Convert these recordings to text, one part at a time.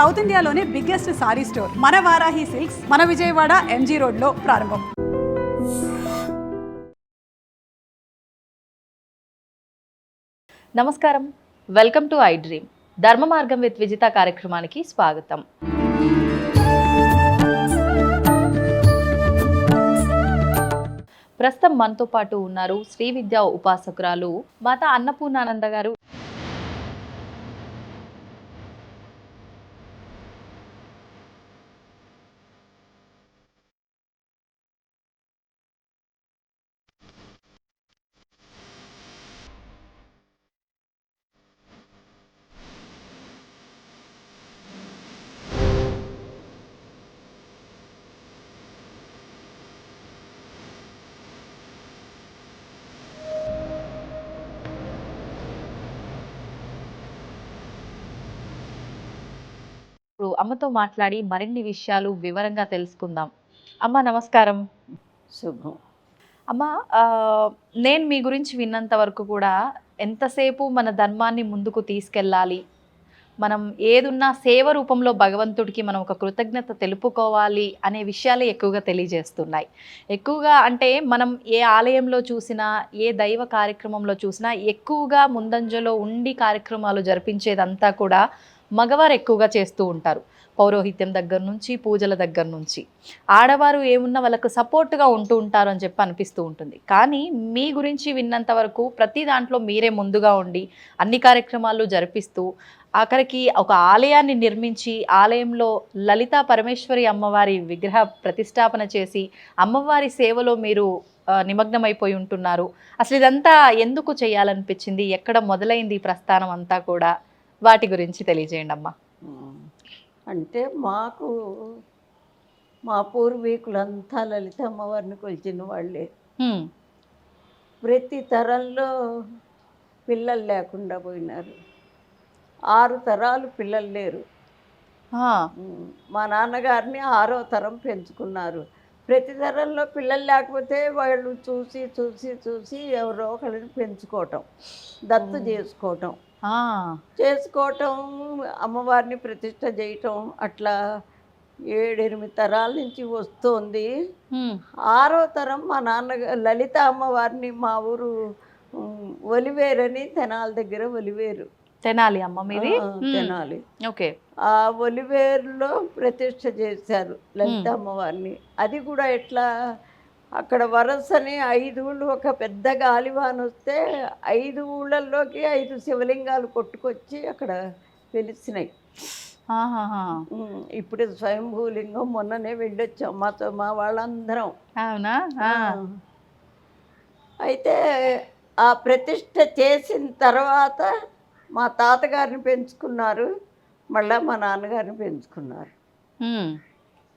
South ఇండియాలోనే biggest sorry store మన Varahi silks మన విజయవాడ ఎంజీ రోడ్లో ప్రారంభం. నమస్కారం, వెల్కమ్ టు ఐ డ్రీమ్. ధర్మ మార్గం విత్ విజిత కార్యక్రమానికి స్వాగతం. ప్రస్తుతం మనతో పాటు ఉన్నారు శ్రీ విద్యా ఉపాసకురాలు మాతా అన్నపూర్ణానంద గారు. ఇప్పుడు అమ్మతో మాట్లాడి మరిన్ని విషయాలు వివరంగా తెలుసుకుందాం. అమ్మ నమస్కారం. శుభం. అమ్మ, నేను మీ గురించి విన్నంత వరకు కూడా ఎంతసేపు మన ధర్మాన్ని ముందుకు తీసుకెళ్ళాలి, మనం ఏదున్నా సేవ రూపంలో భగవంతుడికి మనం ఒక కృతజ్ఞత తెలుపుకోవాలి అనే విషయాలే ఎక్కువగా తెలియజేస్తున్నాయి. ఎక్కువగా అంటే మనం ఏ ఆలయంలో చూసినా, ఏ దైవ కార్యక్రమంలో చూసినా ఎక్కువగా ముందంజలో ఉండి కార్యక్రమాలు జరిపించేదంతా కూడా మగవారు ఎక్కువగా చేస్తూ ఉంటారు. పౌరోహిత్యం దగ్గర నుంచి, పూజల దగ్గర నుంచి. ఆడవారు ఏమున్నా వాళ్ళకు సపోర్ట్గా ఉంటూ ఉంటారు అని చెప్పి అనిపిస్తూ ఉంటుంది. కానీ మీ గురించి విన్నంత వరకు ప్రతి దాంట్లో మీరే ముందుగా ఉండి అన్ని కార్యక్రమాలు జరిపిస్తూ ఆఖరికి ఒక ఆలయాన్ని నిర్మించి ఆలయంలో లలితా పరమేశ్వరి అమ్మవారి విగ్రహ ప్రతిష్టాపన చేసి అమ్మవారి సేవలో మీరు నిమగ్నమైపోయి ఉంటున్నారు. అసలు ఇదంతా ఎందుకు చేయాలనిపించింది, ఎక్కడ మొదలైంది ఈ ప్రస్థానం అంతా కూడా, వాటి గురించి తెలియజేయండి అమ్మా. అంటే మా పూర్వీకులంతా లలిత అమ్మవారిని కొలిచిన వాళ్ళే. ప్రతి తరంలో పిల్లలు లేకుండా పోయినారు. 6 తరాలు పిల్లలు లేరు. మా నాన్నగారిని 6వ తరం పెంచుకున్నారు. ప్రతి తరంలో పిల్లలు లేకపోతే వాళ్ళు చూసి చూసి చూసి ఎవరో ఒకరిని పెంచుకోవటం, దత్తు చేసుకోవటం, అమ్మవారిని ప్రతిష్ట చేయటం, అట్లా 7-8 తరాల నుంచి వస్తుంది. 6వ తరం మా నాన్నగారు లలిత అమ్మవారిని మా ఊరు ఒలివేరని, తెనాలి దగ్గర ఒలివేరు. తెనాలి అమ్మ మీది? తెనాలి. ఓకే. ఆ ఒలివేరులో ప్రతిష్ట చేశారు లలిత అమ్మవారిని. అది కూడా ఎట్లా, అక్కడ వరసని 5 ఊళ్ళు, ఒక పెద్ద గాలివాన వస్తే 5 ఊళ్ళల్లోకి 5 శివలింగాలు కొట్టుకొచ్చి అక్కడ వెలిసినాయి. ఇప్పుడు స్వయంభూలింగం మొన్ననే వెళ్ళొచ్చాం మా వాళ్ళందరం. అవునా? అయితే ఆ ప్రతిష్ట చేసిన తర్వాత మా తాతగారిని పెంచుకున్నారు, మళ్ళీ మా నాన్నగారిని పెంచుకున్నారు.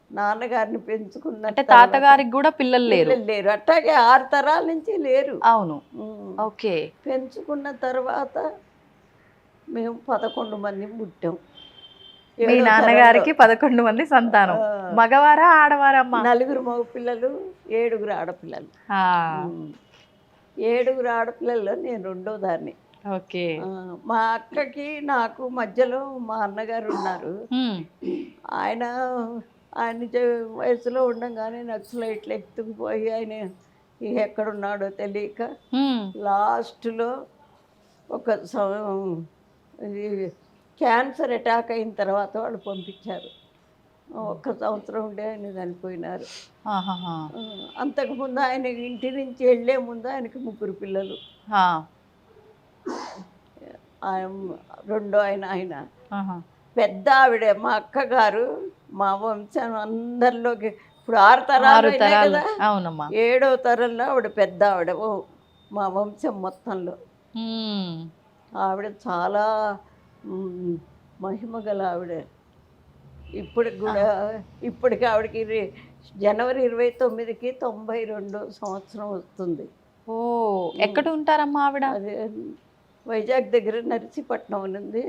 నాన్నగారిని పెంచుకున్న తాతగారికి కూడా పిల్లలు లేరు. అట్లాగే 6 తరాల నుంచి లేరు. అవును. ఓకే. పెంచుకున్న తర్వాత మేము 11 మంది పుట్టాం. మీ నాన్నగారికి 11 మంది సంతానం. మగవారా ఆడవారమ్మా? 4 మగ పిల్లలు, 7 ఆడపిల్లలు. 7 ఆడపిల్లల్లో నేను 2వ దాన్ని. ఓకే. మా అక్కకి నాకు మధ్యలో మా అన్నగారు ఉన్నారు. ఆయన వయసులో ఉండగానే నక్సలైట్లు ఎత్తుకుపోయి ఆయన ఎక్కడున్నాడో తెలియక లాస్ట్లో ఒక క్యాన్సర్ అటాక్ అయిన తర్వాత వాళ్ళు పంపించారు. 1 సంవత్సరం ఉండే ఆయన చనిపోయినారు. అంతకుముందు ఆయన ఇంటి నుంచి వెళ్ళే ముందు ఆయనకి 3 పిల్లలు. ఆయన పెద్ద ఆవిడ మా అక్కగారు. మా వంశం అందరిలోకి ఇప్పుడు 6 తరాలు కదా. 7వ తరంలో ఆవిడ పెద్ద ఆవిడ మా వంశం మొత్తంలో. ఆవిడ చాలా మహిమ గల ఆవిడ. ఇప్పటికి ఆవిడకి జనవరి 29కి 92వ సంవత్సరం వస్తుంది. ఓ, ఎక్కడ ఉంటారమ్మా ఆవిడ? అదే వైజాగ్ దగ్గర నర్సీపట్నం అని ఉంది.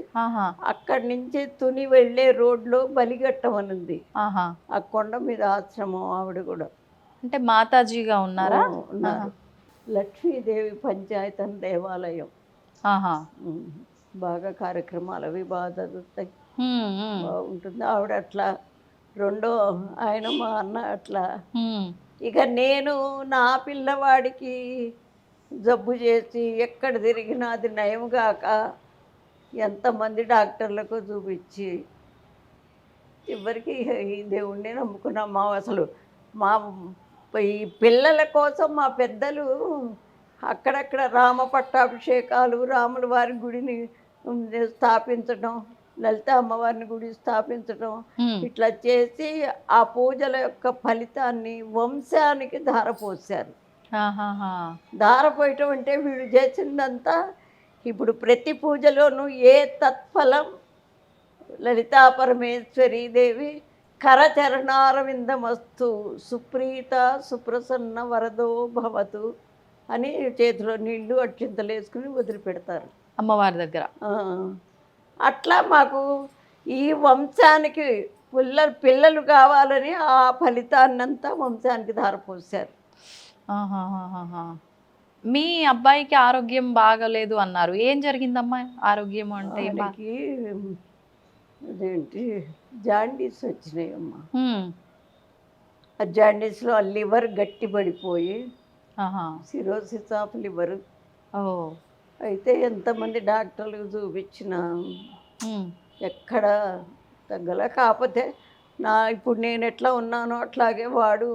అక్కడి నుంచి తుని వెళ్ళే రోడ్లో బలిఘట్టం అని ఉంది. ఆ కొండ మీద ఆశ్రమం ఆవిడ కూడా. అంటే మాతాజీగా ఉన్నారా? ఉన్నారు. లక్ష్మీదేవి పంచాయతన్ దేవాలయం. బాగా కార్యక్రమాలు అవి బాగా జరుగుతాయి. బాగుంటుంది. ఆవిడ అట్లా, రెండో ఆయన మా అన్న అట్లా. ఇక నేను నా పిల్లవాడికి జబ్బు చేసి ఎక్కడ తిరిగినా అది నయం కాక ఎంతమంది డాక్టర్లకు చూపించి చివరికి ఈ దేవుణ్ణి నమ్ముకున్నాం. మా అసలు మా ఈ పిల్లల కోసం మా పెద్దలు అక్కడక్కడ రామ పట్టాభిషేకాలు, రాముల వారి గుడిని స్థాపించడం, లలిత అమ్మవారిని గుడి స్థాపించడం, ఇట్లా చేసి ఆ పూజల యొక్క ఫలితాన్ని వంశానికి ధారపోసారు. ధారపోయటం అంటే వీళ్ళు చేసిందంతా ఇప్పుడు ప్రతి పూజలోనూ ఏ తత్ఫలం లలితా పరమేశ్వరీ దేవి కరచరణారవిందమస్తు సుప్రీత సుప్రసన్న వరదో భవతు అని చేతిలో నీళ్లు అక్షింతలు వేసుకుని వదిలిపెడతారు అమ్మవారి దగ్గర. అట్లా మాకు ఈ వంశానికి పిల్లలు కావాలని ఆ ఫలితాన్నంతా వంశానికి ధారపోసారు. మీ అబ్బాయికి ఆరోగ్యం బాగలేదు అన్నారు, ఏం జరిగిందమ్మా? ఆరోగ్యం అంటే అదేంటి జాండీస్ వచ్చినాయమ్మా. ఆ జాండీస్లో ఆ లివర్ గట్టి పడిపోయి సిరోసిస్ ఆఫ్ లివర్. అయితే ఎంతమంది డాక్టర్లకు చూపించినా ఎక్కడ తగ్గల. కాకపోతే ఇప్పుడు నేను ఎట్లా ఉన్నానో అట్లాగే వాడు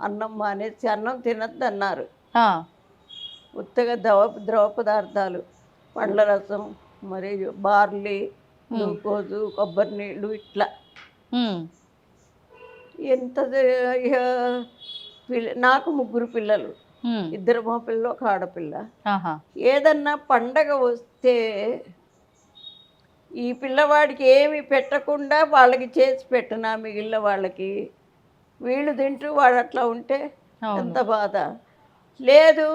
అన్నం మానేసి అన్నం తినద్దు అన్నారు. ఉత్తగా ద్రవ పదార్థాలు, పండ్ల రసం, మరి బార్లీ, గ్లూకోజు, కొబ్బరి నీళ్ళు ఇట్లా. ఎంత నాకు 3 పిల్లలు, 2 మా పిల్లలు, 1 ఆడపిల్ల. ఏదన్నా పండగ వస్తే ఈ పిల్లవాడికి ఏమి పెట్టకుండా వాళ్ళకి చేసి పెట్టినా మిగిలిన వాళ్ళకి వీళ్ళు తింటూ వాడు అట్లా ఉంటే ఎంత బాధ. లేదు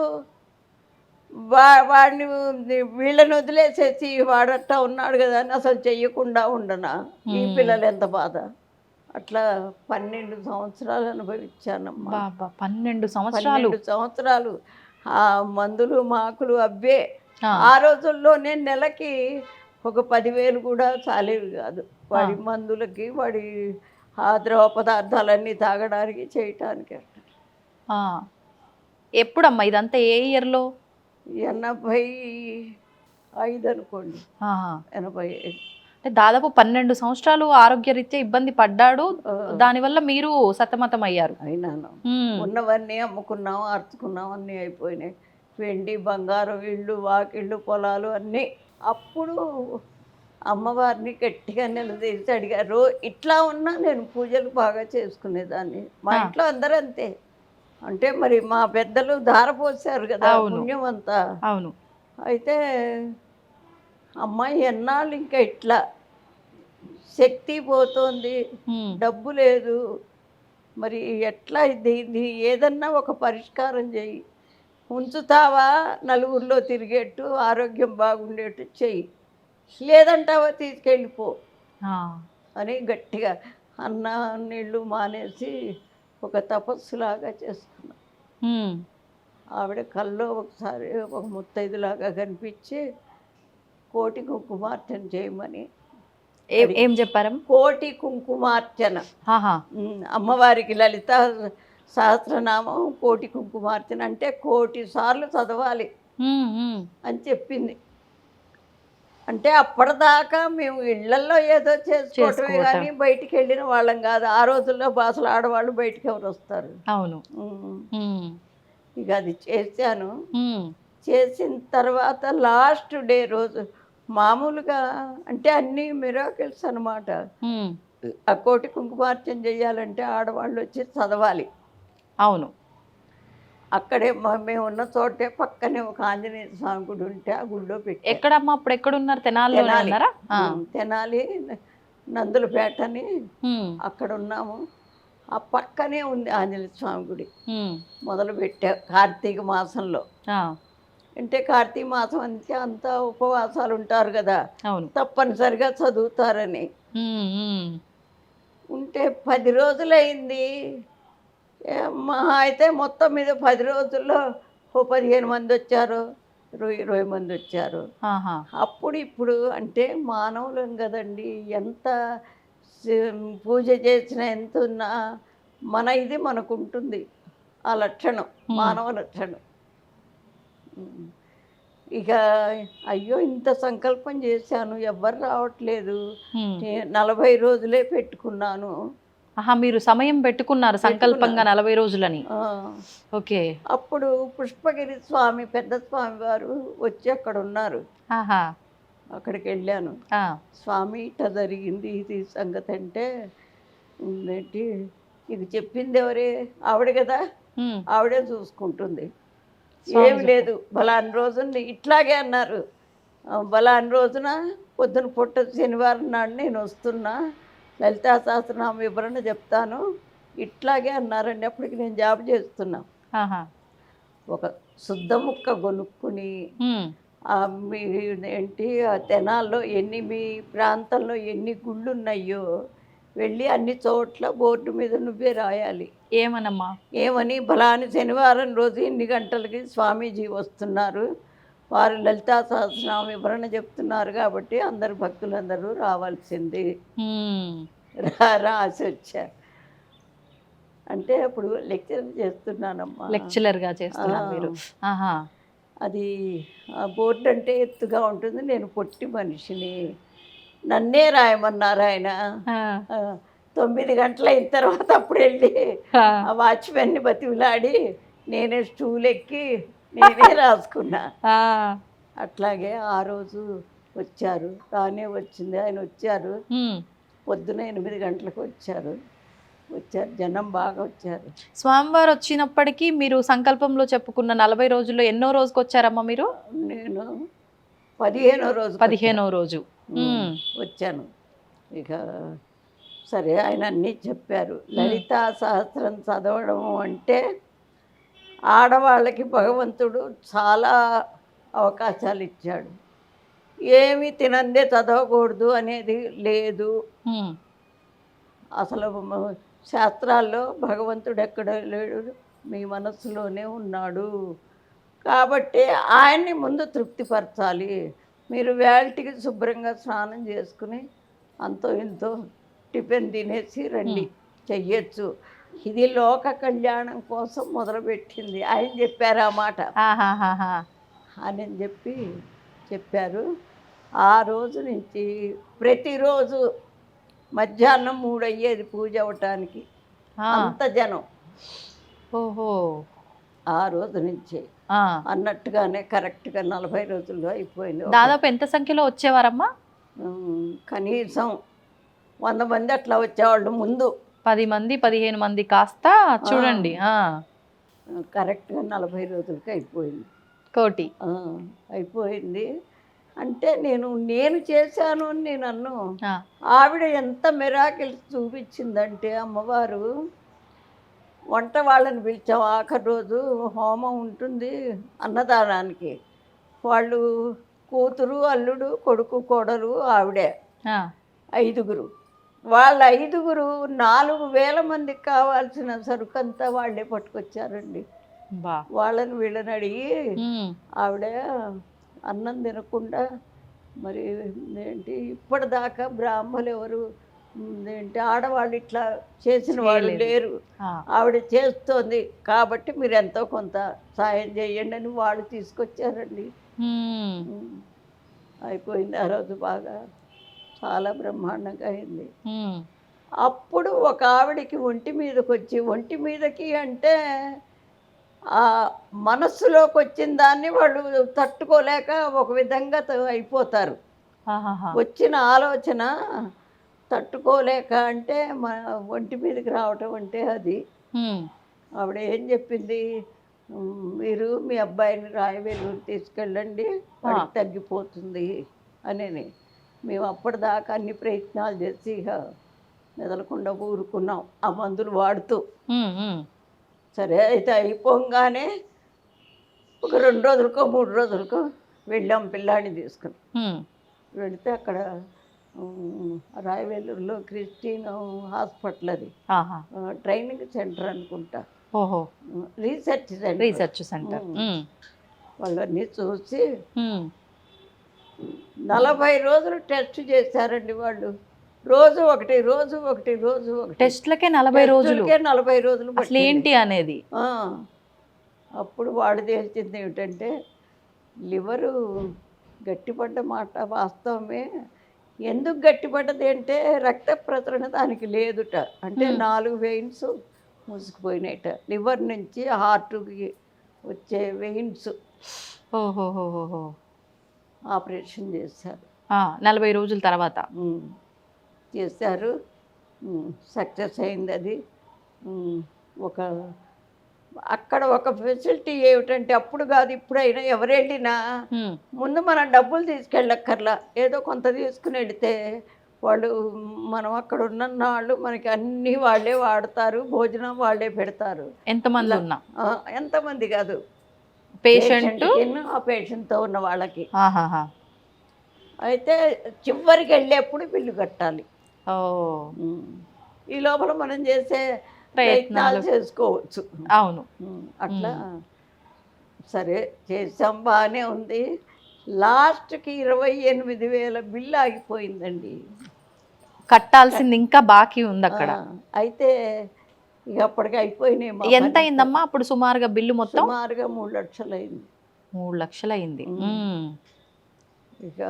వాడిని వీళ్ళని వదిలేసేసి వాడట్టా ఉన్నాడు కదా అని అసలు చెయ్యకుండా ఉండనా, ఈ పిల్లలు ఎంత బాధ. అట్లా 12 సంవత్సరాలు అనుభవించానమ్మా. 12 సంవత్సరాలు ఆ మందులు మాకులు అవ్వే. ఆ రోజుల్లో నేను నెలకి ఒక 10,000 కూడా చాలేవి కాదు వాడి మందులకి, వాడి ఆ ద్రవ పదార్థాలన్నీ తాగడానికి చేయటానికి. ఎప్పుడమ్మా ఇదంతా? ఏ ఇయర్లో? 85 అనుకోండి. 85. అంటే దాదాపు 12 సంవత్సరాలు ఆరోగ్యరీత్యా ఇబ్బంది పడ్డాడు. దానివల్ల మీరు సతమతం అయ్యారు. అయినాను. ఉన్నవన్నీ అమ్ముకున్నాం, అర్చుకున్నాం, అన్నీ అయిపోయినాయి. వెండి బంగారం, ఇళ్ళు వాకిళ్ళు పొలాలు అన్నీ. అప్పుడు అమ్మవారిని గట్టిగా నిలదీసి అడిగారు. ఇట్లా ఉన్నా నేను పూజలు బాగా చేసుకునేదాన్ని. మా ఇంట్లో అందరూ అంతే. అంటే మరి మా పెద్దలు ధారపోసారు కదా పుణ్యం అంతా. అవును. అయితే అమ్మాయి ఎన్నాళ్ళు ఇంకా ఇట్లా శక్తి పోతుంది, డబ్బు లేదు, మరి ఎట్లా ఇది ఏదన్నా ఒక పరిష్కారం చెయ్యి, ఉంచుతావా నలుగురిలో తిరిగేట్టు, ఆరోగ్యం బాగుండేట్టు చెయ్యి, లేదంటావా తీసుకెళ్ళిపో అని గట్టిగా అన్న నీళ్ళు మానేసి ఒక తపస్సులాగా చేసుకున్నాం. ఆవిడ కల్లో ఒకసారి ఒక ముత్తైదులాగా కనిపించి కోటి కుంకుమార్చన చేయమని. ఏం చెప్పారు? కోటి కుంకుమార్చన. అమ్మవారికి లలిత సహస్రనామం కోటి కుంకుమార్చన అంటే 1,000 సార్లు చదవాలి అని చెప్పింది. అంటే అప్పటిదాకా మేము ఇళ్లల్లో ఏదో చేసుకోవటమే కానీ బయటికి వెళ్ళిన వాళ్ళం కాదు. ఆ రోజుల్లో అసలు ఆడవాళ్ళు బయటికి ఎవరు వస్తారు? అవును. ఇక అది చేశాను. చేసిన తర్వాత లాస్ట్ డే రోజు మామూలుగా అంటే అన్నీ మిరాకిల్స్ అనమాట. ఆ కోటి కుంకుమార్చన చేయాలంటే ఆడవాళ్ళు వచ్చి చదవాలి. అవును. అక్కడే మేము ఉన్న చోటే పక్కనే ఒక ఆంజనేయ స్వామి గుడి ఉంటే ఆ గుడిలో పెట్టి. ఎక్కడమ్మా అప్పుడు ఎక్కడున్నారు? తెనాలి నందులపేటని అక్కడ ఉన్నాము. ఆ పక్కనే ఉంది ఆంజనేయ స్వామి గుడి. మొదలు పెట్టా కార్తీక మాసంలో. అంటే కార్తీక మాసం అంతే అంతా ఉపవాసాలు ఉంటారు కదా, తప్పనిసరిగా చదువుతారని. ఉంటే 10 రోజులైంది. మహా అయితే మొత్తం మీద 10 రోజుల్లో 15 మంది వచ్చారు, 20 మంది వచ్చారు. ఆహా. అప్పుడు ఇప్పుడు అంటే మానవులం కదండి, ఎంత పూజ చేసినా ఎంత ఉన్నా మన ఇది మనకు ఉంటుంది. ఆ లక్షణం మానవ లక్షణం. ఉమ్. ఇక అయ్యో ఇంత సంకల్పం చేశాను ఎవ్వరు రావట్లేదు, 40 రోజులే పెట్టుకున్నాను. ఆహా, మీరు సమయం పెట్టుకున్నారు సంకల్పంగా 40 రోజులని. ఆ, ఓకే. అప్పుడు పుష్పగిరి స్వామి పెద్ద స్వామి వారు వచ్చి అక్కడ ఉన్నారు. ఆహా. అక్కడికి వెళ్ళాను. ఆ. స్వామి ఇట్లా జరిగింది ఇది సంగతి అంటే, ఏంటి ఇది చెప్పింది ఎవరే, ఆవిడ కదా, ఉమ్. ఆవిడే చూసుకుంటుంది, స్వామి ఏమి లేదు బలాని రోజున ఇట్లాగే అన్నారు. బలాని రోజున పొద్దున పుట్ట శనివారం నాడు నేను వస్తున్నా, లలితా సహస్రనామ వివరణ చెప్తాను, ఇట్లాగే అన్నారండి. అప్పటికి నేను జాబ్ చేస్తున్నా. ఆహా. ఒక శుద్ధ ముక్క కొనుక్కుని ఉమ్. మీ ఏంటి ఆ తెనాల్లో మీ ప్రాంతంలో ఎన్ని గుళ్ళు ఉన్నాయో వెళ్ళి అన్ని చోట్ల బోర్డు మీద నువ్వే రాయాలి. ఏమనమ్మా? ఏమని, బలాని శనివారం రోజు ఇన్ని గంటలకి స్వామీజీ వస్తున్నారు, వారు లలితా సహస్రనామ వివరణ చెప్తున్నారు కాబట్టి అందరు భక్తులందరూ రావాల్సింది. రాసి వచ్చారు. అంటే అప్పుడు లెక్చర్ చేస్తున్నానమ్మా. లెక్చరర్గా చేస్తున్నారు మీరు. ఆహా. అది బోర్డు అంటే ఎత్తుగా ఉంటుంది, నేను పొట్టి మనిషిని, నన్నే రాయమన్నారు ఆయన. 9 గంటలు అయిన తర్వాత అప్పుడు వెళ్ళి ఆ వాచ్మెన్ని బతిలాడి నేనే స్టూల్ ఎక్కి నేనే రాసుకున్నా. అట్లాగే ఆ రోజు వచ్చారు, రానే వచ్చింది, ఆయన వచ్చారు. పొద్దున 8 గంటలకు వచ్చారు. జనం బాగా వచ్చారు. స్వామివారు వచ్చినప్పటికీ మీరు సంకల్పంలో చెప్పుకున్న 40 రోజుల్లో ఎన్నో రోజుకి వచ్చారమ్మా మీరు? నేను 15వ రోజు. 15వ రోజు వచ్చాను. ఇక సరే ఆయన అన్నీ చెప్పారు. లలితా సహస్రం చదవడం అంటే ఆడవాళ్ళకి భగవంతుడు చాలా అవకాశాలు ఇచ్చాడు. ఏమి తినందే చదవకూడదు అనేది లేదు. అసలు శాస్త్రాల్లో భగవంతుడు ఎక్కడ లేడు, మీ మనస్సులోనే ఉన్నాడు. కాబట్టి ఆయన్ని ముందు తృప్తిపరచాలి. మీరు వేళటికి శుభ్రంగా స్నానం చేసుకుని అంతో ఇంతో టిఫిన్ తినేసి రండి, చెయ్యొచ్చు. ఇది లోక కళ్యాణం కోసం మొదలుపెట్టింది. ఆయన చెప్పారు ఆ మాట అని చెప్పారు. ఆ రోజు నుంచి ప్రతిరోజు మధ్యాహ్నం 3 అయ్యేది పూజ అవ్వటానికి, అంత జనం. ఓహో. ఆ రోజు నుంచి అన్నట్టుగానే కరెక్ట్గా 40 రోజుల్లో అయిపోయింది. దాదాపు ఎంత సంఖ్యలో వచ్చేవారమ్మా? కనీసం 100 మంది అట్లా వచ్చేవాళ్ళు. ముందు 10 మంది 15 మంది కాస్త చూడండి. కరెక్ట్గా 40 రోజులకి అయిపోయింది. కోటి అయిపోయింది. అంటే నేను చేశాను అని నేను అన్ను. ఆవిడ ఎంత మిరాకిల్స్ చూపించిందంటే అమ్మవారు, వంట వాళ్ళని పిలిచాం. ఆఖరి రోజు హోమం ఉంటుంది అన్నదానానికి. వాళ్ళు కూతురు, అల్లుడు, కొడుకు, కోడలు, ఆవిడే 5గురు. వాళ్ళ 5గురు 4000 మందికి కావాల్సిన సరుకంతా వాళ్ళే పట్టుకొచ్చారండి. వాళ్ళని వీళ్ళని అడిగి ఆవిడ అన్నం తినకుండా, మరి ఏంటి ఇప్పటిదాకా బ్రాహ్మలు ఎవరు ఏంటి ఆడవాళ్ళు ఇట్లా చేసిన వాళ్ళు లేరు, ఆవిడ చేస్తోంది కాబట్టి మీరు ఎంతో కొంత సాయం చేయండి అని వాళ్ళు తీసుకొచ్చారండి. అయిపోయింది ఆ రోజు. బాగా చాలా బ్రహ్మాండంగా అయింది. అప్పుడు ఒక ఆవిడికి ఒంటి మీదకి అంటే ఆ మనస్సులోకి వచ్చిన దాన్ని వాళ్ళు తట్టుకోలేక ఒక విధంగా అయిపోతారు. వచ్చిన ఆలోచన తట్టుకోలేక అంటే ఒంటి మీదకి రావటం అంటే అది. ఆవిడ ఏం చెప్పింది, మీరు మీ అబ్బాయిని రాయవేలూరు తీసుకెళ్ళండి, వాడికి తగ్గిపోతుంది అని. మేము అప్పటిదాకా అన్ని ప్రయత్నాలు చేసి ఇక మెదలకుండా ఊరుకున్నాం ఆ మందులు వాడుతూ. సరే అయితే అయిపోగానే ఒక 2 రోజులకో 3 రోజులకో వెళ్ళాం పిల్లాడిని తీసుకుని. వెళితే అక్కడ రాయవేలూరులో క్రిస్టియన్ హాస్పిటల్, అది ట్రైనింగ్ సెంటర్ అనుకుంటా, రీసెర్చ్ సెంటర్. వాళ్ళన్నీ చూసి ఉమ్. 40 రోజులు టెస్ట్ చేశారండి వాళ్ళు. రోజు ఒకటి రోజు ఒకటి రోజు ఒకటి టెస్ట్లకే 40 రోజులు. టెస్టులకే 40 రోజులు అసలు పట్టింది. ఏంటి అనేది? ఆ, అప్పుడు వాడు తేల్చింది ఏమిటంటే లివరు గట్టిపడ్డ మాట వాస్తవమే. ఎందుకు గట్టిపడ్డది అంటే రక్త ప్రసరణ దానికి లేదుట. అంటే 4 వెయిన్స్ మూసుకుపోయినాయట. లివర్ నుంచి హార్ట్కి వచ్చే వెయిన్స్ ఓహోహోహో. ఆపరేషన్ చేశారు. 40 రోజుల తర్వాత చేశారు. సక్సెస్ అయింది అది. ఒక అక్కడ ఒక ఫెసిలిటీ ఏమిటంటే అప్పుడు కాదు ఇప్పుడైనా ఎవరు వెళ్ళినా ముందు మనం డబ్బులు తీసుకెళ్ళక్కర్లా, ఏదో కొంత తీసుకుని వెళితే వాళ్ళు మనం అక్కడ ఉన్న వాళ్ళు మనకి అన్నీ వాళ్ళే వాడతారు, భోజనం వాళ్ళే పెడతారు. ఎంతమంది ఉన్నా, ఎంతమంది కాదు, పేషెంట్ ఆ పేషెంట్తో ఉన్న వాళ్ళకి. ఆహాహా. అయితే చివరికి వెళ్ళేప్పుడు బిల్లు కట్టాలి. ఓ, ఈ లోపల మనం చేసే ప్రయత్నాలు ప్రయత్నాలు చేసుకోవచ్చు. అవును. అట్లా సరే చేసాం, బాగానే ఉంది. లాస్ట్కి 28,000 బిల్లు ఆగిపోయిందండి. కట్టాల్సింది ఇంకా బాకీ ఉంది అక్కడ. అయితే ఇక అప్పటికి అయిపోయినాయి. ఎంత అయిందమ్మా అప్పుడు సుమారుగా బిల్లు మొత్తం? సుమారుగా 3 లక్షలు అయింది. 3 లక్షలు అయింది. ఇక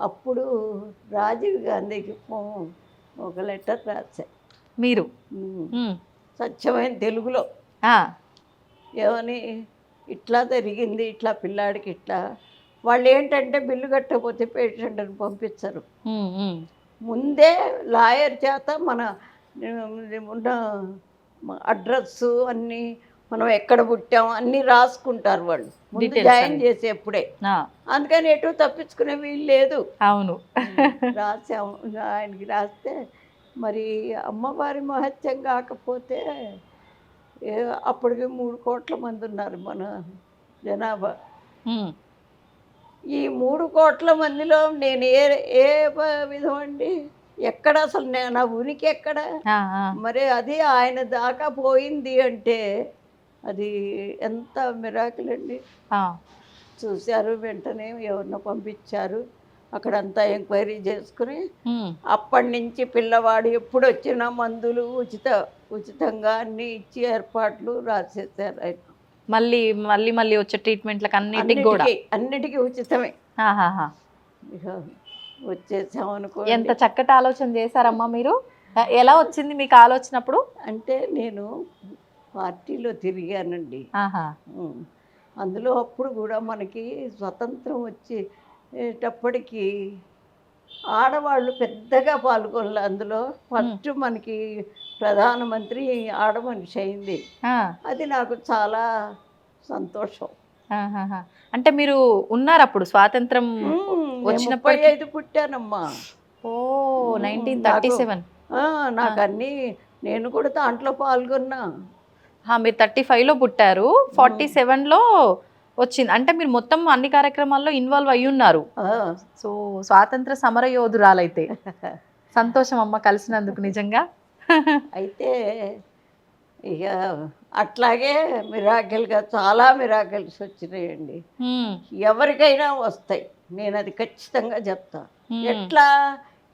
అప్పుడు రాజీవ్ గాంధీకి ఒక లెటర్ రాశా మీరు స్వచ్ఛమైన తెలుగులో. ఏమని, ఇట్లా జరిగింది, ఇట్లా పిల్లాడికి ఇట్లా. వాళ్ళు ఏంటంటే బిల్లు కట్టకపోతే పేషెంట్ని పంపించరు. ముందే లాయర్ చేత మన ఉన్న అడ్రస్సు అన్నీ, మనం ఎక్కడ పుట్టాం అన్నీ రాసుకుంటారు వాళ్ళు ముందు జాయిన్ చేసేప్పుడే. అందుకని ఎటు తప్పించుకునే వీలు లేదు. అవును. రాసాము. ఆయనకి రాస్తే మరి అమ్మవారి మహత్యం కాకపోతే అప్పటికి 3 కోట్ల మంది ఉన్నారు మన జనాభా. ఈ 3 కోట్ల మందిలో నేను ఏ విధం అండి, ఎక్కడ అసలు నా ఉనికి ఎక్కడ? మరి అది ఆయన దాకా పోయింది అంటే అది ఎంత మిరాకిల్ అండి. చూశారు, వెంటనే ఎవరినో పంపించారు, అక్కడంతా ఎంక్వైరీ చేసుకుని అప్పటి నుంచి పిల్లవాడు ఎప్పుడు వచ్చినా మందులు ఉచితంగా అన్నీ ఇచ్చి ఏర్పాట్లు రాసేసారు ఆయన. మళ్ళీ మళ్ళీ మళ్ళీ వచ్చే ట్రీట్మెంట్లకు అన్నిటికీ ఉచితమే. ఇక వచ్చేసాం అనుకో. ఎంత చక్కటి ఆలోచన చేశారమ్మా మీరు. ఎలా వచ్చింది మీకు ఆలోచన అప్పుడు? అంటే నేను పార్టీలో తిరిగానండి. అందులో అప్పుడు కూడా మనకి స్వతంత్రం వచ్చేటప్పటికి ఆడవాళ్ళు పెద్దగా పాల్గొనలే. అందులో ఫస్ట్ మనకి ప్రధానమంత్రి ఆడమనిషి అయింది. అది నాకు చాలా సంతోషం. అంటే మీరు ఉన్నారు అప్పుడు స్వాతంత్రం వచ్చినప్పుడు? 35 పుట్టానమ్మా. ఓ, 1937. నాకు అన్నీ, నేను కూడా దాంట్లో పాల్గొన్నా. మీరు 35లో పుట్టారు, 47లో వచ్చింది. అంటే మీరు మొత్తం అన్ని కార్యక్రమాల్లో ఇన్వాల్వ్ అయ్యి ఉన్నారు. సో స్వాతంత్ర సమర యోధురాలైతే. సంతోషం అమ్మ కలిసినందుకు నిజంగా. అయితే ఇక అట్లాగే మిరాకిల్గా చాలా మిరాకిల్స్ వచ్చినాయండి. ఎవరికైనా వస్తాయి, నేను అది ఖచ్చితంగా చెప్తా. ఎట్లా,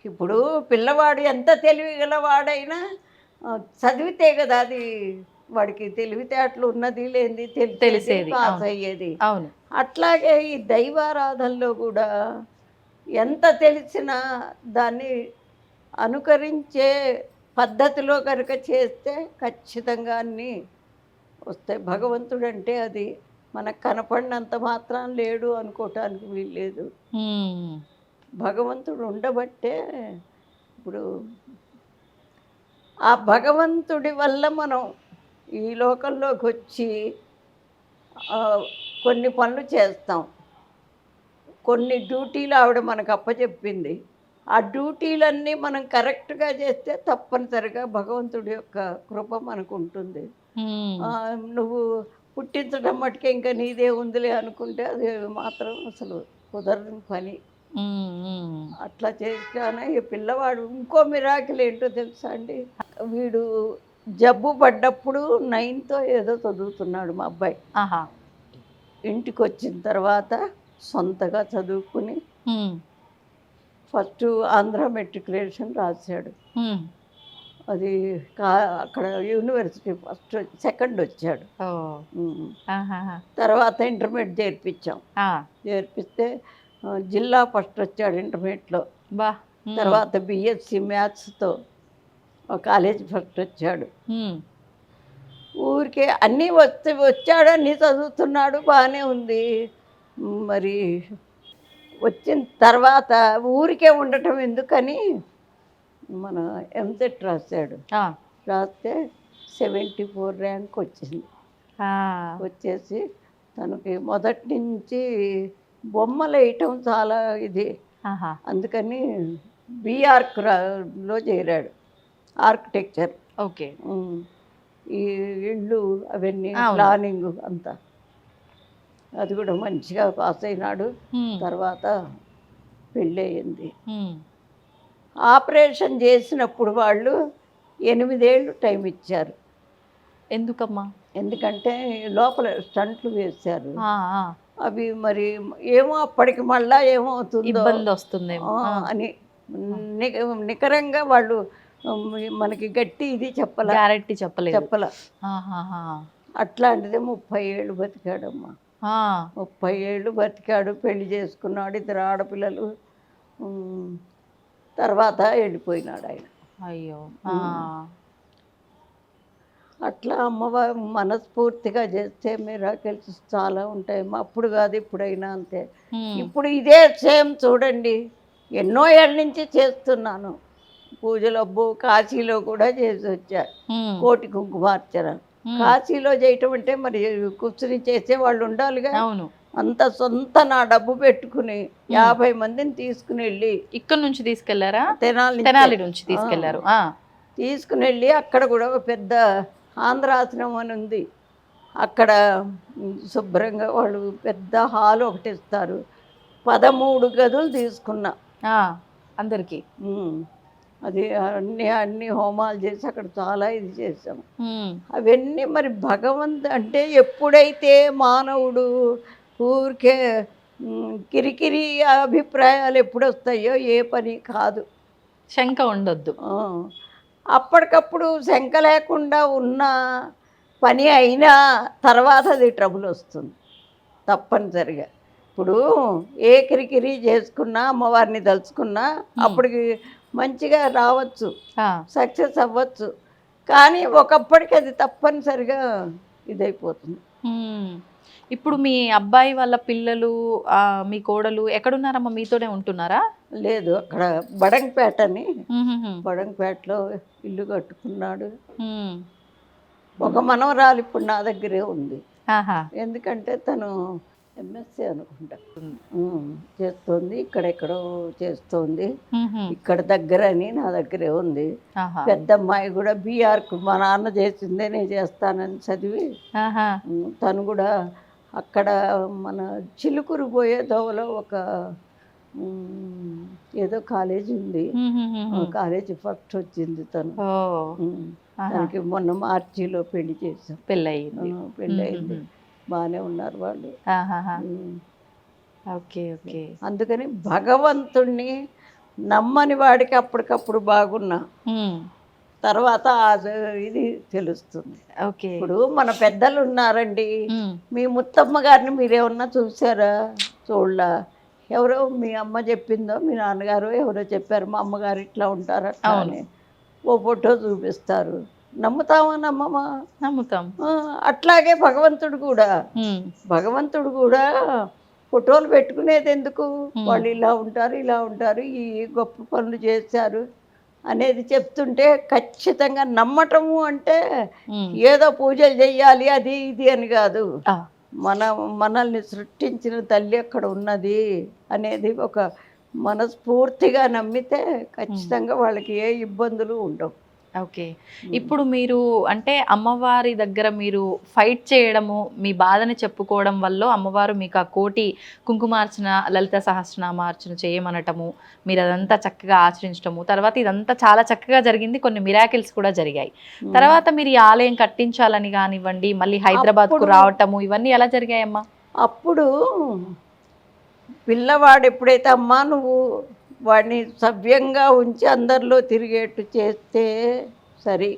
ఇప్పుడు పిల్లవాడు ఎంత తెలివిగలవాడైనా చదివితే కదా అది వాడికి తెలివితేటలు ఉన్నది లేనిది తెలిసేది, పాస్ అయ్యేది. అవును. అట్లాగే ఈ దైవారాధనలో కూడా ఎంత తెలిసినా దాన్ని అనుకరించే పద్ధతిలో కనుక చేస్తే ఖచ్చితంగా అన్నీ వస్తాయి. భగవంతుడు అంటే అది మనకు కనపడినంత మాత్రం లేడు అనుకోవటానికి వీల్లేదు. భగవంతుడు ఉండబట్టే ఇప్పుడు ఆ భగవంతుడి వల్ల మనం ఈ లోకంలోకి వచ్చి కొన్ని పనులు చేస్తాం. కొన్ని డ్యూటీలు ఆవిడ మనకు అప్పచెప్పింది. ఆ డ్యూటీలన్నీ మనం కరెక్ట్గా చేస్తే తప్పనిసరిగా భగవంతుడి యొక్క కృప మనకు ఉంటుంది. నువ్వు పుట్టించడం మటుకే ఇంకా నీదే ఉందిలే అనుకుంటే అది మాత్రం అసలు కుదరని పని. అట్లా చేస్తానే ఈ పిల్లవాడు. ఇంకో మిరాకిల్ ఏంటో తెలుసా అండి, వీడు జబ్బు పడ్డప్పుడు 9th ఏదో చదువుతున్నాడు మా అబ్బాయి. ఇంటికి వచ్చిన తర్వాత సొంతగా చదువుకుని ఫస్ట్ ఆంధ్ర మెట్రికులేషన్ రాశాడు. అది అక్కడ యూనివర్సిటీ ఫస్ట్ సెకండ్ వచ్చాడు. తర్వాత ఇంటర్మీడియట్ చేర్పించాం. చేర్పిస్తే జిల్లా ఫస్ట్ వచ్చాడు ఇంటర్మీడియట్లో. తర్వాత బిఎస్సి మ్యాథ్స్తో కాలేజ్ ఫస్ట్ వచ్చాడు. ఊరికే అన్నీ వచ్చాడు, అన్నీ చదువుతున్నాడు, బాగానే ఉంది. మరి వచ్చిన తర్వాత ఊరికే ఉండటం ఎందుకని మన ఎంసెట్ రాశాడు. రాస్తే 74 ర్యాంక్ వచ్చింది. వచ్చేసి తనకి మొదటి నుంచి బొమ్మలు వేయటం చాలా ఇది, అందుకని బీఆర్క్లో చేరాడు, ఆర్కిటెక్చర్. ఓకే. ఈ ఇళ్ళు అవన్నీ ప్లానింగ్ అంతా, అది కూడా మంచిగా పాస్ అయినాడు. తర్వాత పెళ్ళయింది. ఆపరేషన్ చేసినప్పుడు వాళ్ళు 8 ఏళ్ళు టైం ఇచ్చారు. ఎందుకమ్మా? ఎందుకంటే లోపల స్టంట్లు వేశారు. అవి మరి ఏమో అప్పటికి మళ్ళా ఏమవుతుందో ఇబ్బంది వస్తుందేమో అని నికరంగా వాళ్ళు మనకి గట్టి ఇది గ్యారెంటీ చెప్పలే. అట్లాంటిదే 30 ఏళ్ళు బతికాడమ్మా. 30 ఏళ్ళు బతికాడు, పెళ్లి చేసుకున్నాడు, 2 ఆడపిల్లలు. తర్వాత వెళ్ళిపోయినాడు ఆయన. అయ్యో. అట్లా అమ్మవారు మనస్ఫూర్తిగా చేస్తే మిరాకిల్స్ చాలా ఉంటాయి. అప్పుడు కాదు ఇప్పుడైనా అంతే. ఇప్పుడు ఇదే సేమ్ చూడండి, ఎన్నో ఏళ్ళ నుంచి చేస్తున్నాను పూజలు. అబ్బో కాశీలో కూడా చేసి వచ్చా, కోటి కుంకుమార్చన. కాశీలో చేయటం అంటే మరి కూర్చుని చేసే వాళ్ళు ఉండాలిగా. అవును. అంత సొంత నా డబ్బు పెట్టుకుని 50 మందిని తీసుకుని వెళ్ళి, ఇక్కడ నుంచి తీసుకెళ్లారా? తెనాలి నుంచి తీసుకెళ్లారు. తీసుకుని వెళ్ళి అక్కడ కూడా ఒక పెద్ద ఆంధ్రాశ్రమం అని ఉంది. అక్కడ శుభ్రంగా వాళ్ళు పెద్ద హాల్ ఒకటి ఇస్తారు. 13 గదులు తీసుకున్నా అందరికి. అది అన్ని హోమాలు చేసి అక్కడ చాలా ఇది చేసాము. అవన్నీ మరి భగవంతు అంటే ఎప్పుడైతే మానవుడు ఊరికే కిరికిరి అభిప్రాయాలు ఎప్పుడు వస్తాయో ఏ పని కాదు, శంక ఉండొద్దు. అప్పటికప్పుడు శంక లేకుండా ఉన్న పని అయినా తర్వాత అది ట్రబుల్ వస్తుంది తప్పనిసరిగా. ఇప్పుడు ఏ కిరికిరి చేసుకున్నా అమ్మవారిని తలుచుకున్నా అప్పటికి మంచిగా రావచ్చు, సక్సెస్ అవ్వచ్చు. కానీ ఒకప్పటికి అది తప్పనిసరిగా ఇదైపోతుంది. ఇప్పుడు మీ అబ్బాయి వాళ్ళ పిల్లలు, మీ కోడలు ఎక్కడున్నారమ్మా? మీతోనే ఉంటున్నారా? లేదు, అక్కడ బడంగపేటని, బడంగపేటలో ఇల్లు కట్టుకున్నాడు. ఒక మనవరాలు ఇప్పుడు నా దగ్గరే ఉంది. ఎందుకంటే తను ఎంఎస్సీ అనుకుంటా చేస్తోంది, ఇక్కడెక్కడో చేస్తోంది. ఇక్కడ దగ్గర అని నా దగ్గరే ఉంది. పెద్ద అమ్మాయి కూడా బీఆర్కు మా నాన్న చేసిందే నేను చేస్తానని చదివి తను కూడా అక్కడ మన చిలుకూరు పోయే దోవలో ఒక ఏదో కాలేజీ ఉంది, కాలేజీ ఫస్ట్ వచ్చింది తను. తనకి మొన్న మార్చిలో పెళ్లి చేసాం. పెళ్ళయింది, బాగానే ఉన్నారు వాళ్ళు. అందుకని భగవంతుణ్ణి నమ్మని వాడికి అప్పటికప్పుడు బాగున్నా తర్వాత ఇది తెలుస్తుంది. ఇప్పుడు మన పెద్దలు ఉన్నారండి, మీ ముత్తమ్మ గారిని మీరేమన్నా చూసారా? చూడలా. ఎవరో మీ అమ్మ చెప్పిందో, మీ నాన్నగారు ఎవరో చెప్పారు మా అమ్మగారు ఇట్లా ఉంటారు అట్లా అని ఓ ఫోటో చూపిస్తారు. నమ్ముతామా నమ్మమా? నమ్ముతాం. అట్లాగే భగవంతుడు కూడా ఫోటోలు పెట్టుకునేది ఎందుకు? వాళ్ళు ఇలా ఉంటారు, ఈ గొప్ప పనులు చేశారు అనేది చెప్తుంటే ఖచ్చితంగా నమ్మటము అంటే ఏదో పూజలు చెయ్యాలి అది ఇది అని కాదు. మనల్ని సృష్టించిన తల్లి అక్కడ ఉన్నది అనేది ఒక మనస్ఫూర్తిగా నమ్మితే ఖచ్చితంగా వాళ్ళకి ఏ ఇబ్బందులు ఉండవు. ఓకే. ఇప్పుడు మీరు అంటే అమ్మవారి దగ్గర మీరు ఫైట్ చేయడము, మీ బాధని చెప్పుకోవడం వల్ల అమ్మవారు మీకు ఆ కోటి కుంకుమార్చన, లలిత సహస్రనామార్చన చేయమనటము, మీరు అదంతా చక్కగా ఆచరించడము, తర్వాత ఇదంతా చాలా చక్కగా జరిగింది. కొన్ని మిరాకిల్స్ కూడా జరిగాయి. తర్వాత మీరు ఈ ఆలయం కట్టించాలని కానివ్వండి, మళ్ళీ హైదరాబాద్కు రావటము, ఇవన్నీ ఎలా జరిగాయమ్మా? అప్పుడు పిల్లవాడు ఎప్పుడైతే అమ్మా నువ్వు వాడిని సవ్యంగా ఉంచి అందరిలో తిరిగేట్టు చేస్తే సరి,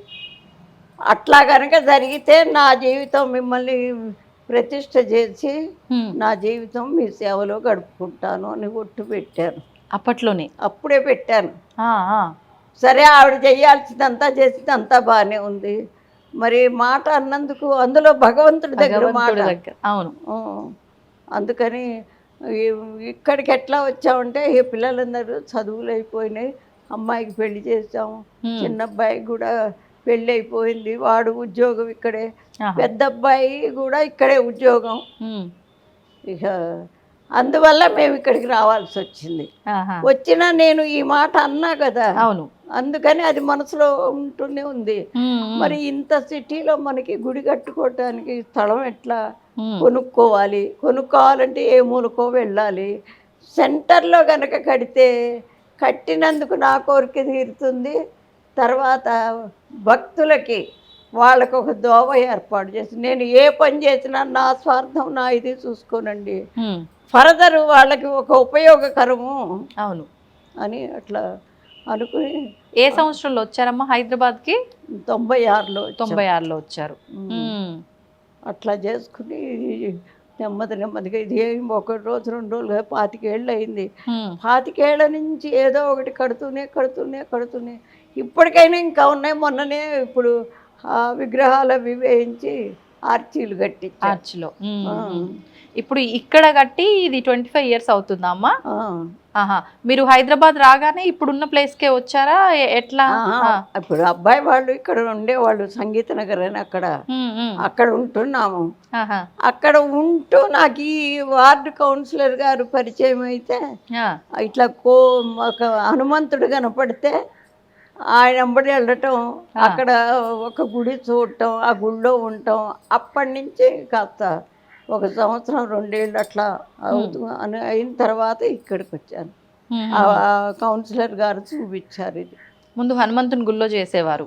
అట్లా కనుక జరిగితే నా జీవితం మిమ్మల్ని ప్రతిష్ట చేసి నా జీవితం మీ సేవలో గడుపుకుంటాను అని ఒట్టు పెట్టాను. అప్పట్లోనే అప్పుడే పెట్టాను. ఆ, ఆ. సరే ఆవిడ చేయాల్సిందంతా చేసిందంతా బాగానే ఉంది. మరి మాట అన్నందుకు అందులో భగవంతుడి దగ్గర మాట. భగవంతుడి దగ్గర. అవును. అందుకని ఇక్కడికి ఎట్లా వచ్చామంటే ఈ పిల్లలందరూ చదువులు అయిపోయినాయి, అమ్మాయికి పెళ్లి చేసాము, చిన్న అబ్బాయికి కూడా పెళ్ళి అయిపోయింది, వాడు ఉద్యోగం ఇక్కడే, పెద్ద అబ్బాయి కూడా ఇక్కడే ఉద్యోగం. ఇక అందువల్ల మేము ఇక్కడికి రావాల్సి వచ్చింది. వచ్చినా నేను ఈ మాట అన్నా కదా, అవును, అందుకని అది మనసులో ఉంటూనే ఉంది. మరి ఇంత సిటీలో మనకి గుడి కట్టుకోవటానికి స్థలం ఎట్లా కొనుక్కోవాలి, కొనుక్కోవాలంటే ఏ మూలకో వెళ్ళాలి. సెంటర్లో కనుక కడితే కట్టినందుకు నా కోరిక తీరుతుంది, తర్వాత భక్తులకి వాళ్ళకు ఒక దోవ ఏర్పాటు చేసి నేను ఏ పని చేసినా నా స్వార్థం నా ఇది చూసుకోనండి, ఫర్దర్ వాళ్ళకి ఒక ఉపయోగకరము అవును అని అట్లా అనుకుని. ఏ సంవత్సరంలో వచ్చారమ్మా హైదరాబాద్కి? 96లో. 96లో వచ్చారు. అట్లా చేసుకుని నెమ్మదిగా ఇది ఏం ఒక రోజు 2 రోజులుగా 25 ఏళ్ళు అయింది. 25 ఏళ్ల నుంచి ఏదో ఒకటి కడుతూనే ఇప్పటికైనా ఇంకా ఉన్నాయి. మొన్ననే ఇప్పుడు విగ్రహాలు అవి వేయించి ఆర్చీలు కట్టించి ఆర్చిలో. ఇప్పుడు ఇక్కడ కట్టి ఇది 25 years అవుతుందా అమ్మా? మీరు హైదరాబాద్ రాగానే ఇప్పుడున్న ప్లేస్కే వచ్చారా ఎట్లా? ఇప్పుడు అబ్బాయి వాళ్ళు ఇక్కడ ఉండేవాళ్ళు, సంగీత నగర్ అని అక్కడ ఉంటున్నాము. అక్కడ ఉంటూ నాకు ఈ వార్డు కౌన్సిలర్ గారు పరిచయం అయితే ఇట్లా ఒక హనుమంతుడు కనపడితే ఆయన వెంబడి వెళ్ళటం, అక్కడ ఒక గుడి చూడటం, ఆ గుడిలో ఉండటం, అప్పటి నుంచి కాస్త 1 సంవత్సరం 2 ఏళ్ళు అట్లా అని అయిన తర్వాత ఇక్కడికి వచ్చాను. కౌన్సిలర్ గారు చూపించారు. ఇది ముందు హనుమంతుని గుళ్ళో చేసేవారు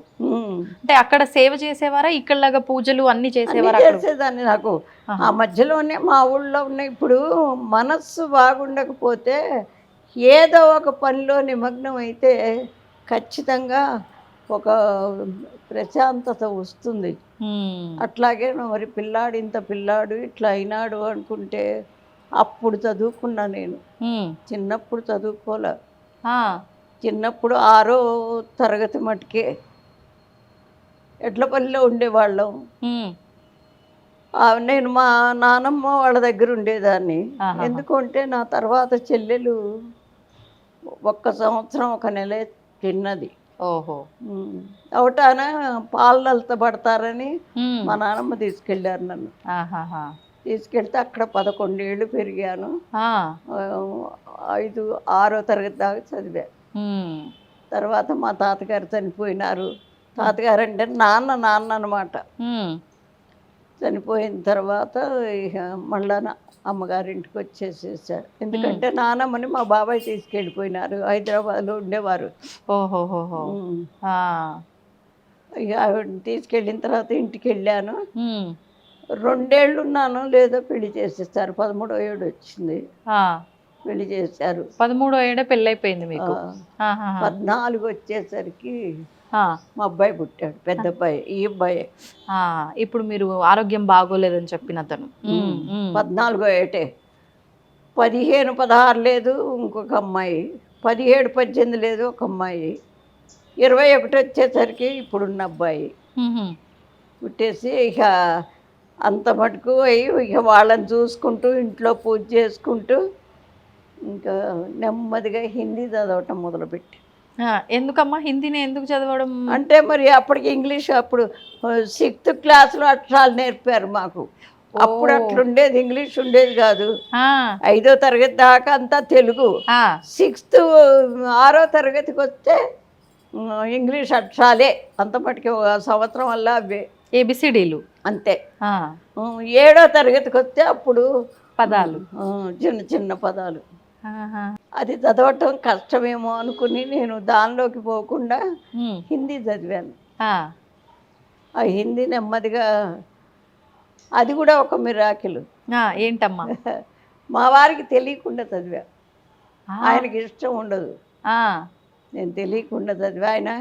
అంటే అక్కడ సేవ చేసేవారా? ఇక్కడలాగా పూజలు అన్ని చేసేవారా? చేసేదాన్ని. నాకు ఆ మధ్యలోనే మా ఊళ్ళో ఉన్నాయి. ఇప్పుడు మనస్సు బాగుండకపోతే ఏదో ఒక పనిలో నిమగ్నం అయితే ఖచ్చితంగా ఒక ప్రశాంతత వస్తుంది. అట్లాగే మరి ఇంత పిల్లాడు ఇట్లా అయినాడు అనుకుంటే అప్పుడు చదువుకున్నా నేను. చిన్నప్పుడు చదువుకోలే. చిన్నప్పుడు 6వ తరగతి మటుకే ఎడ్లపల్లిలో ఉండేవాళ్ళం. నేను మా నానమ్మ వాళ్ళ దగ్గర ఉండేదాన్ని. ఎందుకంటే నా తర్వాత చెల్లెలు 1 సంవత్సరం 1 నెల తిన్నది. అవటాన పాలనలతో పడతారని మా నాన్నమ్మ తీసుకెళ్ళారు నన్ను. తీసుకెళ్తే అక్కడ 11 ఏళ్ళు పెరిగాను. 6వ తరగతి దాకా చదివా. తర్వాత మా తాతగారు చనిపోయినారు. తాతగారు అంటే నాన్న అనమాట. చనిపోయిన తర్వాత ఇక మళ్ళా అమ్మగారింటికి వచ్చేసేసారు. ఎందుకంటే నానమ్మని మా బాబాయ్ తీసుకెళ్ళిపోయినారు, హైదరాబాద్లో ఉండేవారు. ఇక ఆవిడని తీసుకెళ్ళిన తర్వాత ఇంటికి వెళ్ళాను. 2 ఏళ్ళు ఉన్నాను, లేదో పెళ్లి చేసేస్తారు. 13వ ఏడు వచ్చింది, పెళ్లి చేశారు. 13వ ఏడే పెళ్ళి అయిపోయింది మీకు? 14 వచ్చేసరికి మా అబ్బాయి పుట్టాడు, పెద్ద అబ్బాయి. ఈ అబ్బాయి ఇప్పుడు మీరు ఆరోగ్యం బాగోలేదని చెప్పిన అతను 14వ ఏటే. 15, 16 లేదు ఇంకొక అమ్మాయి, 17, 18 లేదు ఒక అమ్మాయి, 21 వచ్చేసరికి ఇప్పుడున్న అబ్బాయి పుట్టేసి ఇక అంత మటుకు అయ్యి ఇక వాళ్ళని చూసుకుంటూ ఇంట్లో పూజ చేసుకుంటూ ఇంకా నెమ్మదిగా హిందీ చదవటం మొదలుపెట్టి. ఎందుకమ్మా హిందీని ఎందుకు చదవడం? అంటే మరి అప్పటికి ఇంగ్లీష్, అప్పుడు 6th క్లాస్లో అక్షరాలు నేర్పారు మాకు. అప్పుడు అట్లుండేది, ఇంగ్లీష్ ఉండేది కాదు. 5వ తరగతి దాకా అంతా తెలుగు. 6వ తరగతికి వస్తే ఇంగ్లీష్ అక్షరాలే. అంత మటుకి 1 సంవత్సరం వల్ల అవే ABCDలు అంతే. 7వ తరగతికి వస్తే అప్పుడు పదాలు, చిన్న పదాలు. అది చదవటం కష్టమేమో అనుకుని నేను దానిలోకి పోకుండా హిందీ చదివాను. ఆ హిందీ నెమ్మదిగా అది కూడా ఒక మిరాకిల్. ఏంటమ్మా? మా వారికి తెలియకుండా చదివా. ఆ, ఆయనకి ఇష్టం ఉండదు, ఆ, నేను తెలియకుండా చదివా. ఆయన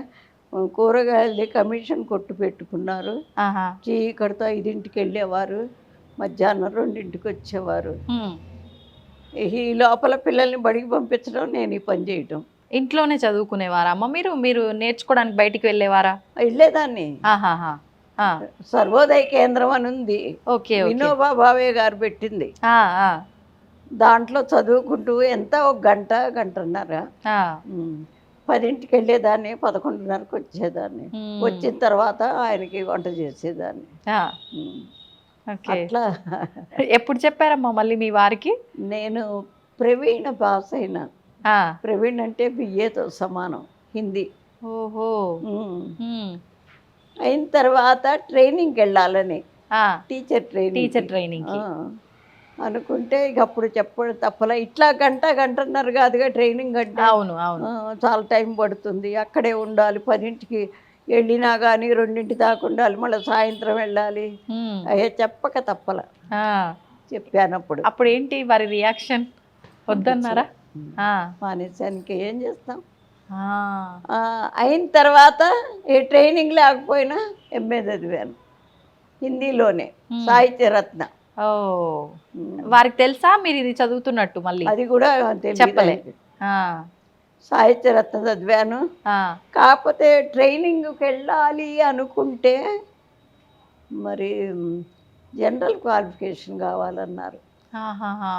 కూరగాయలది కమిషన్ కొట్టు పెట్టుకున్నారు. ఆహా, చీకటితో 5ంటికి వెళ్ళేవారు, మధ్యాహ్నం 2ంటికి వచ్చేవారు. హ్మ్. ఈ లోపల పిల్లల్ని బడికి పంపించడం, నేను ఈ పని చేయటం. ఇంట్లోనే చదువుకునేవారా అమ్మ మీరు? మీరు నేర్చుకోవడానికి బయటికి వెళ్ళేవారా? వెళ్ళేదాన్ని. ఆహాహా, ఆ, సర్వోదయ కేంద్రం అని ఉంది, ఓకే ఓకే, వినోబా భావే గారు పెట్టింది. ఆ, ఆ, దాంట్లో చదువుకుంటూ ఎంత ఒక గంట గంటన్నర. ఆ, 10ంటికి వెళ్ళేదాన్ని, 11:30కి వచ్చేదాన్ని. హ్మ్. వచ్చిన తర్వాత ఆయనకి వంట చేసేదాన్ని. ఆ, ఉమ్. ఓకే. అట్లా ఎప్పుడు చెప్పారమ్మా మళ్ళీ మీ వారికి? నేను ప్రవీణ పాస్ అయినా. ఆ, ప్రవీణ్ అంటే బిఏతో సమానం, హిందీ. ఓహో, ఉమ్. హ్మ్. అయిన తర్వాత ట్రైనింగ్కి వెళ్ళాలని, ఆ, టీచర్ టీచర్ ట్రైనింగ్ కి. అనుకుంటే ఇక అప్పుడు చెప్పడం తప్పలా. ఇట్లా గంట గంటన్నర కాదుగా ట్రైనింగ్ అంటే. అవును అవును, చాలా టైం పడుతుంది, అక్కడే ఉండాలి. 10ంటికి వెళ్ళినా కానీ 2ంటి దాకా ఉండాలి, మళ్ళీ సాయంత్రం వెళ్ళాలి. హ్మ్. అయ్యే చెప్పక తప్పల. ఆ, చెప్పానప్పుడు అప్పుడు ఏంటి వారి రియాక్షన్? వద్దన్నారా? ఆ, మానేశానికి ఏం చేస్తాం. ఆ, అయిన తర్వాత ఏ ట్రైనింగ్ లేకపోయినా ఎంఏ చదివాను హిందీలోనే, సాహిత్య రత్న. ఓ, వారికి తెలుసా మీరు ఇది చదువుతున్నట్టు మళ్ళీ? అది కూడా తెలియదు చెప్పలే. ఆయనకి. ఆ, సాహిత్య రత్న చదివాను. ఆ, కాకపోతే ట్రైనింగ్కి వెళ్ళాలి అనుకుంటే మరి జనరల్ క్వాలిఫికేషన్ కావాలన్నారు. ఆహాహా,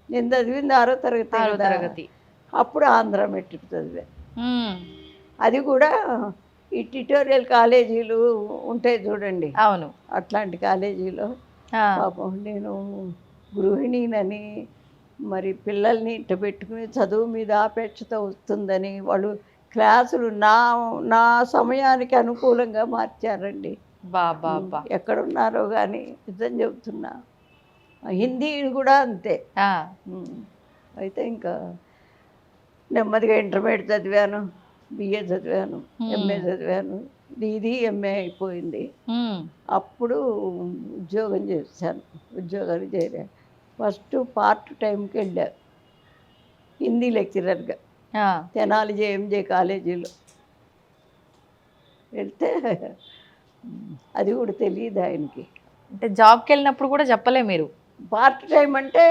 నేను చదివింది 6వ తరగతి 6వ కదా. తరగతి. అప్పుడు ఆంధ్ర మెట్రిక్ చదివా. హ్మ్. అది కూడా ఈ ట్యుటోరియల్ కాలేజీలు ఉంటాయి చూడండి, అవును. అట్లాంటి కాలేజీలో. ఆ, పాపం నేను గృహిణినని, మరి పిల్లల్ని ఇట్ట పెట్టుకుని చదువు మీద ఆపేక్షత వస్తుందని వాళ్ళు క్లాసులు నా నా సమయానికి అనుకూలంగా మార్చారండి. బాబా బా. ఎక్కడున్నారో కానీ నిజం చెబుతున్నా. హిందీ కూడా అంతే. ఆ, అయితే ఇంకా నెమ్మదిగా ఇంటర్మీడియట్ చదివాను, బిఏ చదివాను, ఎంఏ చదివాను. ఇది ఎంఏ అయిపోయింది. హ్మ్. అప్పుడు ఉద్యోగం చేశాను. ఉద్యోగాలు చేరా. ఫస్ట్ పార్ట్ టైంకి వెళ్ళా హిందీ లెక్చరర్గా, ఆ, తెనాలి జేఎంజే కాలేజీలో వెళ్తే అది కూడా తెలియదు ఆయనకి. అంటే జాబ్కి వెళ్ళినప్పుడు కూడా చెప్పలే మీరు? పార్ట్ టైం అంటే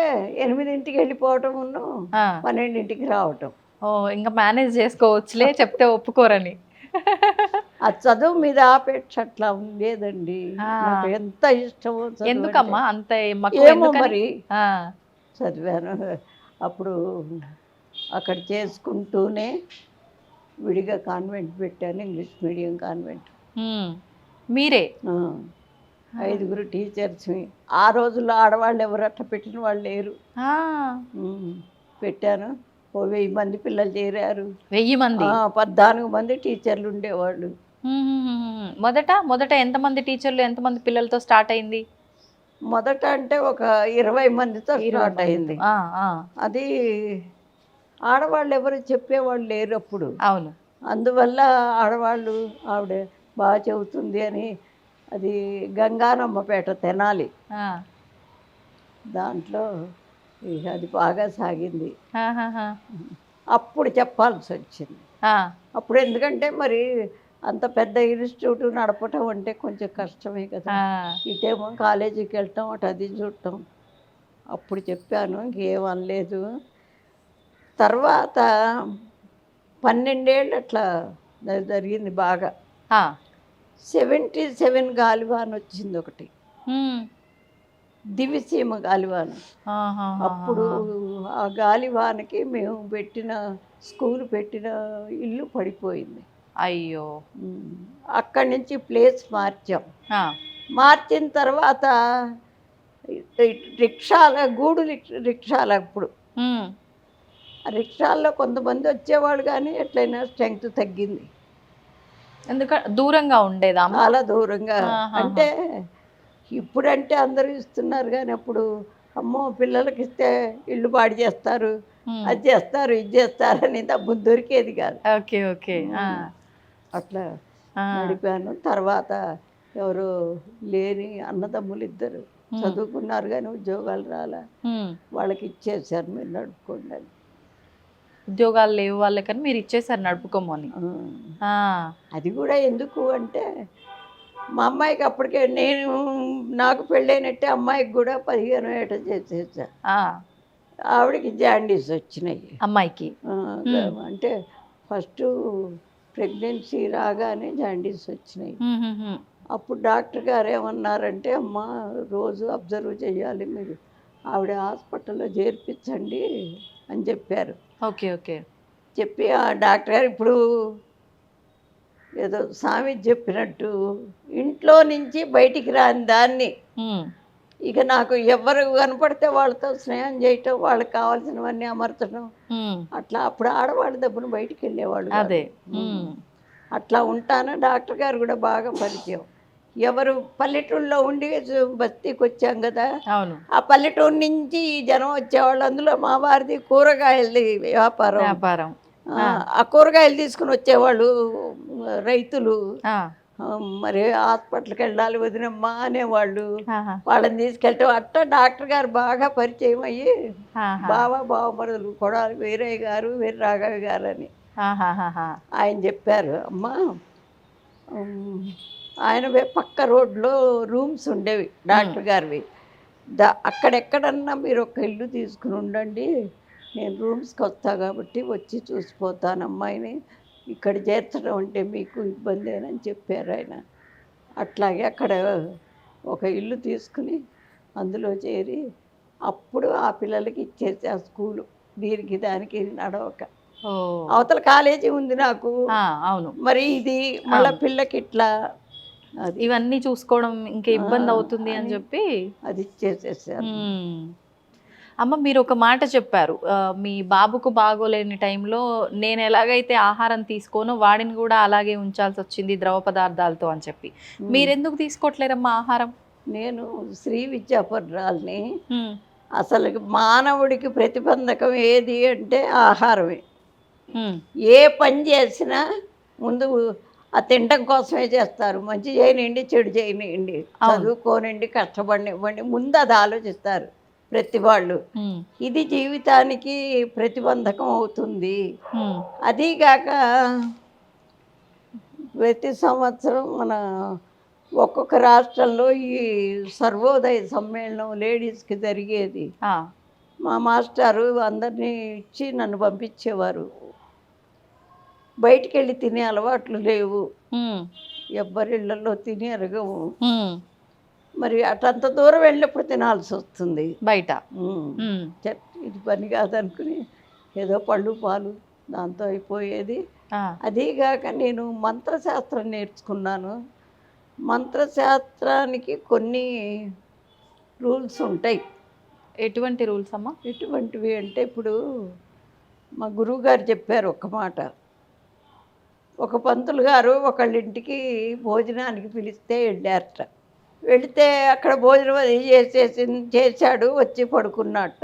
8ంటికి వెళ్ళిపోవటం, ఆ, 12ంటికి రావటం. ఓ, ఇంకా మేనేజ్ చేసుకోవచ్చులే చెప్తే ఒప్పుకోరని. ఆ చదువు మీద ఆపేక్ష అట్లా ఉండేదండి. ఆ. నాకు ఎంత ఇష్టమో చదువు ఎందుకమ్మా అంటే. అంత మక్కువ ఏమో ఎందుకని? మరి ఆ, చదివాను. అప్పుడు అక్కడ చేసుకుంటూనే విడిగా కాన్వెంట్ పెట్టాను, ఇంగ్లీష్ మీడియం కాన్వెంట్. హ్మ్. మీరే? 5గురు టీచర్స్ని. ఆ రోజుల్లో ఆడవాళ్ళు ఎవరు అట్లా పెట్టిన వాళ్ళు లేరు. ఆ, పెట్టాను. ఓ 1000 మంది పిల్లలు చేరారు. 1000 మంది? 14 మంది టీచర్లు ఉండేవాళ్ళు. మొదట మొదట ఎంతమంది టీచర్లు, ఎంతమంది పిల్లలతో స్టార్ట్ అయింది? మొదట అంటే ఒక 20 మందితో 20 స్టార్ట్ మందితో. అయింది. ఆ, ఆ, అది ఆడవాళ్ళు ఎవరు చెప్పేవాళ్ళు లేరు అప్పుడు. అవును. అందువల్ల ఆడవాళ్ళు ఆవిడ బాగా చెబుతుంది అని, అది గంగానమ్మపేట తెనాలి, ఆ, దాంట్లో ఇక అది బాగా సాగింది. ఆహాహా, అప్పుడు చెప్పాల్సి వచ్చింది. ఆ, అప్పుడు ఎందుకంటే మరి అంత పెద్ద ఇన్స్టిట్యూట్ నడపటం అంటే కొంచెం కష్టమే కదా. ఆ, ఇటేమో కాలేజీకి వెళ్ళటం, అటు అది చూడటం. అప్పుడు చెప్పాను, ఇంకేం అనలేదు. తర్వాత 12 ఏళ్ళు అట్లా జరిగింది బాగా. ఆ, 77 గాలివాన్ వచ్చింది ఒకటి, హ్మ్. దివిసీమ గాలివాన్. ఆహాహాహా. అప్పుడు ఆ గాలివానకి మేము పెట్టిన స్కూల్ పెట్టిన ఇల్లు పడిపోయింది. అయ్యో. అక్కడి నుంచి ప్లేస్ మార్చాం. ఆ, మార్చిన తర్వాత రిక్షాల గూడు రిక్షాలు అప్పుడు హ్మ్. రిక్షాల్లో కొంతమంది వచ్చేవాళ్ళు, కానీ ఎట్లయినా స్ట్రెంగ్త్ తగ్గింది. దూరంగా ఉండేదా అమ్మ? చాలా దూరంగా. ఆహాహా. అంటే ఇప్పుడంటే అందరూ ఇస్తున్నారు, కానీ అప్పుడు అమ్మో పిల్లలకి ఇస్తే ఇల్లు పాడు చేస్తారు, హ్మ్. అది చేస్తారు, ఇది చేస్తారు అని డబ్బు దొరికేది కాదు. Okay okay. ఆ, అట్లా ఆ, నడిపాను. తర్వాత ఎవరో లేని అన్నదమ్ములు ఇద్దరు చదువుకున్నారు కానీ ఉద్యోగాలు రాలే, వాళ్ళకి ఇచ్చేసారు మీరు నడుపుకోండి అని. ఉద్యోగాలు లేవు వాళ్ళకని మీరు ఇచ్చేసారు నడుపుకోమని. అది కూడా ఎందుకు అంటే మా అమ్మాయికి అప్పటికే నాకు పెళ్ళైనట్టే అమ్మాయికి కూడా 15 ఏట చేసేసా. ఆవిడకి జాండీస్ వచ్చినాయి అమ్మాయికి. అంటే ఫస్ట్ ప్రెగ్నెన్సీ రాగానే జాండీస్ వచ్చినాయి. అప్పుడు డాక్టర్ గారు ఏమన్నారంటే అమ్మ రోజు అబ్జర్వ్ చేయాలి మీరు, ఆవిడ హాస్పిటల్లో చేర్పించండి అని చెప్పారు. Okay okay. చెప్పి ఆ డాక్టర్ గారు ఇప్పుడు ఏదో స్వామి చెప్పినట్టు ఇంట్లో నుంచి బయటికి రాని దాన్ని ఇక నాకు ఎవరు కనపడితే వాళ్ళతో స్నేహం చేయటం, వాళ్ళకి కావాల్సినవన్నీ అమర్చడం, అట్లా అప్పుడు ఆడవాళ్ళ దెబ్బను బయటికి వెళ్ళేవాళ్ళు. అదే అట్లా ఉంటాను. డాక్టర్ గారు కూడా బాగా పరిచయం. ఎవరు పల్లెటూరులో ఉండి బస్తీకి వచ్చాం కదా, ఆ పల్లెటూరు నుంచి ఈ జనం వచ్చేవాళ్ళు. అందులో మా వారిది కూరగాయలది వ్యాపారం. ఆ కూరగాయలు తీసుకుని వచ్చేవాళ్ళు రైతులు. మరి హాస్పిటల్కి వెళ్ళాలి వదినమ్మా అనేవాళ్ళు, వాళ్ళని తీసుకెళ్తే అట్లా డాక్టర్ గారు బాగా పరిచయం అయ్యి బావమరుదులు కూడా వీరయ్య గారు, వీర రాఘవ గారు అని ఆయన చెప్పారు. అమ్మా ఆయన పక్క రోడ్లో రూమ్స్ ఉండేవి డాక్టర్ గారివి, అక్కడెక్కడన్నా మీరు ఒక ఇల్లు తీసుకుని ఉండండి, నేను రూమ్స్కి వస్తా కాబట్టి వచ్చి చూసిపోతాను అమ్మాయిని, ఇక్కడ చేర్చడం అంటే మీకు ఇబ్బందేనని చెప్పారు ఆయన. అట్లాగే అక్కడ ఒక ఇల్లు తీసుకుని అందులో చేరి అప్పుడు ఆ పిల్లలకి ఇచ్చేసి ఆ స్కూలు దీనికి దానికి నడవక. అవతల కాలేజీ ఉంది నాకు. అవును. మరి ఇది మళ్ళీ పిల్లకి ఇట్లా ఇవన్నీ చూసుకోవడం ఇంకా ఇబ్బంది అవుతుంది అని చెప్పి అది ఇచ్చేసేసారు. అమ్మ మీరు ఒక మాట చెప్పారు, మీ బాబుకు బాగోలేని టైంలో నేను ఎలాగైతే ఆహారం తీసుకోనో వాడిని కూడా అలాగే ఉంచాల్సి వచ్చింది ద్రవ పదార్థాలతో అని చెప్పి. మీరెందుకు తీసుకోవట్లేరమ్మా ఆహారం? నేను శ్రీ విద్యాపరురాల్ని. అసలు మానవుడికి ప్రతిబంధకం ఏది అంటే ఆహారమే. ఏ పని చేసినా ముందు ఆ తినడం కోసమే చేస్తారు. మంచి చేయనివ్వండి, చెడు చేయనివ్వండి, చదువుకోనండి, కష్టపడినివ్వండి, ముందు అది ఆలోచిస్తారు ప్రతి వాళ్ళు. ఇది జీవితానికి ప్రతిబంధకం అవుతుంది. అదీగాక ప్రతి సంవత్సరం మన ఒక్కొక్క రాష్ట్రంలో ఈ సర్వోదయ సమ్మేళనం లేడీస్కి జరిగేది. మా మాస్టారు అందరినీ ఇచ్చి నన్ను పంపించేవారు. బయటికి వెళ్ళి తినే అలవాట్లు లేవు, ఎవ్వరిళ్లలో తిని అరగవు. మరి అటంత దూరం వెళ్ళినప్పుడు తినాల్సి వస్తుంది బయట. ఇది పని కాదనుకుని ఏదో పళ్ళు పాలు దాంతో అయిపోయేది. అదీగాక నేను మంత్రశాస్త్రం నేర్చుకున్నాను. మంత్రశాస్త్రానికి కొన్ని రూల్స్ ఉంటాయి. ఎటువంటి రూల్స్ అమ్మా? ఎటువంటివి అంటే ఇప్పుడు మా గురువుగారు చెప్పారు ఒక మాట. ఒక పంతులు గారు ఒకళ్ళింటికి భోజనానికి పిలిస్తే వెళ్ళారట. వెళితే అక్కడ భోజనం అది చేశాడు, వచ్చి పడుకున్నట్ట.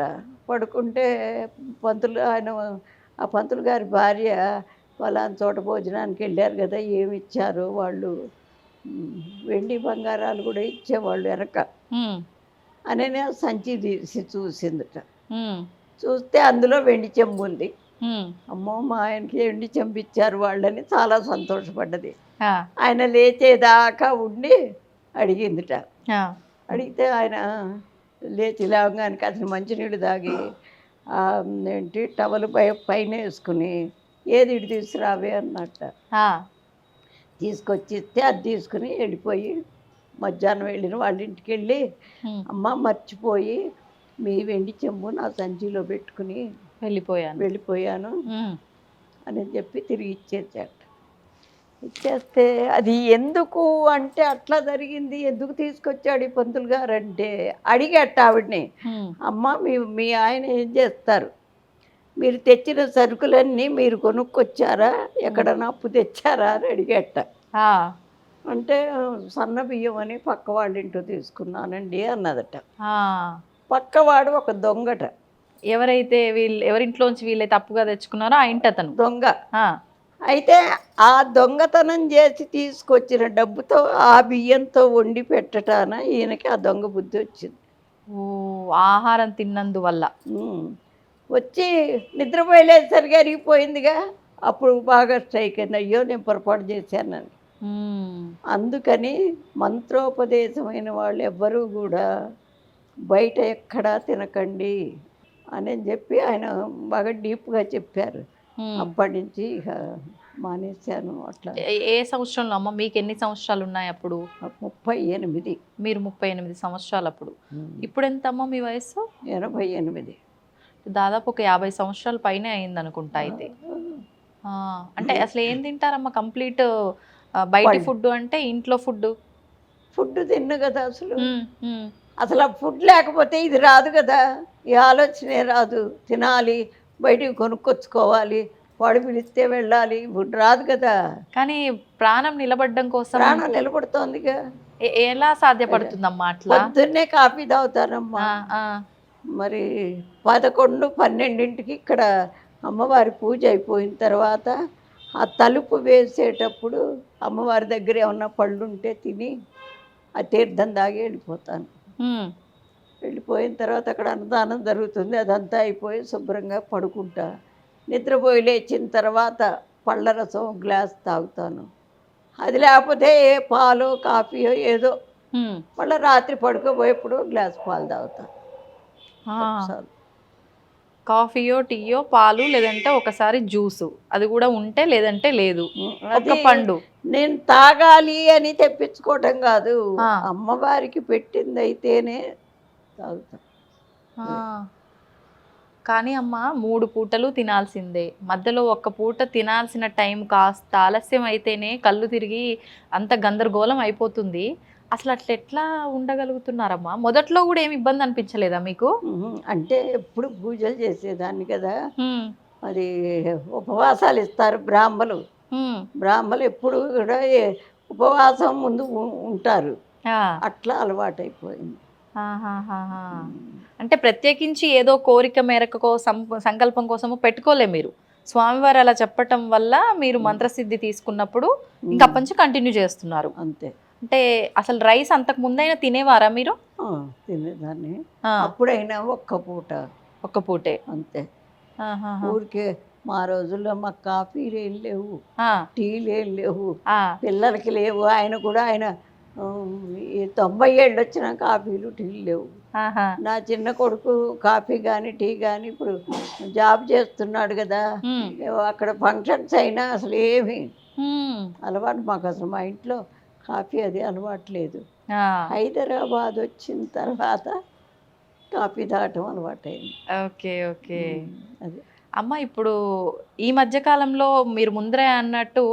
పడుకుంటే ఆ పంతులు గారి భార్య వాళ్ళని చోట భోజనానికి వెళ్ళారు కదా, ఏమి ఇచ్చారు వాళ్ళు, వెండి బంగారాలు కూడా ఇచ్చేవాళ్ళు వెనక అనే సంచి తీసి చూసిందట. చూస్తే అందులో వెండి చెంబు ఉంది. అమ్మో మా ఆయనకి వెండి చెంబు ఇచ్చారు వాళ్ళని చాలా సంతోషపడ్డది. ఆయన లేచేదాకా ఉండి అడిగిందిట. అడిగితే ఆయన లేచి లేవగానికి అసలు మంచినీళ్ళు తాగి ఏంటి టవల్ పైన వేసుకుని ఏది ఇటు తీసుకురావే అన్నట్ట. తీసుకొచ్చి ఇస్తే అది తీసుకుని వెళ్ళిపోయి మధ్యాహ్నం వెళ్ళిన వాళ్ళ ఇంటికి వెళ్ళి, అమ్మ మర్చిపోయి మీ వెండి చెంబు నా సంచిలో పెట్టుకుని వెళ్ళిపోయాను అని చెప్పి తిరిగి ఇచ్చేసాట. ఇచ్చేస్తే అది ఎందుకు అంటే అట్లా జరిగింది, ఎందుకు తీసుకొచ్చాడు ఈ పంతులు గారు అంటే అడిగట్ట ఆవిడని, అమ్మ మీ ఆయన ఏం చేస్తారు, మీరు తెచ్చిన సరుకులన్నీ మీరు కొనుక్కొచ్చారా, ఎక్కడన్నా అప్పు తెచ్చారా అని అడిగట్ట. అంటే సన్న బియ్యం అని పక్క వాళ్ళ ఇంట్లో తీసుకున్నానండి అన్నదట. పక్కవాడు ఒక దొంగట. ఎవరైతే ఎవరింట్లోంచి వీళ్ళైతే తప్పుగా తెచ్చుకున్నారో ఆ ఇంటి అతను దొంగ. అయితే ఆ దొంగతనం చేసి తీసుకొచ్చిన డబ్బుతో ఆ బియ్యంతో వండి పెట్టటాన ఈయనకి ఆ దొంగ బుద్ధి వచ్చింది. ఓ ఆహారం తిన్నందువల్ల. ఉమ్. వచ్చి నిద్రపోయలేసరికి అరిగిపోయిందిగా. అప్పుడు బాగా స్ట్రైక్ అయింది, అయ్యో నేను పొరపాటు చేశానని. ఉమ్. అందుకని మంత్రోపదేశమైన వాళ్ళు ఎవ్వరూ కూడా బయట ఎక్కడా తినకండి అని చెప్పి ఆయన బాగా డీప్గా చెప్పారు. ఉమ్. అప్పటి నుంచి ఇక మానేశాను అట్లా. ఏ సంవత్సరంలో అమ్మ? మీకు ఎన్ని సంవత్సరాలు ఉన్నాయి అప్పుడు? 38. మీరు 38 సంవత్సరాలు అప్పుడు. ఇప్పుడు ఎంత అమ్మ మీ వయసు? 88. దాదాపు ఒక 50 సంవత్సరాల పైనే అయింది అనుకుంటా అయితే. ఆ, అంటే అసలు ఏం తింటారమ్మా కంప్లీట్? బయట ఫుడ్ అంటే ఇంట్లో ఫుడ్? ఫుడ్ తిన్ను కదా అసలు. అసలు ఆ ఫుడ్ లేకపోతే ఇది రాదు కదా, ఈ ఆలోచనే రాదు. తినాలి, బయటికి కొనుక్కొచ్చుకోవాలి, వాడు పిలిస్తే వెళ్ళాలి, ఫుడ్ రాదు కదా. కానీ ప్రాణం నిలబడడం కోసం ప్రాణం నిలబడుతోందిగా. ఎలా సాధ్యపడుతుందమ్మా అట్లా? పొద్దున్నే కాఫీ తాగుతానమ్మా. ఆ, మరి 11, 12ంటికి ఇక్కడ అమ్మవారి పూజ అయిపోయిన తర్వాత ఆ తలుపు వేసేటప్పుడు అమ్మవారి దగ్గర ఏమన్నా పళ్ళు ఉంటే తిని ఆ తీర్థం తాగి వెళ్ళిపోతాను. వెళ్ళిపోయిన తర్వాత అక్కడ అన్నదానం జరుగుతుంది, అదంతా అయిపోయి శుభ్రంగా పడుకుంటా. నిద్రపోయి లేచిన తర్వాత పళ్ళ రసం గ్లాస్ తాగుతాను. అది లేకపోతే ఏ పాలు కాఫీయో ఏదో. మళ్ళీ రాత్రి పడుకోబోయేప్పుడు గ్లాస్ పాలు తాగుతాను. కాఫీయో టీయో పాలు, లేదంటే ఒకసారి జ్యూసు, అది కూడా ఉంటే, లేదంటే లేదు. ఒక పండు నేను తాగాలి అని తెప్పించుకోవటం కాదు, అమ్మవారికి పెట్టింది అయితేనే తాగుతా. కానీ అమ్మ 3 పూటలు తినాల్సిందే, మధ్యలో ఒక్క పూట తినాల్సిన టైం కాస్త ఆలస్యం అయితేనే కళ్ళు తిరిగి అంత గందరగోళం అయిపోతుంది. అసలు అట్లా ఎట్లా ఉండగలుగుతున్నారమ్మా? మొదట్లో కూడా ఏమి ఇబ్బంది అనిపించలేదా మీకు? అంటే ఎప్పుడు పూజలు చేసేదాన్ని కదా, అది ఉపవాసాలు ఇస్తారు బ్రాహ్మలు. బ్రాహ్మలు ఎప్పుడు కూడా ఉపవాసం ముందు ఉంటారు, అట్లా అలవాటైపోయింది. అంటే ప్రత్యేకించి ఏదో కోరిక మేరకు సంకల్పం కోసము పెట్టుకోలే మీరు, స్వామివారు అలా చెప్పటం వల్ల మీరు మంత్రసిద్ధి తీసుకున్నప్పుడు ఇంకా అప్పటి నుంచి కంటిన్యూ చేస్తున్నారు అంతే. అంటే అసలు రైస్ అంతకు ముందైనా తినేవారా మీరు? తినేదాన్ని, అప్పుడైనా ఒక్క పూటే అంతే. ఊరికే మా రోజుల్లో మాకు కాఫీలు ఏం లేవు, టీలు ఏం లేవు, పిల్లలకి లేవు. ఆయన కూడా ఆయన 90 ఏళ్ళు వచ్చిన కాఫీలు టీలు లేవు. నా చిన్న కొడుకు కాఫీ కానీ టీ కానీ ఇప్పుడు జాబ్ చేస్తున్నాడు కదా, అక్కడ ఫంక్షన్స్ అయినా అసలు ఏమి అలవాటు మాకు. అసలు మా ఇంట్లో కాఫీ అది అలవాటు లేదు. హైదరాబాద్ వచ్చిన తర్వాత కాఫీ తాగటం అలవాటైంది. Okay okay. అది అమ్మ, ఇప్పుడు ఈ మధ్యకాలంలో మీరు ముందరే అన్నట్టు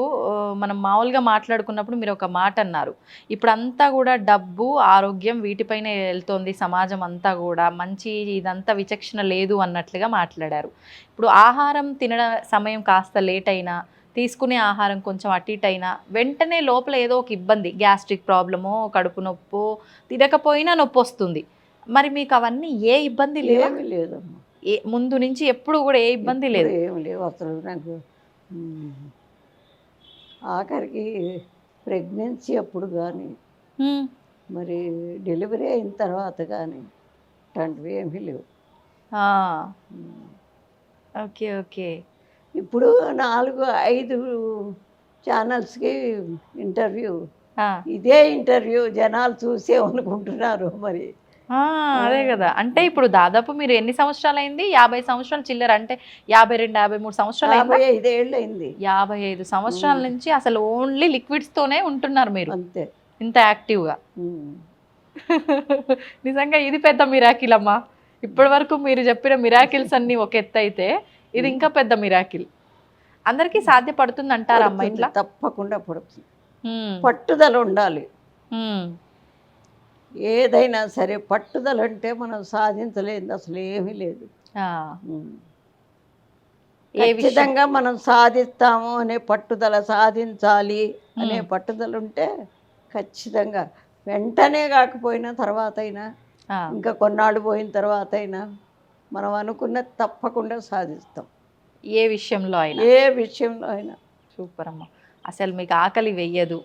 మనం మామూలుగా మాట్లాడుకున్నప్పుడు మీరు ఒక మాట అన్నారు, ఇప్పుడు అంతా కూడా డబ్బు ఆరోగ్యం వీటిపైనే వెళ్తోంది సమాజం అంతా కూడా, మంచి ఇదంతా విచక్షణ లేదు అన్నట్లుగా మాట్లాడారు. ఇప్పుడు ఆహారం తినడం సమయం కాస్త లేట్ అయినా, తీసుకునే ఆహారం కొంచెం అటు ఇటు అయినా వెంటనే లోపల ఏదో ఒక ఇబ్బంది, గ్యాస్ట్రిక్ ప్రాబ్లమో, కడుపు నొప్పో, తినకపోయినా నొప్పి వస్తుంది. మరి మీకు అవన్నీ ఏ ఇబ్బంది లేదమ్మా? ముందు నుంచి ఎప్పుడు కూడా ఏ ఇబ్బంది లేదు? ఏమి లేవు అసలు. నాకు ఆఖరికి ప్రెగ్నెన్సీ అప్పుడు కానీ, మరి డెలివరీ అయిన తర్వాత కానీ అట్లాంటివి ఏమీ లేవు. Okay okay. ఇప్పుడు 4-5 ఛానల్స్కి ఇంటర్వ్యూ, ఇదే ఇంటర్వ్యూ జనాలు చూసే అనుకుంటున్నారు మరి. అదే కదా. అంటే ఇప్పుడు దాదాపు మీరు ఎన్ని సంవత్సరాలు అయింది? 50 సంవత్సరాలు చిల్లర, అంటే 52, 53 సంవత్సరాలు, 55 ఏళ్ళు అయింది. 55 సంవత్సరాల నుంచి అసలు ఓన్లీ లిక్విడ్స్ తోనే ఉంటున్నారు మీరు, అంతే, ఇంత యాక్టివ్గా. నిజంగా ఇది పెద్ద మిరాకిల్ అమ్మా. ఇప్పటి వరకు మీరు చెప్పిన మిరాకిల్స్ అన్ని ఒక ఎత్తు అయితే, ఇది ఇంకా పెద్ద మిరాకిల్. అందరికీ సాధ్యపడుతుంది అంటారా అమ్మ ఇట్లా? తప్పకుండా పడుతుంది, పట్టుదల ఉండాలి. ఏదైనా సరే పట్టుదల అంటే మనం సాధించలేదు అసలు ఏమీ లేదు. ఖచ్చితంగా మనం సాధిస్తాము అనే పట్టుదల, సాధించాలి అనే పట్టుదల ఉంటే ఖచ్చితంగా వెంటనే కాకపోయినా తర్వాత అయినా, ఇంకా కొన్నాళ్ళు పోయిన తర్వాత అయినా మనం అనుకున్నది తప్పకుండా సాధిస్తాం. ఏ విషయంలో అయినా, ఏ విషయంలో అయినా. సూపర్ అమ్మ. అసలు మీకు ఆకలి వెయ్యదు,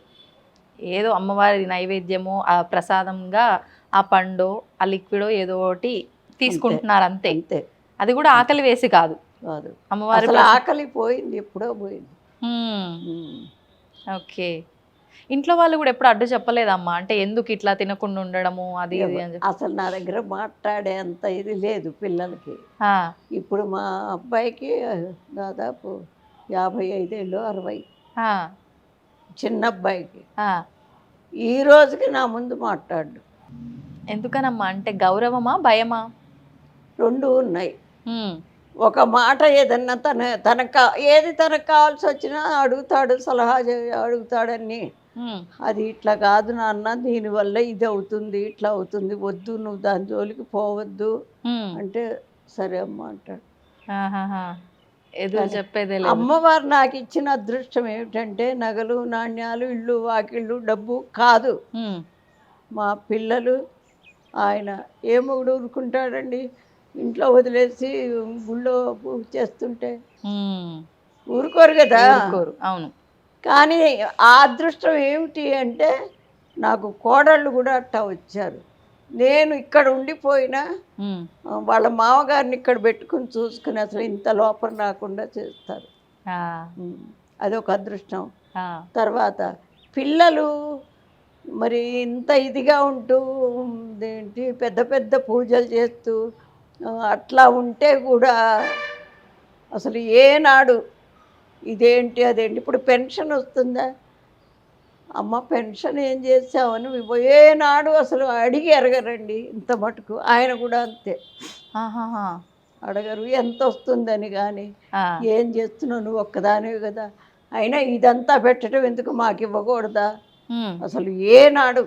ఏదో అమ్మవారి నైవేద్యము ఆ ప్రసాదంగా ఆ పండో ఆ లిక్విడో ఏదో ఒకటి తీసుకుంటున్నారు అంతే. అంతే, అది కూడా ఆకలి వేసి కాదు, కాదు. అమ్మవారి అసలు ఆకలి పోయింది, ఎప్పుడో పోయింది. ఓకే. ఇంట్లో వాళ్ళు కూడా ఎప్పుడు అడ్డు చెప్పలేదమ్మా, అంటే ఎందుకు ఇట్లా తినకుండా ఉండడము అది ఇది అని చెప్పి? అసలు నా దగ్గర మాట్లాడే అంత ఇది లేదు పిల్లలకి. ఆ, ఇప్పుడు మా అబ్బాయికి దాదాపు 55 60. ఆ, చిన్న అబ్బాయికి ఆ. ఈ రోజుకి నా ముందు మాట్లాడు. ఎందుకనమ్మా, అంటే గౌరవమా భయమా? రెండు ఉన్నాయి. ఉమ్, ఒక మాట ఏదన్నా ఏది తనకు కావాల్సి వచ్చినా అడుగుతాడు, సలహా అడుగుతాడని. ఉమ్, అది ఇట్లా కాదు నాన్న, దీనివల్ల ఇది అవుతుంది, ఇట్లా అవుతుంది, వద్దు నువ్వు దాని జోలికి పోవద్దు ఉమ్. అంటే సరే అమ్మ అంటాడు. ఆహాహా. ఎదురు చెప్పేదే లేదు. అమ్మవారు నాకు ఇచ్చిన అదృష్టం ఏమిటంటే నగలు నాణ్యాలు ఇళ్ళు వాకిళ్ళు డబ్బు కాదు. ఉమ్, మా పిల్లలు, ఆయన ఏ మొగుడు ఊరుకుంటాడండి ఇంట్లో వదిలేసి గుళ్ళో పూజ చేస్తుంటే? ఉమ్. ఊరుకోరు కదా. ఊరుకోరు, అవును. కానీ ఆ అదృష్టం ఏమిటి అంటే నాకు కోడళ్ళు కూడా అట్టా వచ్చారు. నేను ఇక్కడ ఉండిపోయినా ఉమ్, వాళ్ళ మామగారిని ఇక్కడ పెట్టుకుని చూసుకుని అసలు ఇంత లోపల రాకుండా చేస్తారు. ఆ, అదొక అదృష్టం. ఆ. తర్వాత పిల్లలు మరి ఇంత ఇదిగా ఉంటూ ఏంటి పెద్ద పెద్ద పూజలు చేస్తూ అట్లా ఉంటే కూడా అసలు ఏనాడు ఇదేంటి అదేంటి ఇప్పుడు పెన్షన్ వస్తుందా అమ్మ, పెన్షన్ ఏం చేసామని ఏనాడు అసలు అడిగి అడగరండి. ఇంత మటుకు ఆయన కూడా అంతే, ఆహాహా. అడగరు ఎంత వస్తుందని. కానీ ఆ. ఏం చేస్తున్నావు నువ్వు ఒక్కదానివి కదా, అయినా ఇదంతా పెట్టడం ఎందుకు మాకు ఇవ్వకూడదా ఉమ్. అసలు ఏనాడు.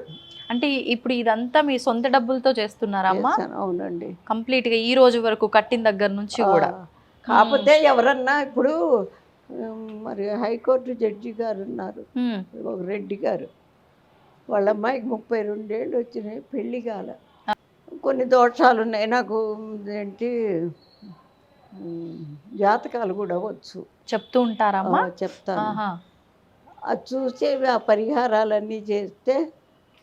అంటే ఇప్పుడు ఇదంతా మీ సొంత డబ్బులతో చేస్తున్నారమ్మా? చేశాను, అవునండి. కంప్లీట్ గా ఈ రోజు వరకు కట్టిన దగ్గర నుంచి కూడా? కాకపోతే ఎవరన్నా ఇప్పుడు మరి హైకోర్టు జడ్జి గారు ఉన్నారు, ఉమ్, ఒక రెడ్డి గారు, వాళ్ళ అమ్మాయికి 32 ఏళ్ళు వచ్చినాయి, పెళ్లి కాల. కొన్ని దోషాలు ఉన్నాయి. నాకు ఏంటి జాతకాలు కూడా వచ్చు, చెప్తూ ఉంటారమ్మా? చెప్తాను. ఆహా. అది చూసి ఆ పరిహారాలన్నీ చేస్తే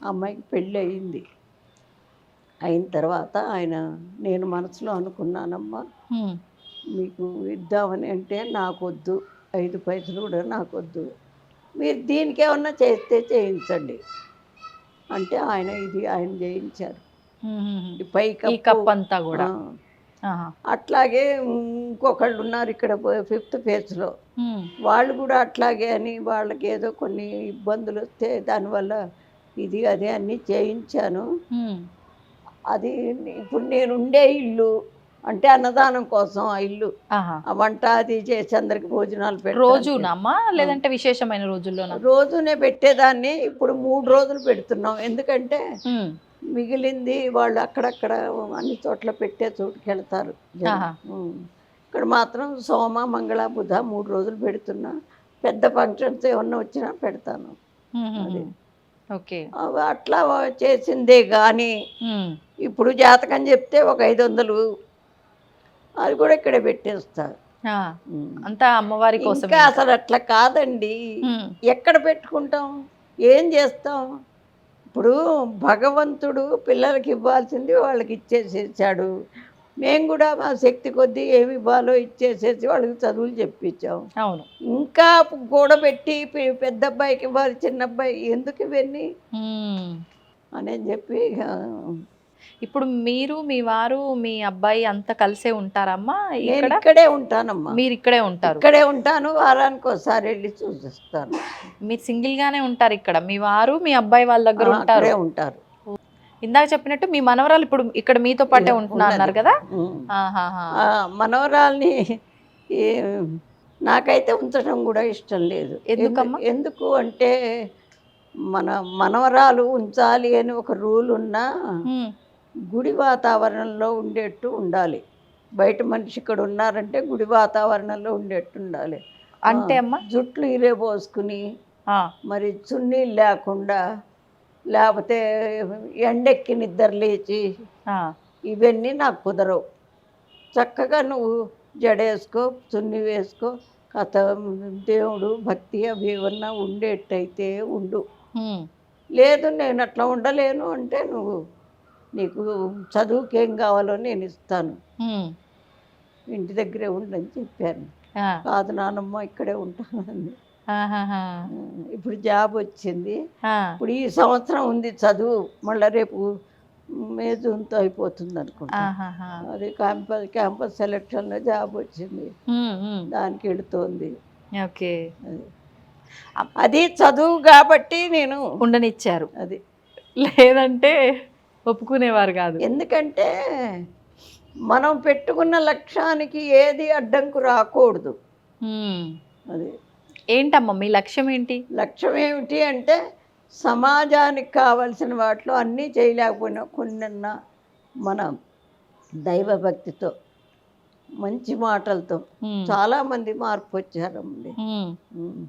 అమ్మాయికి పెళ్ళి అయింది. అయిన తర్వాత ఆయన, నేను మనసులో అనుకున్నానమ్మా ఉమ్, మీకు ఇద్దామని, అంటే నాకొద్దు, 5 పైసలు కూడా నాకొద్దు, మీరు దీనికి ఏమన్నా చేస్తే చేయించండి అంటే ఆయన చేయించారు. ఈ పై ఈ కప్ అంతా కూడా? ఆహా. అట్లాగే ఇంకొకళ్ళు ఉన్నారు ఇక్కడ 5th ఫేజ్లో, వాళ్ళు కూడా అట్లాగే అని వాళ్ళకి ఏదో కొన్ని ఇబ్బందులు వస్తే దానివల్ల ఇది అదే అన్నీ చేయించాను. అది ఇప్పుడు నేను ఉండే ఇల్లు అంటే అన్నదానం కోసం ఆ ఇల్లు, ఆ వంట అది చేసి అందరికి భోజనాలు పెట్టి రోజునమ్మా లేదంటే విశేషమైన రోజుల్లోనా? రోజునే పెట్టేదాన్ని. ఇప్పుడు 3 రోజులు పెడుతున్నాం, ఎందుకంటే మిగిలింది వాళ్ళు అక్కడక్కడ అన్ని చోట్ల పెట్టే చోటుకి వెళ్తారు. ఇక్కడ మాత్రం సోమ మంగళ బుధ 3 రోజులు పెడుతున్నా. పెద్ద ఫంక్షన్స్ ఏమన్నా వచ్చినా పెడతాను. అది ఓకే. అట్లా చేసిందే కానీ ఇప్పుడు జాతకం చెప్తే ఒక 500 అది కూడా ఇక్కడే పెట్టేస్తారు. అంతా అమ్మవారి కోసం. ఇంకా అసలు అట్లా కాదండి, ఎక్కడ పెట్టుకుంటాం, ఏం చేస్తాం? ఇప్పుడు భగవంతుడు పిల్లలకి ఇవ్వాల్సింది వాళ్ళకి ఇచ్చేసేసాడు. మేము కూడా మా శక్తి కొద్దీ ఏమి ఇవ్వాలో ఇచ్చేసేసి వాళ్ళకి చదువులు చెప్పించాం. అవును. ఇంకా కూడబెట్టి పెద్ద అబ్బాయికి ఇవ్వాలి, చిన్న అబ్బాయి ఎందుకు ఇవన్నీ అని చెప్పి. ఇప్పుడు మీరు మీ వారు మీ అబ్బాయి అంతా కలిసే ఉంటారమ్మా? ఇక్కడే ఉంటానమ్మా. మీరు ఇక్కడే ఉంటారు? ఇక్కడే ఉంటాను, వారానికి ఒకసారి వెళ్ళి చూసిస్తాను. మీరు సింగిల్ గానే ఉంటారు ఇక్కడ? మీ వారు మీ అబ్బాయి వాళ్ళ దగ్గర ఉంటారు? ఇందాక చెప్పినట్టు మీ మనవరాలు ఇప్పుడు ఇక్కడ మీతో పాటే ఉంటున్నారు కదా? మనవరాల్ని నాకైతే ఉంచడం కూడా ఇష్టం లేదు. ఎందుకు అంటే మన మనవరాలు ఉంచాలి అని ఒక రూల్ ఉన్నా గుడి వాతావరణంలో ఉండేట్టు ఉండాలి. బయట మనిషి ఇక్కడ ఉన్నారంటే గుడి వాతావరణంలో ఉండేట్టు ఉండాలి. అంటే అమ్మ జుట్లు ఇరేబోసుకుని మరి చున్నీలు లేకుండా, లేకపోతే ఎండెక్కి నిద్ర లేచి ఇవన్నీ నాకు కుదరవు. చక్కగా నువ్వు జడేసుకో, చున్నీ వేసుకో, కథ దేవుడు భక్తి అవి ఏమన్నా ఉండేటైతే ఉండు, ఉమ్, లేదు నేను అట్లా ఉండలేను అంటే నీకు చదువుకేం కావాలో నేను ఇస్తాను, ఉమ్, ఇంటి దగ్గరే ఉండని చెప్పాను. ఆ, కాదు నానమ్మ ఇక్కడే ఉంటానని. ఆహాహా, ఇప్పుడు జాబ్ వచ్చింది, ఆ, ఇప్పుడు ఈ సంవత్సరం ఉంది చదువు, మళ్ళీ రేపు మే జూన్తో అయిపోతుంది అనుకుంటా. ఆహాహా, అది క్యాంపస్ సెలక్షన్లో జాబ్ వచ్చింది, ఉమ్, ఉమ్, దానికి వెళుతోంది. ఓకే. అది చదువు కాబట్టి నేను ఉండనిచ్చారు, అది. లేదంటే ఒప్పుకునేవారు కాదు. ఎందుకంటే మనం పెట్టుకున్న లక్ష్యానికి ఏది అడ్డంకు రాకూడదు. ఉమ్, అది ఏంటమ్మా మీ లక్ష్యం ఏంటి? లక్ష్యం ఏమిటి అంటే సమాజానికి కావలసిన వాటిలో అన్నీ చేయలేకపోయినా కొన్నన్నా మన దైవభక్తితో మంచి మాటలతో ఉమ్, చాలామంది మార్పు వచ్చారండి. ఉమ్,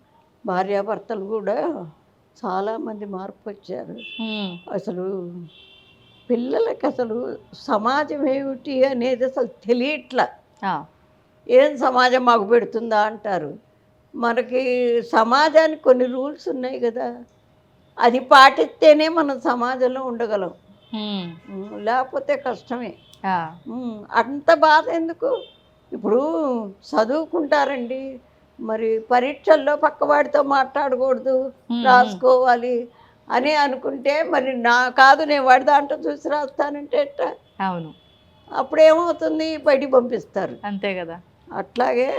భార్యాభర్తలు కూడా చాలామంది మార్పు వచ్చారు. ఉమ్, అసలు పిల్లలకి అసలు సమాజం ఏమిటి అనేది అసలు తెలియట్లా. ఆ, ఏం సమాజం మాకు పెడుతుందా అంటారు. మనకి సమాజానికి కొన్ని రూల్స్ ఉన్నాయి కదా, అది పాటిస్తేనే మనం సమాజంలో ఉండగలం, ఉమ్, లేకపోతే కష్టమే. ఆ, అంత బాధ ఎందుకు? ఇప్పుడు చదువుకుంటారండి, మరి పరీక్షల్లో పక్కవాడితో మాట్లాడకూడదు, రాసుకోవాలి అని అనుకుంటే మరి కాదు నేను వాడి దాంట్లో చూసి రాస్తానంటే ఎట్టా? అవును, అప్పుడేమవుతుంది, బయటికి పంపిస్తారు. అంతే కదా. అట్లాగే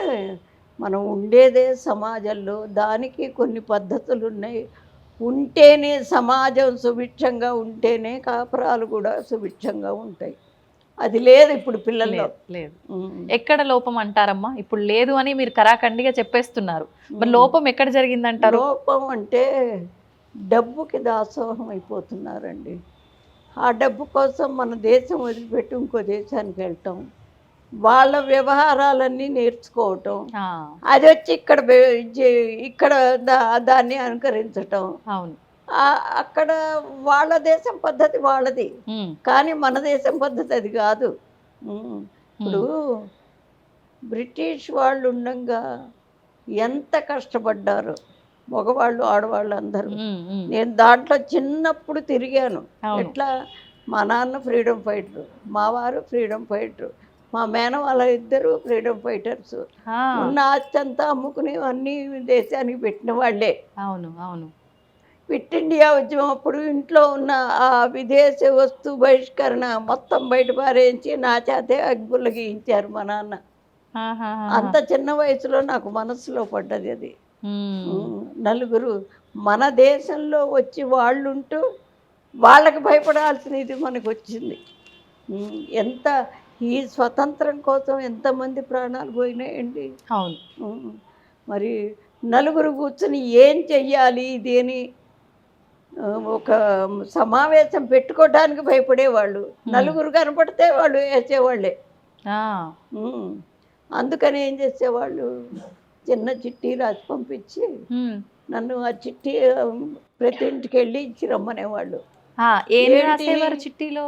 మనం ఉండేదే సమాజంలో, దానికి కొన్ని పద్ధతులు ఉన్నాయి. ఉంటేనే సమాజం సుభిక్షంగా ఉంటేనే కాపురాలు కూడా సుభిక్షంగా ఉంటాయి. అది లేదు ఇప్పుడు పిల్లల్లో. లేదు. ఎక్కడ లోపం అంటారమ్మా? ఇప్పుడు లేదు అని మీరు కరాఖండిగా చెప్పేస్తున్నారు, మరి లోపం ఎక్కడ జరిగిందంటారు? లోపం అంటే డబ్బుకి దాసోహం అయిపోతున్నారండి. ఆ డబ్బు కోసం మన దేశం వదిలిపెట్టి ఇంకో దేశానికి వెళ్ళటం, వాళ్ళ వ్యవహారాలన్నీ నేర్చుకోవటం, అది వచ్చి ఇక్కడ దాన్ని అనుకరించటం. అవును, అక్కడ వాళ్ళ దేశం పద్ధతి వాళ్ళది, కానీ మన దేశం పద్ధతి అది కాదు. ఇప్పుడు బ్రిటిష్ వాళ్ళు ఉండగా ఎంత కష్టపడ్డారు మగవాళ్ళు ఆడవాళ్ళు అందరూ. నేను దాంట్లో చిన్నప్పుడు తిరిగాను. ఎట్లా, మా నాన్న ఫ్రీడమ్ ఫైటరు, మా వారు ఫ్రీడమ్ ఫైటరు, మా మేనవాళ్ళ ఇద్దరు ఫ్రీడమ్ ఫైటర్స్. ఉన్న ఆస్తి అంతా అమ్ముకుని అన్ని దేశానికి పెట్టిన వాళ్ళే. అవును, అవును. క్విట్ ఇండియా ఉద్యమం అప్పుడు ఇంట్లో ఉన్న ఆ విదేశీ వస్తు బహిష్కరణ మొత్తం బయట పారేయించి నా చేతే అగ్గులు గీయించారు మా నాన్న. అంత చిన్న వయసులో నాకు మనసులో పడ్డది అది. నలుగురు మన దేశంలో వచ్చి వాళ్ళుంటూ వాళ్ళకి భయపడాల్సిన ఇది మనకు వచ్చింది. ఎంత ఈ స్వతంత్రం కోసం ఎంతమంది ప్రాణాలు పోయినాయండి. అవును. మరి నలుగురు కూర్చుని ఏం చెయ్యాలి దేని ఒక సమావేశం పెట్టుకోవడానికి భయపడేవాళ్ళు. నలుగురు కనపడితే వాళ్ళు వేసేవాళ్ళే. అందుకని ఏం చేసేవాళ్ళు, చిన్న చిట్టి రాసి పంపించి నన్ను ఆ చిట్టి ప్రతి ఇంటికి వెళ్ళి ఇచ్చి రమ్మనేవాళ్ళు. చిట్టీలో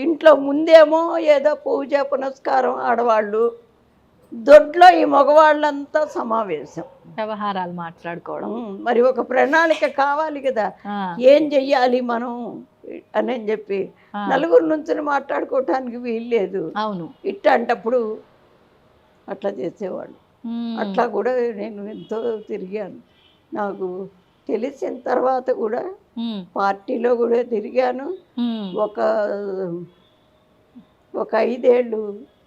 ఇంట్లో ముందేమో ఏదో పూజ పునస్కారం ఆడవాళ్ళు, దొడ్లో ఈ మగవాళ్ళంతా సమావేశం, వ్యవహారాలు మాట్లాడుకోవడం. మరి ఒక ప్రణాళిక కావాలి కదా, ఏం చెయ్యాలి మనం అని చెప్పి నలుగురు నుంచి మాట్లాడుకోవటానికి వీల్లేదు. అవును, ఇట్టంటప్పుడు అట్లా చేసేవాళ్ళు. అట్లా కూడా నేను ఎంతో తిరిగాను. నాకు తెలిసిన తర్వాత కూడా పార్టీలో కూడా తిరిగాను. ఒక 5 ఏళ్ళు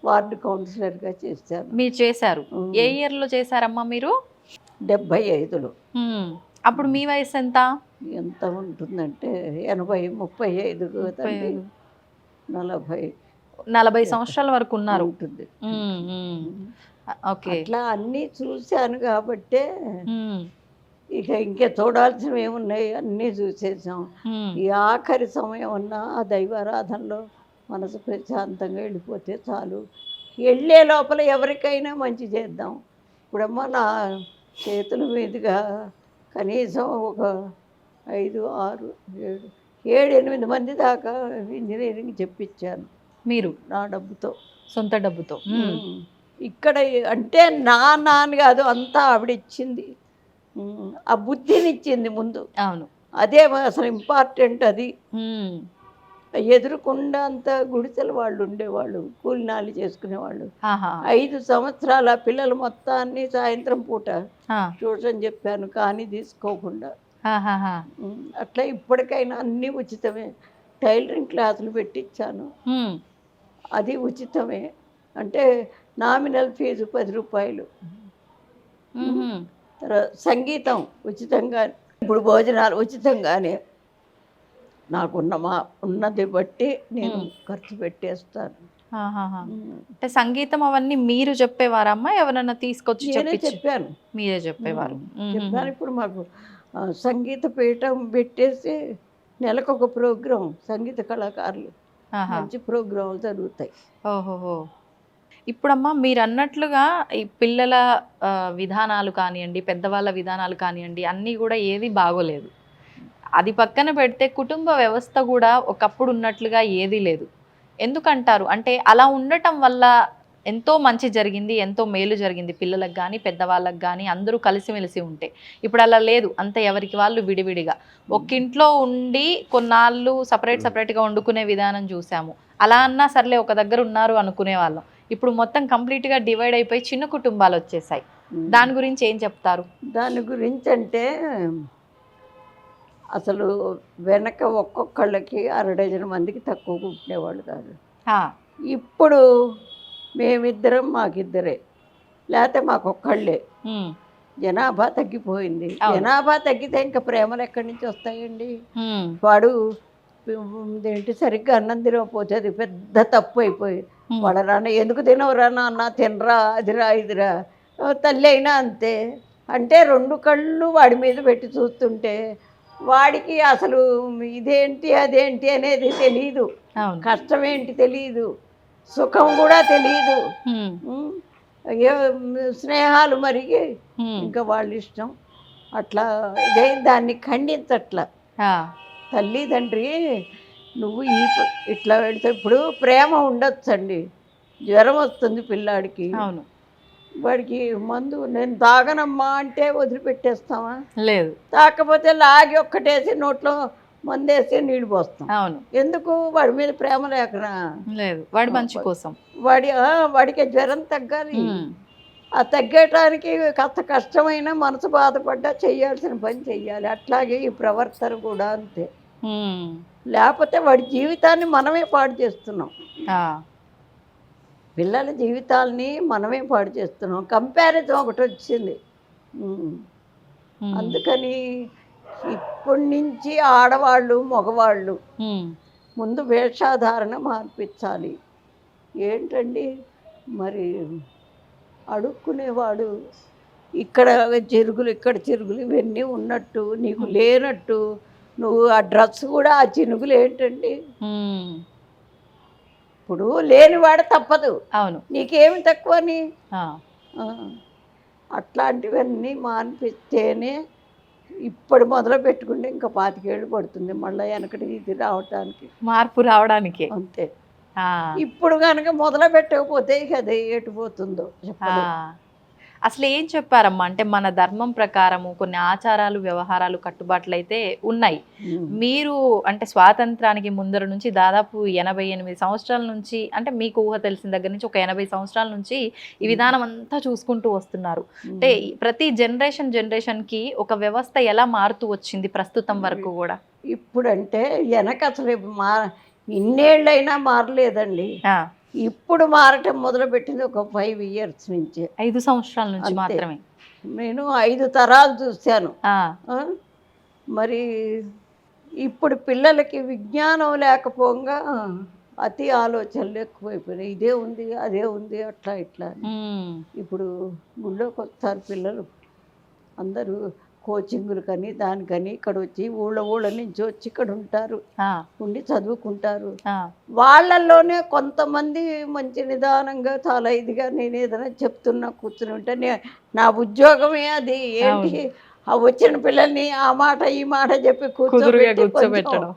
వార్డు కౌన్సిలర్గా చేశాను. మీరు చేశారు? ఏ ఇయర్లో చేశారమ్మా మీరు? 75లో. అప్పుడు మీ వయసు ఎంత? ఎంత ఉంటుందంటే 35 కదండి, 40 సంవత్సరాల వరకు ఉన్నారు ఉంటుంది. ఓకే, అట్లా అన్నీ చూశాను కాబట్టే ఇంకా చూడాల్సినవి ఏమున్నాయి, అన్నీ చూసేసాం. ఈ ఆఖరి సమయం అన్నా ఆ దైవారాధనలో మనసు ప్రశాంతంగా వెళ్ళిపోతే చాలు. వెళ్ళే లోపల ఎవరికైనా మంచి చేద్దాం. ఇప్పుడమ్మా నా చేతుల మీదుగా కనీసం ఒక 5, 6, 7, 8 మంది దాకా ఇంజనీరింగ్ చెప్పించాను మీరు, నా డబ్బుతో, సొంత డబ్బుతో. ఇక్కడ అంటే నా నాన్న కాదు, అంతా ఆవిడ ఇచ్చింది. ఆ బుద్ధినిచ్చింది ముందు. అవును. అదే అసలు ఇంపార్టెంట్. అది ఉమ్. ఎదురుకుండా అంతా గుడిసెల వాళ్ళు ఉండేవాళ్ళు, కూలినాలు చేసుకునేవాళ్ళు. ఆహా. 5 సంవత్సరాల పిల్లలు మొత్తాన్ని సాయంత్రం పూట ఆ. ట్యూషన్ చెప్పాను, కానీ తీసుకోకుండా. ఆహాహా. అట్లా ఇప్పటికైనా అన్నీ ఉచితమే. టైలరింగ్ క్లాసులు పెట్టించాను, ఉమ్. అది ఉచితమే. అంటే నామినల్ ఫీజు 10 రూపాయలు. ఉహుం. తర్వాత సంగీతం ఉచితంగా, ఇప్పుడు భోజనాలు ఉచితంగానే. ఉన్నది బట్టి నేను ఖర్చు పెట్టేస్తాను. ఆహాహా. అంటే సంగీతం అవన్నీ మీరు చెప్పేవారమ్మా, ఎవరన్నా తీసుకొచ్చి నేనే చెప్పాను. మీరే చెప్పేవారు? చెప్పాను. ఇప్పుడు మాకు సంగీత పీఠం పెట్టేసి నెలకొక ప్రోగ్రాం, సంగీత కళాకారులు మంచి ప్రోగ్రాంలు జరుగుతాయి. ఓహోహో. ఇప్పుడమ్మా మీరు అన్నట్లుగా ఈ పిల్లల విధానాలు కానివ్వండి, పెద్దవాళ్ళ విధానాలు కానివ్వండి, అన్నీ కూడా ఏది బాగోలేదు. అది పక్కన పెడితే కుటుంబ వ్యవస్థ కూడా ఒకప్పుడు ఉన్నట్లుగా ఏదీ లేదు. ఎందుకంటారు? అంటే అలా ఉండటం వల్ల ఎంతో మంచి జరిగింది, ఎంతో మేలు జరిగింది పిల్లలకు కానీ పెద్దవాళ్ళకి కానీ, అందరూ కలిసిమెలిసి ఉంటే. ఇప్పుడు అలా లేదు, అంత ఎవరికి వాళ్ళు విడివిడిగా ఒక్కింట్లో ఉండి కొన్నాళ్ళు సపరేట్గా వండుకునే విధానం చూసాము. అలా అన్నా సర్లే ఒక దగ్గర ఉన్నారు అనుకునే వాళ్ళం. ఇప్పుడు మొత్తం కంప్లీట్గా డివైడ్ అయిపోయి చిన్న కుటుంబాలు వచ్చేసాయి. దాని గురించి ఏం చెప్తారు? దాని గురించి అంటే అసలు వెనక ఒక్కొక్కళ్ళకి 6 డజన్ మందికి తక్కువ కుట్టినేవాళ్ళు కాదు. ఇప్పుడు మేమిద్దరం మాకిద్దరే, లేకపోతే మాకొక్కళ్ళే. జనాభా తగ్గిపోయింది. జనాభా తగ్గితే ఇంకా ప్రేమలు ఎక్కడి నుంచి వస్తాయండి? వాడు ఏంటి సరిగ్గా అన్నం తినకపోతే అది పెద్ద తప్పు అయిపోయి, వాడు రాన్న ఎందుకు తినవురా నాన్న, తినరా, అదిరా ఇదిరా. తల్లి అయినా అంతే. అంటే 2 కళ్ళు వాడి మీద పెట్టి చూస్తుంటే వాడికి అసలు ఇదేంటి అదేంటి అనేది తెలీదు, కష్టమేంటి తెలీదు, సుఖం కూడా తెలీదు. స్నేహాలు మరిగి ఇంకా వాళ్ళ ఇష్టం అట్లా. ఇదే దాన్ని ఖండించట్లా. తల్లి తండ్రి నువ్వు ఇట్లా పెడితే ఇప్పుడు ప్రేమ ఉండొచ్చండి. జ్వరం వస్తుంది పిల్లాడికి, వాడికి మందు నేను తాగనమ్మా అంటే వదిలిపెట్టేస్తామా? లేదు. తాకపోతే లాగి ఒక్కటేసి నోట్లో మందేసి నీళ్ళు పోస్తాం. అవును. ఎందుకు? వాడి మీద ప్రేమ లేకనా? లేదు, వాడి మంచి కోసం. వాడికి జ్వరం తగ్గాలి. ఆ తగ్గటానికి కాస్త కష్టమైన మనసు బాధపడ్డా చెయ్యాల్సిన పని చెయ్యాలి. అట్లాగే ఈ ప్రవర్తన కూడా అంతే. లేకపోతే వాడి జీవితాన్ని మనమే పాడు చేస్తున్నాం. పిల్లల జీవితాలని మనమే పాడు చేస్తున్నాం. కంపారిజన్ ఒకటి వచ్చింది. అందుకని ఇప్పటి నుంచి ఆడవాళ్ళు మగవాళ్ళు ముందు వేషాధారణ మార్పించాలి. ఏంటండి మరి అడుక్కునేవాడు ఇక్కడ చిరుగులు ఇక్కడ చిరుగులు ఇవన్నీ ఉన్నట్టు నీకు లేనట్టు నువ్వు ఆ డ్రెస్ కూడా ఆ చినుగులు ఏంటండి? ఇప్పుడు లేనివాడు తప్పదు. అవును. నీకేమి తక్కువని? అట్లాంటివన్నీ మానిపిస్తేనే ఇప్పుడు మొదలు పెట్టుకుంటే ఇంకా 25 ఏళ్ళు పడుతుంది మళ్ళీ వెనకటి ఇది రావటానికి, మార్పు రావడానికి. అంతే. ఇప్పుడు కనుక మొదలు పెట్టకపోతే ఇక అది ఎటుపోతుందో చెప్పండి. అసలు ఏం చెప్పారమ్మా? అంటే మన ధర్మం ప్రకారము కొన్ని ఆచారాలు వ్యవహారాలు కట్టుబాట్లు అయితే ఉన్నాయి. మీరు అంటే స్వాతంత్రానికి ముందర నుంచి దాదాపు 88 సంవత్సరాల నుంచి, అంటే మీకు ఊహ తెలిసిన దగ్గర నుంచి ఒక 80 సంవత్సరాల నుంచి ఈ విధానం అంతా చూసుకుంటూ వస్తున్నారు. అంటే ప్రతి జనరేషన్కి ఒక వ్యవస్థ ఎలా మారుతూ వచ్చింది ప్రస్తుతం వరకు కూడా? ఇప్పుడంటే వెనక అసలు ఇన్నేళ్ళైనా మారలేదండి. ఇప్పుడు మారటం మొదలుపెట్టింది ఒక 5 ఇయర్స్ నుంచి, 5 సంవత్సరాల నుంచి మాత్రమే. నేను 5 తరాలు చూశాను. మరి ఇప్పుడు పిల్లలకి విజ్ఞానం లేకపోగా అతి ఆలోచనలు ఎక్కువైపోయినాయి. ఇదే ఉంది అదే ఉంది అట్లా ఇట్లా. ఇప్పుడు గుళ్ళోకి వస్తారు పిల్లలు అందరూ కోచింగులు కని దానికని ఇక్కడ వచ్చి ఊళ్ళ నుంచి వచ్చి ఇక్కడ ఉంటారు, ఉండి చదువుకుంటారు. వాళ్ళల్లోనే కొంతమంది మంచి నిదానంగా చాలా ఇదిగా నేను ఏదైనా చెప్తున్నా కూర్చుని ఉంటే నా ఉద్యోగమే అది. ఏంటి ఆ వచ్చిన పిల్లల్ని ఆ మాట ఈ మాట చెప్పి కూర్చోబెట్టడం,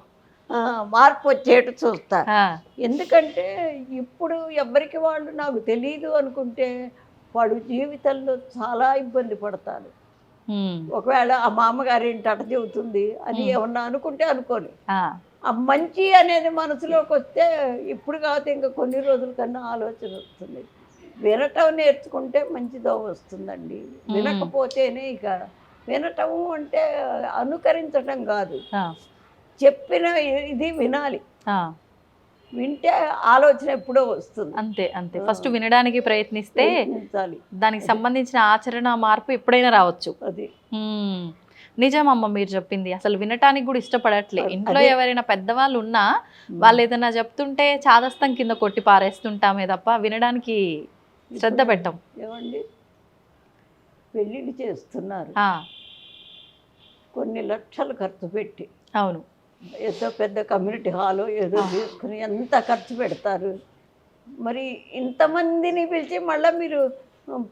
మార్పు వచ్చేట్టు చూస్తా. ఆ, ఎందుకంటే ఇప్పుడు ఎవరికి వాళ్ళు నాకు తెలియదు అనుకుంటే వాడు జీవితంలో చాలా ఇబ్బంది పడతారు. ఉమ్, ఒకవేళ ఆ మామగారు ఏంటి అట చెబుతుంది అని ఏమన్నా అనుకుంటే అనుకోని, ఆ, ఆ మంచి అనేది మనసులోకి వస్తే ఇప్పుడు కాకపోతే ఇంకా కొన్ని రోజుల కన్నా ఆలోచన వస్తుంది. వినటం నేర్చుకుంటే మంచి దోవ వస్తుందండి. వినకపోతేనే ఇక వినటము అంటే అనుకరించటం కాదు, ఆ, చెప్పిన ఇది వినాలి. ఆ, వింటే ఆలోచన ఎప్పుడో వస్తుంది. అంతే అంతే. ఫస్ట్ వినడానికి ప్రయత్నిస్తే ప్రయత్నించాలి. దానికి సంబంధించిన ఆచరణ మార్పు ఎప్పుడైనా రావచ్చు. అది ఉమ్, నిజమమ్మ మీరు చెప్పింది. అసలు వినటానికి కూడా ఇష్టపడట్లే. ఇంట్లో ఎవరైనా పెద్దవాళ్ళు ఉన్నా వాళ్ళు ఏదైనా చెప్తుంటే చాదస్తం కింద కొట్టి పారేస్తుంటామే తప్ప వినడానికి శ్రద్ధ పెట్టం. ఏమండి, పెళ్ళిళ్ళు చేస్తున్నారు ఆ, కొన్ని లక్షలు ఖర్చు పెట్టి, అవును. ఏదో పెద్ద కమ్యూనిటీ హాలు ఏదో తీసుకుని ఎంత ఖర్చు పెడతారు. మరి ఇంతమందిని పిలిచి మళ్ళీ మీరు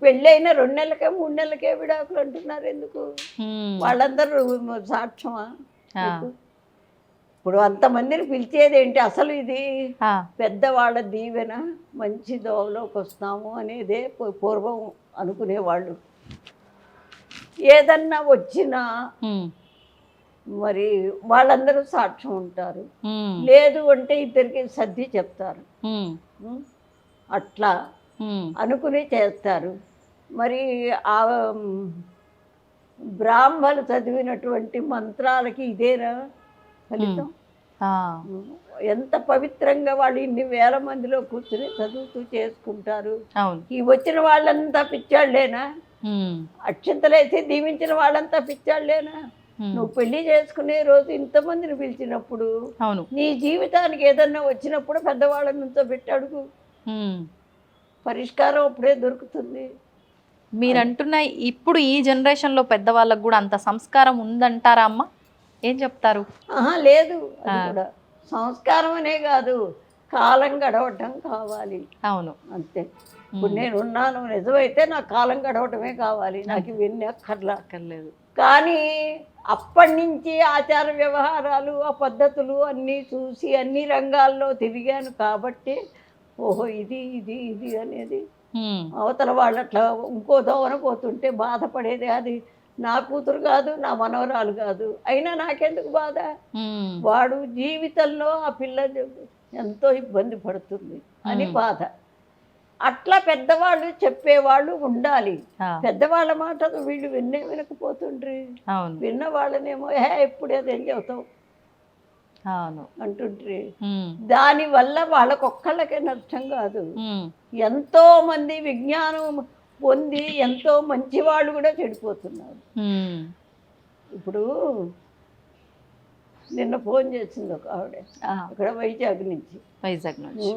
పెళ్ళైన 2 నెలలకే 3 నెలలకే విడాకులు అంటున్నారు ఎందుకు? ఉమ్, వాళ్ళందరూ సాక్ష్యమా మీకు? ఇప్పుడు అంతమందిని పిలిచేది ఏంటి? అసలు ఇది ఆ, పెద్దవాళ్ళ దీవెన, మంచి దోవలోకి వస్తాము అనేదే పూర్వం అనుకునేవాళ్ళు. ఏదన్నా వచ్చినా ఉమ్, మరి వాళ్ళందరూ సాక్ష్యం ఉంటారు. ఉమ్, లేదు అంటే ఇద్దరికి సర్ది చెప్తారు. ఉమ్, ఉం? అట్లా ఉమ్, అనుకుని చేస్తారు. మరి ఆ బ్రాహ్మలు చదివినటువంటి మంత్రాలకి ఇదేనా ఫలితం? ఆ, ఎంత పవిత్రంగా వాళ్ళు ఇన్ని వేల మందిలో కూర్చుని చదువుతూ చేసుకుంటారు. అవును. ఈ వచ్చిన వాళ్ళంతా పిచ్చాళ్ళేనా? ఉమ్, అక్షంతలేసి దీవించిన వాళ్ళంతా పిచ్చాళ్ళేనా? నువ్వు పెళ్లి చేసుకునే రోజు ఇంతమందిని పిలిచినప్పుడు అవును. నీ జీవితానికి ఏదన్నా వచ్చినప్పుడు పెద్దవాళ్ళ నుంచో పెట్టాడుగు, ఉమ్. పరిష్కారం అప్పుడే దొరుకుతుంది. మీరు అంటున్న ఇప్పుడు ఈ జనరేషన్లో పెద్దవాళ్ళకు కూడా అంత సంస్కారం ఉందంటారా అమ్మ? ఏం చెప్తారు? ఆహా, లేదు. అది కూడా సంస్కారం అనే కాదు, కాలం గడవటం కావాలి. అవును. అంతే. ఇప్పుడు నేను ఉన్నాను, నిజమైతే నాకు కాలం గడవటమే కావాలి, నాకు ఇవన్నీ అక్కర్లా. అక్కర్లేదు. కానీ అప్పటి నుంచి ఆచార వ్యవహారాలు ఆ పద్ధతులు అన్నీ చూసి అన్ని రంగాల్లో తిరిగాను కాబట్టి ఓహో ఇది ఇది ఇది అనేది ఉమ్, అవతల వాళ్ళు అట్లా ఇంకో దోవన పోతుంటే బాధపడేది. అది నా కూతురు కాదు, నా మనవరాలు కాదు, అయినా నాకెందుకు బాధ? ఉమ్, వాడు జీవితంలో ఆ పిల్ల ఎంతో ఇబ్బంది పడుతుంది అని బాధ. అట్లా పెద్దవాళ్ళు చెప్పేవాళ్ళు ఉండాలి. ఆ, పెద్దవాళ్ళ మాట వీళ్ళు వినకపోతుండ్రి. అవును. విన్న వాళ్ళనేమో ఎప్పుడు అదేం చెబుతావు అవును. అంటుండ్రి. ఉమ్, దానివల్ల వాళ్ళకొక్కళ్ళకే నష్టం కాదు, ఉమ్, ఎంతో మంది విజ్ఞానం పొంది ఎంతో మంచి వాళ్ళు కూడా చెడిపోతున్నారు. ఉమ్, ఇప్పుడు నిన్న ఫోన్ చేసింది ఒక ఆవిడ, ఆ, ఇక్కడ వైజాగ్ నుంచి. వైజాగ్ నుంచి.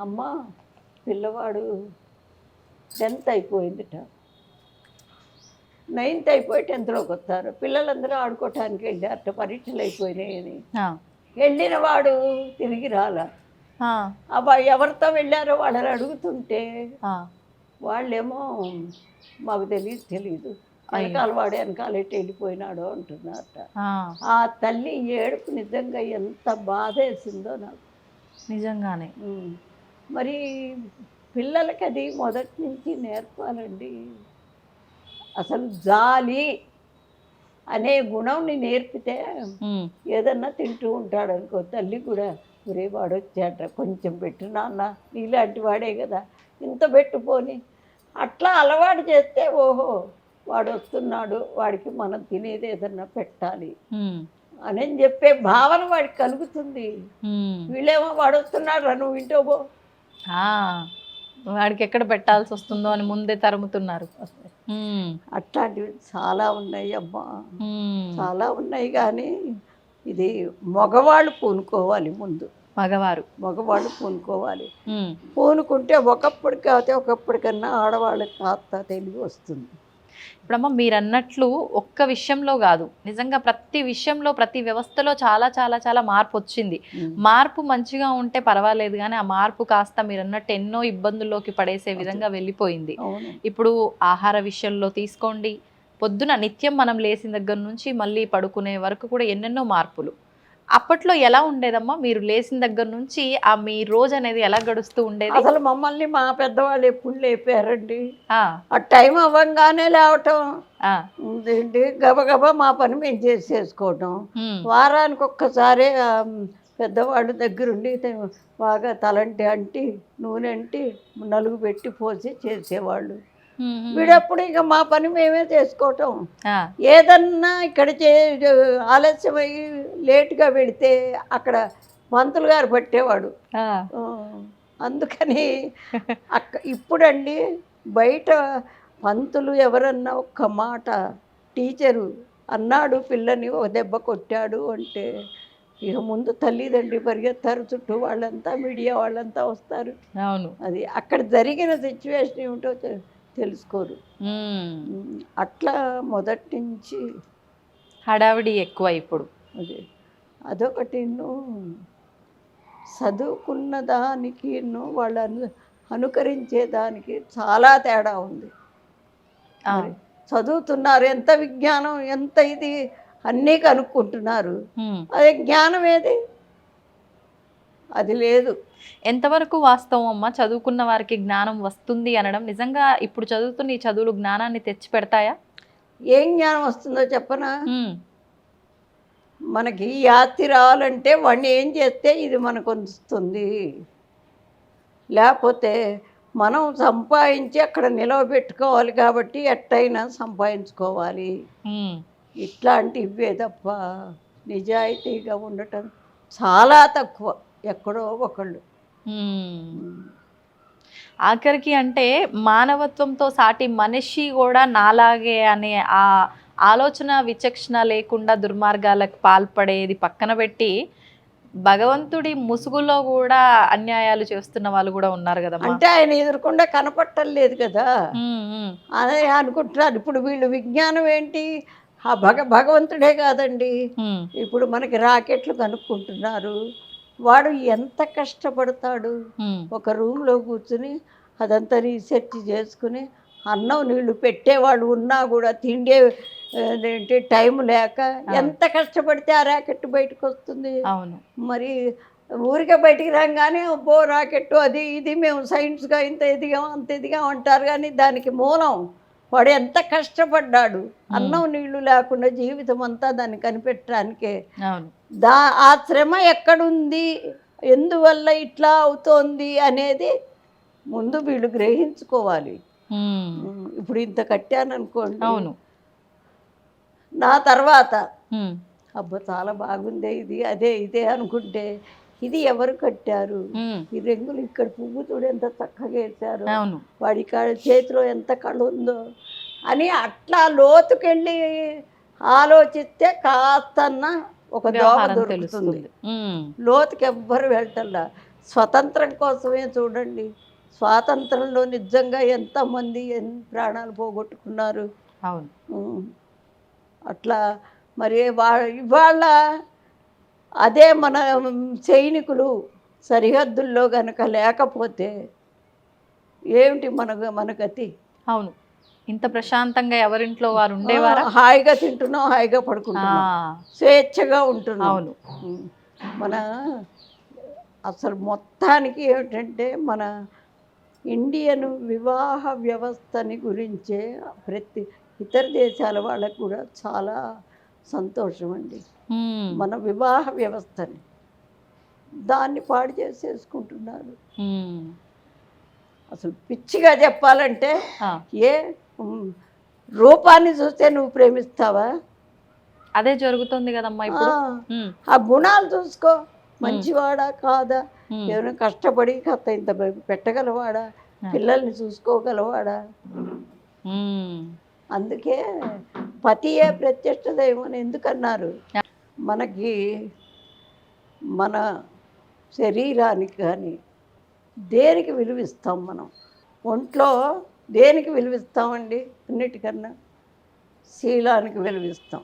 అమ్మ, పిల్లవాడు 10th అయిపోయిందిట, 9th అయిపోయి 10thలోకి వస్తారు. పిల్లలందరూ ఆడుకోవటానికి వెళ్ళారట, పరీక్షలు అయిపోయినాయని. ఆ, వెళ్ళిన వాడు తిరిగి రాలా. ఆ, ఎవరితో వెళ్ళారో వాళ్ళని అడుగుతుంటే ఆ, వాళ్ళేమో మాకు తెలీదు వెనకాల వాడు వెనకాల ఎట్టి వెళ్ళిపోయినాడో అంటున్నారట. ఆ, ఆ తల్లి ఏడుపు నిజంగా ఎంత బాధ వేసిందో నాకు. నిజంగానే. మరి పిల్లలకి అది మొదటి నుంచి నేర్పాలండి. అసలు జాలి అనే గుణంని నేర్పితే ఉమ్, ఏదన్నా తింటూ ఉంటాడు అనుకో, తల్లి కూడా ఒరే వాడు వచ్చాట కొంచెం పెట్టు నాన్న, నీలాంటి వాడే కదా ఇంత పెట్టుపోని అట్లా అలవాటు చేస్తే ఓహో వాడు వస్తున్నాడు, వాడికి మనం తినేది ఏదన్నా పెట్టాలి ఉమ్, అని చెప్పే భావన వాడికి కలుగుతుంది. ఉమ్, వీళ్ళేమో వాడు వస్తున్నాడు రా నువ్వు ఇంటో పో, ఆ, వాడికి ఎక్కడ పెట్టాల్సి వస్తుందో అని ముందే తరుముతున్నారు. ఉమ్, అట్లాంటివి చాలా ఉన్నాయి అమ్మా, ఉమ్, చాలా ఉన్నాయి. కానీ ఇది మగవాళ్ళు పూనుకోవాలి ముందు, మగవాళ్ళు పూనుకోవాలి. ఉమ్. పూనుకుంటే ఒకప్పుడు కాకపోతే ఒకప్పటికన్నా ఆడవాళ్ళకి కాస్త తెలివి వస్తుంది. ఇప్పుడమ్మ మీరు అన్నట్లు ఒక్క విషయంలో కాదు, నిజంగా ప్రతి విషయంలో ప్రతి వ్యవస్థలో చాలా చాలా చాలా మార్పు వచ్చింది. మార్పు మంచిగా ఉంటే పర్వాలేదు, కానీ ఆ మార్పు కాస్త మీరు అన్నట్టు ఎన్నో ఇబ్బందుల్లోకి పడేసే విధంగా వెళ్ళిపోయింది. ఇప్పుడు ఆహార విషయంలో తీసుకోండి, పొద్దున నిత్యం మనం లేచిన దగ్గర నుంచి మళ్ళీ పడుకునే వరకు కూడా ఎన్నెన్నో మార్పులు. అప్పట్లో ఎలా ఉండేదమ్మా? మీరు లేచిన దగ్గర నుంచి మీ రోజు అనేది ఎలా గడుస్తూ ఉండేది? అసలు మమ్మల్ని మా పెద్దవాళ్ళు ఎప్పుడు లేపారండి. ఆ! ఆ టైం అవ్వంగానే లేవటం, ఆ! ఏంటి గబగబా మా పని మేము చేసేసుకోవటం. హ్మ్. వారానికి ఒక్కసారే పెద్దవాళ్ళు దగ్గరుండి బాగా తలంటి అంటి నూనె అంటి నలుగు పెట్టి పోసి చేసేవాళ్ళు. హ్మ్. హ్మ్. వీడప్పుడు ఇక మా పని మేమే చేసుకోవటం. ఆ! ఏదన్నా ఇక్కడ ఆలస్యమయ్యి లేటుగా వెళితే అక్కడ పంతులు గారు పట్టేవాడు. ఆ! ఆ, అందుకని ఇప్పుడండి బయట పంతులు ఎవరన్నా ఒక్క మాట టీచరు అన్నాడు పిల్లని ఒక దెబ్బ కొట్టాడు అంటే ఇక ముందు తల్లిదండ్రి పరిగెత్తారు, చుట్టూ వాళ్ళంతా మీడియా వాళ్ళంతా వస్తారు. అవును. అది అక్కడ జరిగిన సిచ్యువేషన్ ఏమిటో తెలుసుకోరు. హ్మ్. అట్లా మొదటి నుంచి హడావిడి ఎక్కువ ఇప్పుడు. అది అదొకటి చదువుకున్న దానికి వాళ్ళను అనుకరించే దానికి చాలా తేడా ఉంది. ఆ! మరి చదువుతున్నారు, ఎంత విజ్ఞానం ఎంత ఇది అన్నీ కనుక్కుంటున్నారు. హ్మ్. అదే జ్ఞానం ఏది? అది లేదు. ఎంతవరకు వాస్తవం అమ్మా? చదువుకున్న వారికి జ్ఞానం వస్తుంది అనడం నిజంగా ఇప్పుడు చదువుతున్న ఈ చదువులు జ్ఞానాన్ని తెచ్చి పెడతాయా? ఏం జ్ఞానం వస్తుందో చెప్పనా? హ్మ్. మనకి ఈ ఆస్తి రావాలంటే వాడిని ఏం చేస్తే ఇది మనకు వస్తుంది, లేకపోతే మనం సంపాదించి అక్కడ నిలవబెట్టుకోవాలి కాబట్టి ఎట్టయినా సంపాదించుకోవాలి. హ్మ్. ఇట్లాంటివే తప్ప నిజాయితీగా ఉండటం చాలా తక్కువ, ఎక్కడో ఒకళ్ళు. హ్మ్. ఆఖరికి అంటే మానవత్వంతో సాటి మనిషి కూడా నాలాగే అనే ఆ ఆలోచన విచక్షణ లేకుండా దుర్మార్గాలకు పాల్పడేది పక్కన పెట్టి భగవంతుడి ముసుగులో కూడా అన్యాయాలు చేస్తున్న వాళ్ళు కూడా ఉన్నారు కదమ్మా. అంటే ఆయన ఎదురకుండా కనపట్టం లేదు కదా, హ్మ్. హ్మ్. అదే అనుకుంటున్నారు. ఇప్పుడు వీళ్ళు విజ్ఞానం ఏంటి? ఆ భగవంతుడే కాదండి, హ్మ్. ఇప్పుడు మనకి రాకెట్లు కనుక్కుంటున్నారు. వాడు ఎంత కష్టపడతాడు, హ్మ్. ఒక రూమ్లో కూర్చుని అదంతా రీసెర్చ్ చేసుకుని అన్నం నీళ్లు పెట్టేవాళ్ళు ఉన్నా కూడా తిండే ఏంటి టైం లేక ఎంత కష్టపడితే ఆ రాకెట్ బయటకు వస్తుంది. అవును. మరి ఊరికే బయటికి రాగానే అబ్బో రాకెట్ అది ఇది మేము సైన్స్గా ఇంత ఎదిగాం అంత ఎదిగాం అంటారు, కానీ దానికి మూలం వాడు ఎంత కష్టపడ్డాడు. అన్నం నీళ్లు లేకుండా జీవితం అంతా దాన్ని కనిపెట్టడానికే. అవును. ఆ శ్రమ ఎక్కడుంది, ఎందువల్ల ఇట్లా అవుతోంది అనేది ముందు వీళ్ళు గ్రహించుకోవాలి. ఇప్పుడు ఇంత కట్టాను అనుకోండి, అవును. నా తర్వాత హ్మ్. అబ్బా చాలా బాగుందే ఇది అదే ఇదే అనుకుంటే ఇది ఎవరు కట్టారు, హ్మ్. ఈ రంగులు ఇక్కడ పువ్వు చూడు ఎంత చక్కగా వేశారు, అవును. వాడి చేతిలో ఎంత కళ ఉందో అని అట్లా లోతుకెళ్ళి ఆలోచిస్తే కాస్తన్న ఒక దోవ వ్యవహారం దొరుకుతుంది. తెలుస్తుంది. హ్మ్. లోతుకి ఎవ్వరు వెళ్ళటల్లా. స్వతంత్రం కోసమే చూడండి, స్వాతంత్రంలో నిజంగా ఎంతమంది ఎన్ని ప్రాణాలు పోగొట్టుకున్నారు. అవును. ఉమ్. అట్లా మరి ఇవాళ అదే మన సైనికులు సరిహద్దుల్లో గనక లేకపోతే ఏమిటి మన గతి? అవును. ఇంత ప్రశాంతంగా ఎవరింట్లో వారు ఉండేవారా? హాయిగా తింటున్నాం, హాయిగా పడుకుంటున్నాం, స్వేచ్ఛగా ఉంటున్నాం. అవును. మన అసలు మొత్తానికి ఏమిటంటే మన ఇండియన్ వివాహ వ్యవస్థని గురించే ప్రతి ఇతర దేశాల వాళ్ళకు కూడా చాలా సంతోషం అండి. మన వివాహ వ్యవస్థని దాన్ని పాడు చేసేసుకుంటున్నారు. అసలు పిచ్చిగా చెప్పాలంటే ఏ రూపాన్ని చూస్తే నువ్వు ప్రేమిస్తావా? అదే జరుగుతుంది కదమ్మా ఇప్పుడు. ఆ గుణాలు చూసుకో, మంచివాడా కాదా, ఎవరైనా కష్టపడి ఇంత పెట్టగలవాడా, పిల్లల్ని చూసుకోగలవాడా? అందుకే పతియే ప్రత్యక్ష దైవం అని ఎందుకన్నారు? మనకి మన శరీరానికి కానీ దేనికి విలువిస్తాం మనం? ఒంట్లో దేనికి విలువిస్తామండి? అన్నిటికన్నా శీలానికి విలువిస్తాం.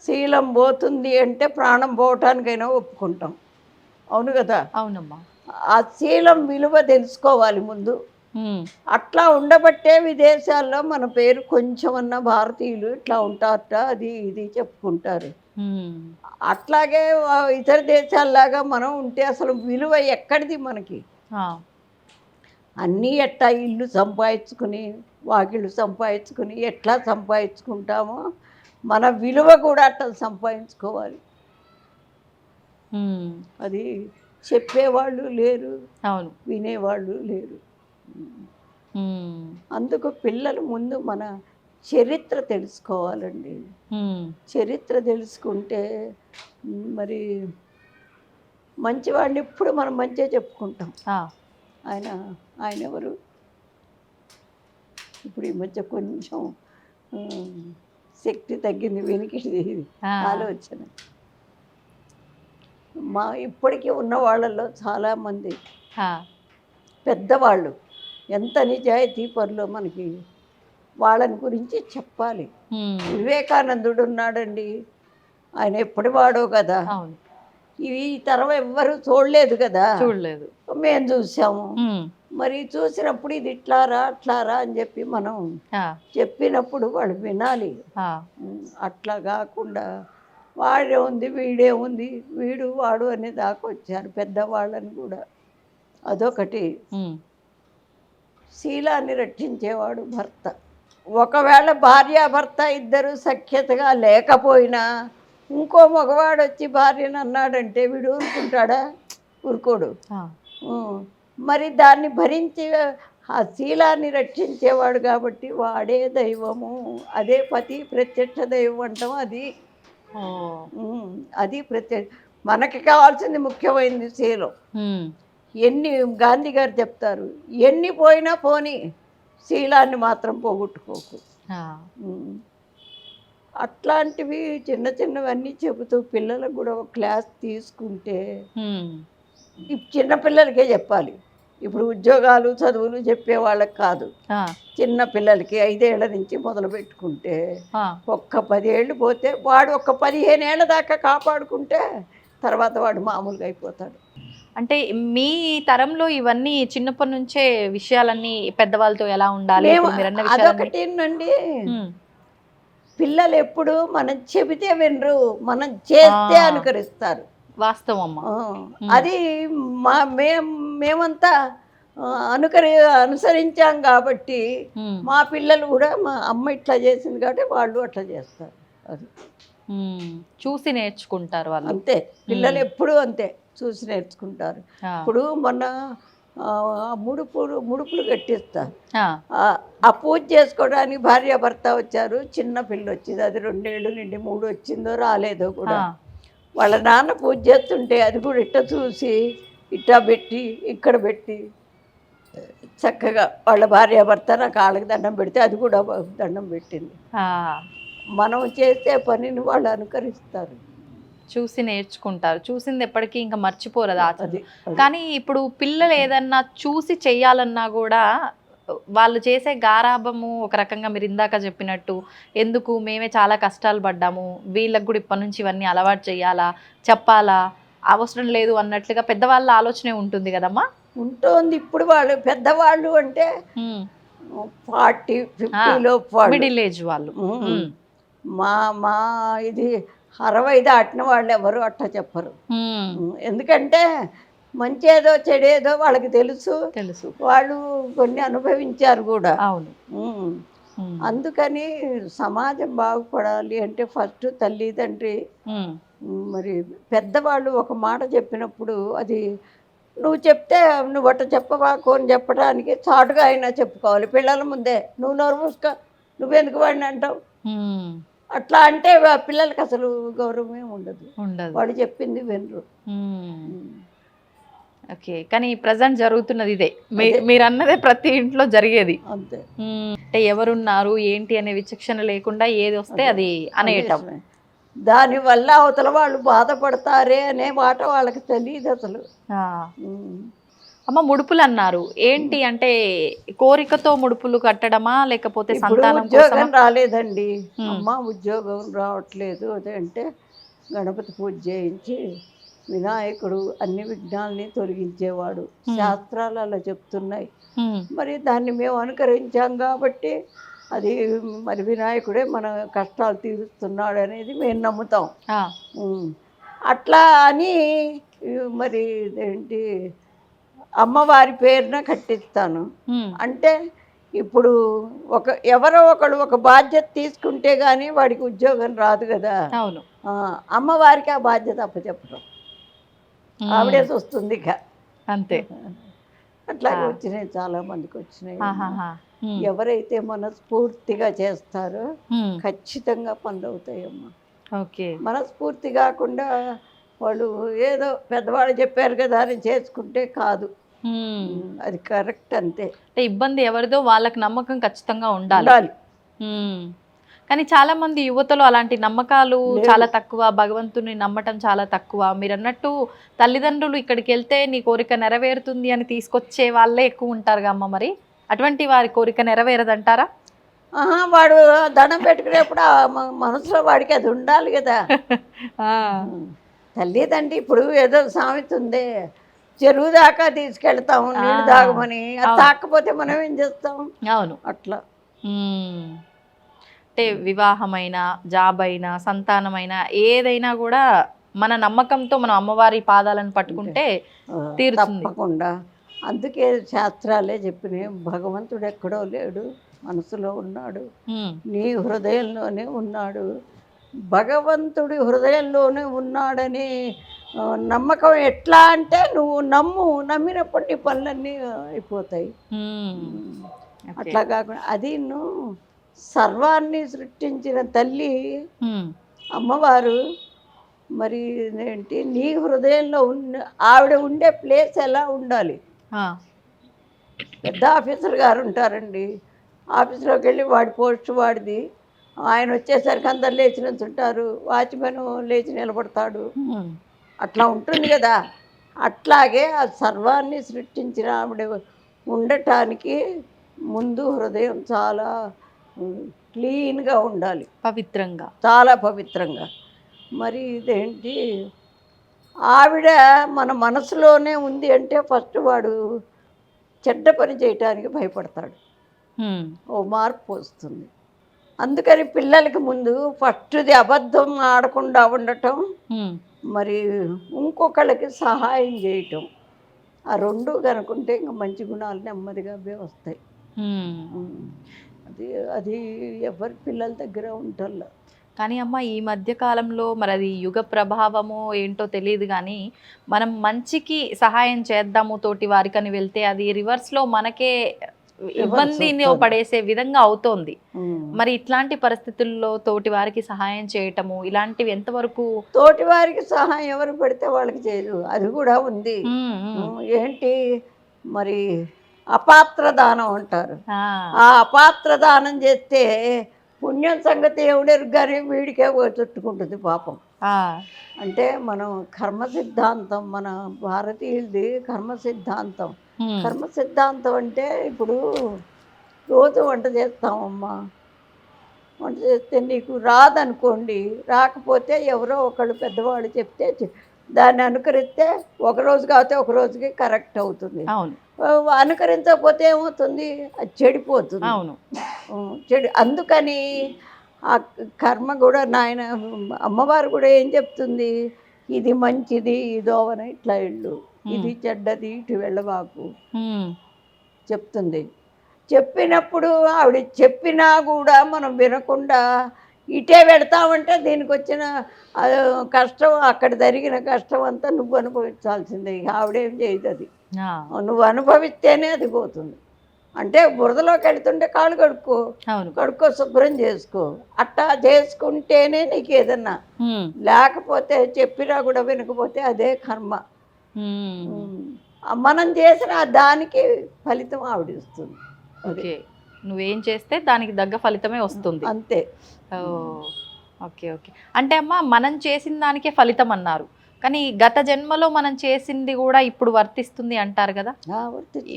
శీలం పోతుంది అంటే ప్రాణం పోవటానికైనా ఒప్పుకుంటాం. అవును కదా? అవునమ్మా. ఆ శీలం విలువ తెలుసుకోవాలి ముందు. అట్లా ఉండబట్టే విదేశాల్లో మన పేరు కొంచెమన్నా భారతీయులు ఇట్లా ఉంటారట, అది ఇది చెప్పుకుంటారు. అట్లాగే ఇతర దేశాల్లాగా మనం ఉంటే అసలు విలువ ఎక్కడిది మనకి? అన్నీ ఎట్టా ఇల్లు సంపాదించుకుని వాకిళ్ళు సంపాదించుకుని ఎట్లా సంపాదించుకుంటామో మన విలువ కూడా అట్లా సంపాదించుకోవాలి. అది చెప్పేవాళ్ళు లేరు, అవును, వినేవాళ్ళు లేరు. అందుకు పిల్లలు ముందు మన చరిత్ర తెలుసుకోవాలండి. చరిత్ర తెలుసుకుంటే మరి మంచివాడిని ఎప్పుడు మనం మంచిగా చెప్పుకుంటాం. ఆయన ఆయన ఎవరు? ఇప్పుడు ఈ మధ్య కొంచెం శక్తి తగ్గింది, వెనికిది ఆలోచన. ఇప్పటికీ ఉన్న వాళ్ళల్లో చాలామంది పెద్దవాళ్ళు ఎంత నిజాయితీ పరులో మనకి వాళ్ళని గురించి చెప్పాలి. వివేకానందుడు ఉన్నాడండి, ఆయన ఎప్పటి వాడో కదా, ఇవి తరం ఎవ్వరు చూడలేదు కదా, చూడలేదు, మేము చూసాము. మరి చూసినప్పుడు ఇది ఇట్లారా అట్లారా అని చెప్పి మనం చెప్పినప్పుడు వాళ్ళు వినాలి. అట్లా కాకుండా వాడే ఉంది వీడే ఉంది వీడు వాడు అనే దాకా వచ్చారు పెద్దవాళ్ళని కూడా. అదొకటి. శీలాన్ని రక్షించేవాడు భర్త. ఒకవేళ భార్యాభర్త ఇద్దరు సఖ్యతగా లేకపోయినా ఇంకో మగవాడు వచ్చి భార్యను అన్నాడంటే వీడు ఊరుకుంటాడా? ఊరుకోడు. మరి దాన్ని భరించి ఆ శీలాన్ని రక్షించేవాడు కాబట్టి వాడే దైవము, అదే పతి ప్రత్యక్ష దైవం అంటాం. అది ప్రత్యక్ష. మనకి కావాల్సింది ముఖ్యమైనది శీలం. ఎన్ని గాంధీ గారు చెప్తారు, ఎన్ని పోయినా పోని శీలాన్ని మాత్రం పోగొట్టుకోకు. అట్లాంటివి చిన్న చిన్నవన్నీ చెబుతూ పిల్లలకు కూడా ఒక క్లాస్ తీసుకుంటే, చిన్నపిల్లలకే చెప్పాలి. ఇప్పుడు ఉద్యోగాలు చదువులు చెప్పే వాళ్ళకి కాదు, చిన్న పిల్లలకి 5 ఏళ్ల నుంచి మొదలు పెట్టుకుంటే ఒక్క 10 ఏళ్ళు పోతే వాడు ఒక 15 ఏళ్ళ దాకా కాపాడుకుంటే తర్వాత వాడు మామూలుగా అయిపోతాడు. అంటే మీ తరంలో ఇవన్నీ చిన్నప్పటి నుంచే విషయాలన్నీ పెద్దవాళ్ళతో ఎలా ఉండాలి అదొకటేనండి. పిల్లలు ఎప్పుడు మనం చెబితే వినరు, మనం చేస్తే అనుకరిస్తారు. వాస్తవం. అది మేమంతా అనుసరించాం కాబట్టి మా పిల్లలు కూడా మా అమ్మ ఇట్లా చేసింది కాబట్టి వాళ్ళు అట్లా చేస్తారు. అది చూసి నేర్చుకుంటారు వాళ్ళు. అంతే, పిల్లలు ఎప్పుడూ అంతే చూసి నేర్చుకుంటారు. ఇప్పుడు మొన్న ముడుపులు కట్టిస్తారు. ఆ పూజ చేసుకోవడానికి భార్యాభర్త వచ్చారు, చిన్న పిల్ల వచ్చింది, అది 2 ఏళ్ళు నుండి 3 వచ్చిందో రాలేదో కూడా. వాళ్ళ నాన్న పూజ చేస్తుంటే అది కూడా ఇట్ట చూసి ఇట్టా పెట్టి ఇక్కడ పెట్టి చక్కగా వాళ్ళ భార్యాభర్త నా కాళ్ళకి దండం పెడితే అది కూడా దండం పెట్టింది. మనం చేసే పనిని వాళ్ళు అనుకరిస్తారు, చూసి నేర్చుకుంటారు. చూసింది ఎప్పటికీ ఇంకా మర్చిపోరు అది. కానీ ఇప్పుడు పిల్లలు ఏదన్నా చూసి చెయ్యాలన్నా కూడా వాళ్ళు చేసే గారాబము ఒక రకంగా మీరు ఇందాక చెప్పినట్టు, ఎందుకు మేమే చాలా కష్టాలు పడ్డాము, వీళ్ళకి కూడా ఇప్పటి నుంచి ఇవన్నీ అలవాటు చేయాలా, చెప్పాలా, అవసరం లేదు అన్నట్లుగా పెద్దవాళ్ళ ఆలోచనే ఉంటుంది కదమ్మా. ఉంటుంది. ఇప్పుడు వాళ్ళు పెద్దవాళ్ళు అంటే 40-50 మిడిల్ ఏజ్ వాళ్ళు. మా ఇది 60 దాటిన వాళ్ళు ఎవరు అట్లా చెప్పరు. ఎందుకంటే మంచేదో చెడేదో వాళ్ళకి తెలుసు, వాళ్ళు కొన్ని అనుభవించారు కూడా. అవును. అందుకని సమాజం బాగుపడాలి అంటే ఫస్ట్ తల్లిదండ్రి, మరి పెద్దవాళ్ళు ఒక మాట చెప్పినప్పుడు అది నువ్వు చెప్తే నువ్వు అట్ట చెప్పవాకు అని చెప్పడానికి చాటుగా అయినా చెప్పుకోవాలి. పిల్లల ముందే నువ్వు నోరు మూసుకో, నువ్వెందుకు వాడిని అంటావు, అట్లా అంటే పిల్లలకి అసలు గౌరవమే ఉండదు. వాడు చెప్పింది వినరు. ఓకే, కానీ ప్రజెంట్ జరుగుతున్నది ఇదే, మీరు అన్నదే ప్రతి ఇంట్లో జరిగేది అంతే. అంటే ఎవరున్నారు ఏంటి అనే విచక్షణ లేకుండా ఏది వస్తే అది అనేయటం. దానివల్ల అవతల వాళ్ళు బాధపడతారే అనే మాట వాళ్ళకి తెలియదు అసలు. అమ్మ, ముడుపులు అన్నారు ఏంటి అంటే కోరికతో ముడుపులు కట్టడమా లేకపోతే సంతానం ఉద్యోగం రాలేదండి అమ్మ, ఉద్యోగం రావట్లేదు అదంటే గణపతి పూజ చేయించి వినాయకుడు అన్ని విఘ్నాలని తొలగించేవాడు, శాస్త్రాలు అలా చెప్తున్నాయి. మరి దాన్ని మేము అనుకరించాం కాబట్టి అది మరి వినాయకుడే మన కష్టాలు తీరుస్తున్నాడు అనేది మేము నమ్ముతాం. ఆ, ఉమ్. అట్లా అని మరి ఏంటి అమ్మవారి పేరున కట్టిస్తాను. ఉమ్, అంటే ఇప్పుడు ఎవరో ఒకళ్ళు ఒక బాధ్యత తీసుకుంటే కానీ వాడికి ఉద్యోగం రాదు కదా. అవును. ఆ, అమ్మవారికి ఆ బాధ్యత అప్పచెప్పడం, ఆవిడే వస్తుంది ఇక. అంతే. అట్లాగే వచ్చినాయి, చాలా మందికి వచ్చినాయి. ఆహాహా. ఉమ్, ఎవరైతే మనస్ఫూర్తిగా చేస్తారో ఉమ్, ఖచ్చితంగా పనులు అవుతాయమ్మా. ఓకే. మనస్ఫూర్తి కాకుండా వాళ్ళు ఏదో పెద్దవాళ్ళు చెప్పారు కదా అని చేసుకుంటే కాదు. ఉమ్. అది కరెక్ట్ అంతే. అంటే ఇబ్బంది ఎవరిదో వాళ్ళకి నమ్మకం ఖచ్చితంగా ఉండాలి. ఉండాలి. ఉమ్. కానీ చాలా మంది యువతలో అలాంటి నమ్మకాలు లేవు. చాలా తక్కువ, భగవంతుని నమ్మటం చాలా తక్కువ. మీరు అన్నట్టు తల్లిదండ్రులు ఇక్కడికి వెళ్తే నీ కోరిక నెరవేరుతుంది అని తీసుకొచ్చే వాళ్ళే ఎక్కువ ఉంటారుగా అమ్మ. మరి అటువంటి వారి కోరిక నెరవేరదంటారా? ఆహా, వాడు దండం పెట్టుకునేప్పుడు ఆ మనసులో వాడికి అది ఉండాలి కదా. తల్లిదండ్రి ఇప్పుడు ఏదో సామెత ఉంది, చెరువు దాకా తీసుకెళ్తాము నీళ్ళు తాగమని, అది తాకపోతే మనం ఏం చేస్తాం. అవును. అట్లా అంటే వివాహమైనా, జాబ్ అయినా, సంతానమైనా ఏదైనా కూడా మన నమ్మకంతో మనం అమ్మవారి పాదాలను పట్టుకుంటే తీరుతుంది. తప్పకుండా. అందుకే శాస్త్రాలే చెప్పినాయి, భగవంతుడు ఎక్కడో లేడు, మనసులో ఉన్నాడు, నీ హృదయంలోనే ఉన్నాడు. భగవంతుడి హృదయంలోనే ఉన్నాడని నమ్మకం ఎట్లా అంటే నువ్వు నమ్మినప్పుడు నీ పనులన్నీ అయిపోతాయి. అట్లా కాకుండా అది నువ్వు సర్వాన్ని సృష్టించిన తల్లి అమ్మవారు మరి ఏంటి నీ హృదయంలో ఆవిడ ఉండే ప్లేస్ ఎలా ఉండాలి. పెద్ద ఆఫీసర్ గారు ఉంటారండి, ఆఫీస్లోకి వెళ్ళి వాడి పోస్ట్ వాడిది, ఆయన వచ్చేసరికి అందరు లేచి నుంచుంటారు, వాచ్మెన్ లేచి నిలబడతాడు, అట్లా ఉంటుంది కదా. అట్లాగే ఆ సర్వాన్ని సృష్టించిన ఆవిడ ఉండటానికి ముందు హృదయం చాలా క్లీన్గా ఉండాలి, పవిత్రంగా, చాలా పవిత్రంగా. మరి ఇదేంటి ఆవిడ మన మనసులోనే ఉంది అంటే ఫస్ట్ వాడు చెడ్డ పని చేయటానికి భయపడతాడు, ఓ మార్పు వస్తుంది. అందుకని పిల్లలకి ముందు ఫస్ట్ది అబద్ధం ఆడకుండా ఉండటం, మరి ఇంకొకళ్ళకి సహాయం చేయటం, ఆ రెండు కనుకుంటే ఇంకా మంచి గుణాలు నెమ్మదిగా వస్తాయి. అది అది ఎవరి పిల్లల దగ్గర ఉంటల్లా. కానీ అమ్మ ఈ మధ్య కాలంలో మరి అది యుగ ప్రభావమో ఏంటో తెలియదు, కానీ మనం మంచికి సహాయం చేద్దాము తోటి వారికని వెళ్తే అది రివర్స్లో మనకే ఇబ్బందిని పడేసే విధంగా అవుతోంది. మరి ఇట్లాంటి పరిస్థితుల్లో తోటి వారికి సహాయం చేయటము ఇలాంటివి ఎంతవరకు? తోటి వారికి సహాయం ఎవరు పెడితే వాళ్ళకి చేయరు, అది కూడా ఉంది. ఏంటి మరి అపాత్ర దానం అంటారు, ఆ అపాత్ర దానం చేస్తే పుణ్యం సంగతి ఎవడెరు కానీ వీడికే చుట్టుకుంటుంది పాపం. అంటే మనం కర్మ సిద్ధాంతం, మన భారతీయులది కర్మ సిద్ధాంతం. కర్మ సిద్ధాంతం అంటే ఇప్పుడు రోజు వంట చేస్తామమ్మా, వంట చేస్తే నీకు రాదనుకోండి, రాకపోతే ఎవరో ఒకళ్ళు పెద్దవాళ్ళు చెప్తే దాన్ని అనుకరిస్తే ఒకరోజు కాకపోతే ఒక రోజుకి కరెక్ట్ అవుతుంది. అనుకరించకపోతే ఏమవుతుంది, అది చెడిపోతుంది. చెడు. అందుకని ఆ కర్మ కూడా నాయన అమ్మవారు కూడా ఏం చెప్తుంది, ఇది మంచిది ఇదోవన ఇట్లా ఇళ్ళు, ఇది చెడ్డది ఇటు వెళ్ళబాకు చెప్తుంది. చెప్పినప్పుడు ఆవిడ చెప్పినా కూడా మనం వినకుండా ఇటే పెడతామంటే దీనికి వచ్చిన కష్టం, అక్కడ జరిగిన కష్టం అంతా నువ్వు అనుభవించాల్సిందే. ఆవిడేం చేయదు, అది నువ్వు అనుభవిస్తేనే అది పోతుంది. అంటే బురదలోకి వెళ్తుంటే కాళ్ళు కడుక్కో శుభ్రం చేసుకో, అట్టా చేసుకుంటేనే నీకు ఏదన్నా. లేకపోతే చెప్పినా కూడా వినకపోతే అదే కర్మ. మనం చేసిన దానికి ఫలితం ఆవిడిస్తుంది. ఓకే, నువ్వేం చేస్తే దానికి తగ్గ ఫలితమే వస్తుంది, అంతే. Okay okay. అంటే అమ్మ మనం చేసిన దానికే ఫలితం అన్నారు, కానీ గత జన్మలో మనం చేసింది కూడా ఇప్పుడు వర్తిస్తుంది అంటారు కదా.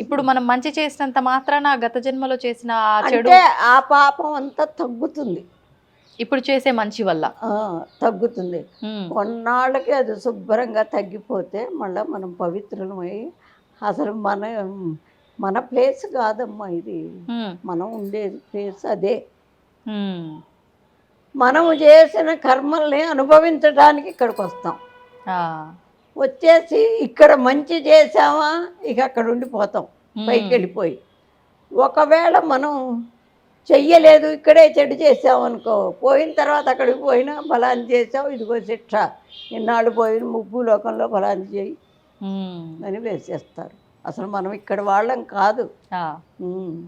ఇప్పుడు మనం మంచి చేసినంత మాత్రాన గత జన్మలో చేసిన చెడు ఆ పాపం అంతా తగ్గుతుంది, ఇప్పుడు చేసే మంచి వల్ల తగ్గుతుంది. కొన్నాళ్ళకి అది శుభ్రంగా తగ్గిపోతే మళ్ళీ మనం పవిత్రమై అసలు మన మన ప్లేస్ కాదమ్మా ఇది. ఉమ్, మనం ఉండేది ప్లేస్ అదే. ఉమ్, మనము చేసిన కర్మల్ని అనుభవించడానికి ఇక్కడికి వస్తాం. ఆ, వచ్చేసి ఇక్కడ మంచి చేసామా ఇక అక్కడ ఉండిపోతాం పైకి ఉమ్, వెళ్ళిపోయి. ఒకవేళ మనం చెయ్యలేదు ఇక్కడే చెడు చేసామనుకో, పోయిన తర్వాత అక్కడికి పోయినా ఫలాన్ని చేసావు ఇదిగో శిక్ష, ఇన్నాళ్ళు పోయిన ముప్పు లోకంలో ఫలాన్ని చేయి ఉమ్, అని వేసేస్తారు. అసలు మనం ఇక్కడ వాళ్ళం కాదు. ఆ. ఉమ్.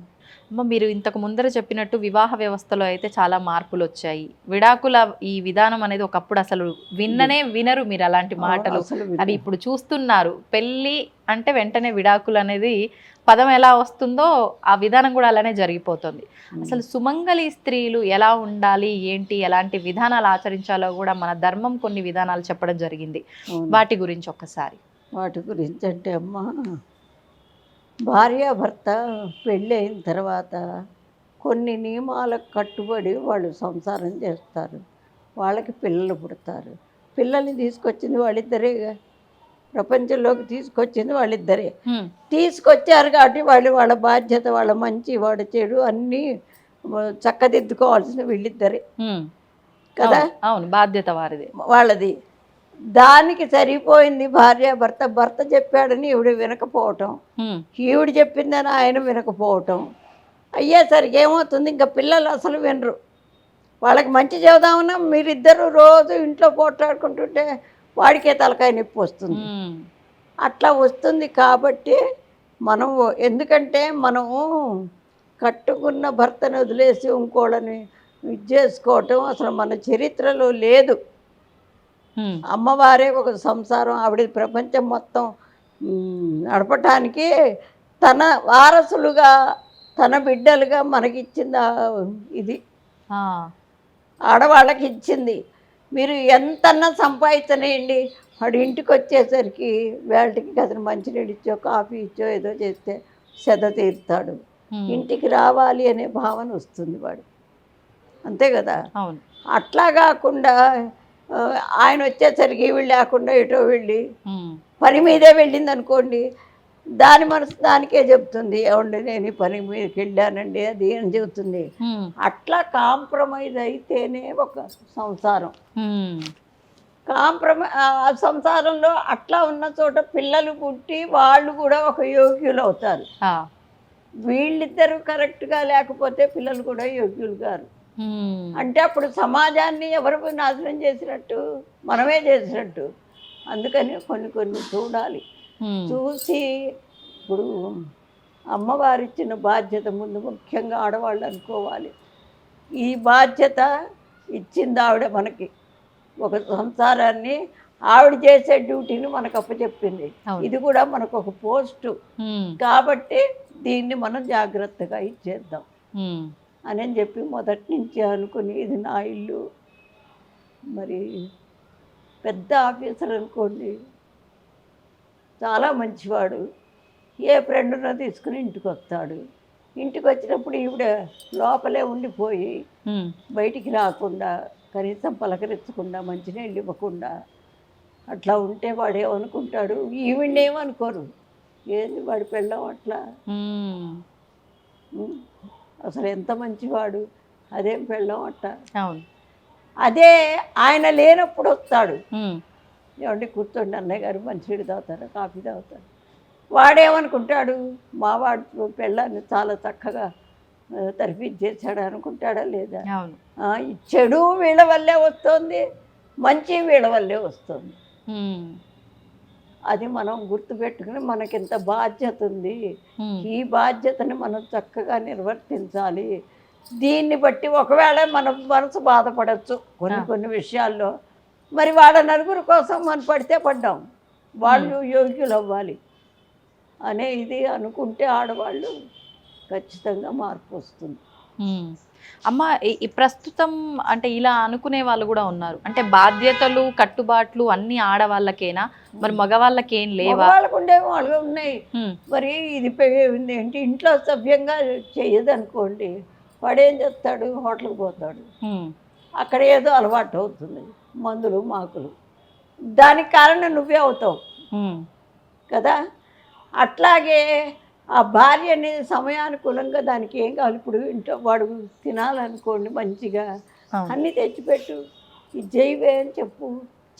అమ్మ, మీరు ఇంతకు ముందర చెప్పినట్టు వివాహ వ్యవస్థలో అయితే చాలా మార్పులు వచ్చాయి. విడాకుల ఈ విధానం అనేది ఒకప్పుడు అసలు వినరు మీరు అలాంటి మాటలు. అసలు అది ఇప్పుడు చూస్తున్నారు. పెళ్ళి అంటే వెంటనే విడాకులు అనేది పదం ఎలా వస్తుందో ఆ విధానం కూడా అలానే జరిగిపోతుంది. అసలు సుమంగళి స్త్రీలు ఎలా ఉండాలి, ఏంటి, ఎలాంటి విధానాలు ఆచరించాలో కూడా మన ధర్మం కొన్ని విధానాలు చెప్పడం జరిగింది. వాటి గురించి ఒక్కసారి. వాటి గురించి అంటే అమ్మా, భార్యాభర్త పెళ్ళి అయిన తర్వాత కొన్ని నియమాలకు కట్టుబడి వాళ్ళు సంసారం చేస్తారు. వాళ్ళకి పిల్లలు పుడతారు. పిల్లల్ని తీసుకొచ్చింది వాళ్ళిద్దరేగా, ప్రపంచంలోకి తీసుకొచ్చింది వాళ్ళిద్దరే. తీసుకొచ్చారు కాబట్టి వాళ్ళ బాధ్యత, వాళ్ళ మంచి వాళ్ళ చెడు అన్నీ చక్కదిద్దుకోవాల్సిన వీళ్ళిద్దరే కదా. అవును, బాధ్యత వారిది, వాళ్ళది. దానికి సరిపోయింది భార్యాభర్త. భర్త చెప్పాడని ఈవిడ వినకపోవటం, ఈవిడ చెప్పిందని ఆయన వినకపోవటం అయ్యేసరికి ఏమవుతుంది, ఇంకా పిల్లలు అసలు వినరు. వాళ్ళకి మంచి చెబుదామన్నా మీరిద్దరూ రోజు ఇంట్లో పోట్లాడుకుంటుంటే వాడికే తలకాయ నొప్పి వస్తుంది. అట్లా వస్తుంది. కాబట్టి మనం, ఎందుకంటే మనము కట్టుకున్న భర్తను వదిలేసి ఇంకోళ్ళని ఇది చేసుకోవటం అసలు మన చరిత్రలో లేదు. అమ్మవారే ఒక సంసారం, ఆవిడ ప్రపంచం మొత్తం నడపటానికి తన వారసులుగా, తన బిడ్డలుగా మనకిచ్చింది ఇది, ఆడవాళ్ళకి ఇచ్చింది. మీరు ఎంతన్నా సంపాదించనేయండి, వాడు ఇంటికి వచ్చేసరికి వేళకి అతను మంచినీళ్ళు ఇచ్చో కాఫీ ఇచ్చో ఏదో చేస్తే సెద తీరుతాడు. ఇంటికి రావాలి అనే భావన వస్తుంది వాడు, అంతే కదా. అట్లా కాకుండా ఆయన వచ్చేసరికి వీళ్ళు లేకుండా ఎటో వెళ్ళి పని మీదే వెళ్ళింది అనుకోండి, దాని మనసు దానికే చెప్తుంది, ఏమండి నేను ఈ పని మీదకి వెళ్ళానండి అది అని చెబుతుంది. అట్లా కాంప్రమైజ్ అయితేనే ఒక సంసారం. సంసారంలో అట్లా ఉన్న చోట పిల్లలు పుట్టి వాళ్ళు కూడా ఒక యోగ్యులు అవుతారు. వీళ్ళిద్దరూ కరెక్ట్గా లేకపోతే పిల్లలు కూడా యోగ్యులు గారు. అంటే అప్పుడు సమాజాన్ని ఎవరు నాశనం చేసినట్టు, మనమే చేసినట్టు. అందుకని కొన్ని చూడాలి, చూసి. ఇప్పుడు అమ్మవారిచ్చిన బాధ్యత ముందు ముఖ్యంగా ఆడవాళ్ళు అనుకోవాలి. ఈ బాధ్యత ఇచ్చింది ఆవిడ మనకి, ఒక సంసారాన్ని ఆవిడ చేసే డ్యూటీని మనకు అప్పచెప్పింది. ఇది కూడా మనకు ఒక పోస్టు కాబట్టి దీన్ని మనం జాగ్రత్తగా ఇచ్చేద్దాం అని చెప్పి మొదటి నుంచి అనుకుని, ఇది నా ఇల్లు. మరి పెద్ద ఆఫీసర్ అనుకోండి, చాలా మంచివాడు, ఏ ఫ్రెండ్నో తీసుకుని ఇంటికి వస్తాడు. ఇంటికి వచ్చినప్పుడు ఈవిడ లోపలే ఉండిపోయి బయటికి రాకుండా, కనీసం పలకరించకుండా, మంచినీళ్ళు ఇవ్వకుండా అట్లా ఉంటే వాడు ఏమనుకుంటాడు, ఈవిడేమనుకోరు, ఏంది వాడి పెళ్ళం అట్లా, అసలు ఎంత మంచివాడు, అదేం పెళ్ళం అట్ట. అదే ఆయన లేనప్పుడు వస్తాడు, ఏమండి కూర్చోండి అన్నయ్య గారు మంచినీళ్ళు తాగుతారు, కాఫీ తాగుతారు. వాడేమనుకుంటాడు, మా వాడు పెళ్ళాన్ని చాలా చక్కగా తరిపించేసాడు అనుకుంటాడా లేదా. చెడు వీళ్ళ వల్లే వస్తుంది, మంచి వీళ్ళ వల్లే వస్తుంది. అది మనం గుర్తుపెట్టుకుని మనకింత బాధ్యత ఉంది, ఈ బాధ్యతని మనం చక్కగా నిర్వర్తించాలి. దీన్ని బట్టి ఒకవేళ మన మనసు బాధపడచ్చు కొన్ని విషయాల్లో. మరి వాళ్ళ నలుగురు కోసం మనం పడితే పడ్డాం, వాళ్ళు యోగ్యులు అవ్వాలి అనే ఇది అనుకుంటే ఆడవాళ్ళు ఖచ్చితంగా మార్పు వస్తుంది. అమ్మ, ఈ ప్రస్తుతం అంటే ఇలా అనుకునే వాళ్ళు కూడా ఉన్నారు. అంటే బాధ్యతలు, కట్టుబాట్లు అన్ని ఆడవాళ్ళకేనా, మరి మగవాళ్ళకేం లేవా? వాళ్ళకు ఉండేవి వాళ్ళకి ఉన్నాయి. మరి ఇది ఏంటి, ఇంట్లో సభ్యంగా చెయ్యదు అనుకోండి, వాడేం చేస్తాడు, హోటల్కి పోతాడు, అక్కడ ఏదో అలవాటు అవుతుంది, మందులు మాకులు, దానికి కారణం నువ్వే అవుతావు కదా. అట్లాగే ఆ భార్య అనేది సమయానుకూలంగా దానికి ఏం కావాలి, ఇప్పుడు ఇంట్లో వాడు తినాలనుకోండి మంచిగా అవును. అన్నీ తెచ్చిపెట్టు, ఇది చేయవే అని చెప్పు,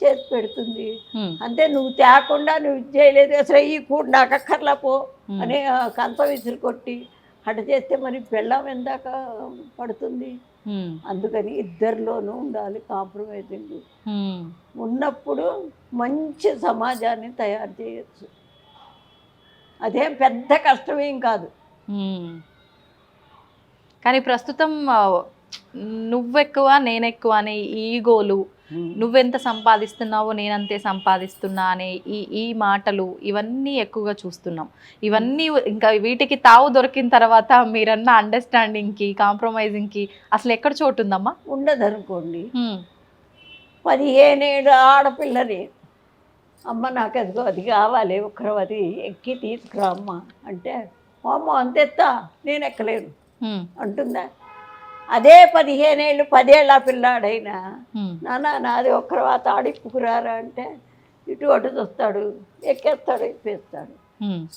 చేసి పెడుతుంది. ఉమ్, అంతే, నువ్వు తేకుండా నువ్వు ఇది చేయలేదు, అసలు ఈ కూడ నాకు అక్కర్లా పో ఉమ్, అని కంత విసిరి కొట్టి అట చేస్తే మరి పెళ్ళాం ఎందాక పడుతుంది. ఉమ్, అందుకని ఇద్దరిలోనూ ఉండాలి కాంప్రమైజింగ్. ఉమ్, ఉన్నప్పుడు మంచి సమాజాన్ని తయారు చేయొచ్చు. అదేం పెద్ద కష్టమేం కాదు. ఉమ్. కానీ ప్రస్తుతం నువ్వెక్కువ నేనెక్కువ అనే ఈగోలు, నువ్వెంత సంపాదిస్తున్నావో నేనంతే సంపాదిస్తున్నా అనే ఈ మాటలు ఇవన్నీ ఎక్కువగా చూస్తున్నాం. ఇవన్నీ ఇంకా వీటికి తావు దొరికిన తర్వాత మీరన్న అండర్స్టాండింగ్కి కాంప్రమైజింగ్కి అసలు ఎక్కడ చోటు ఉందమ్మా? ఉండదు అనుకోండి. 15 ఏళ్ళ ఆడపిల్లని అమ్మ నాకు అదిగో అది కావాలి, ఒకరు అది ఎక్కి తీసుకురా అమ్మ అంటే అమ్మ అంతెత్తా నేను ఎక్కలేను అంటుందా? అదే 15 ఏళ్ళు 10 ఏళ్ళ పిల్లాడైనా నాన్న నాది ఒక్కరవాత ఆడిప్పుకురారా అంటే ఇటు అటు చూస్తాడు, ఎక్కేస్తాడు, ఎక్కేస్తాడు.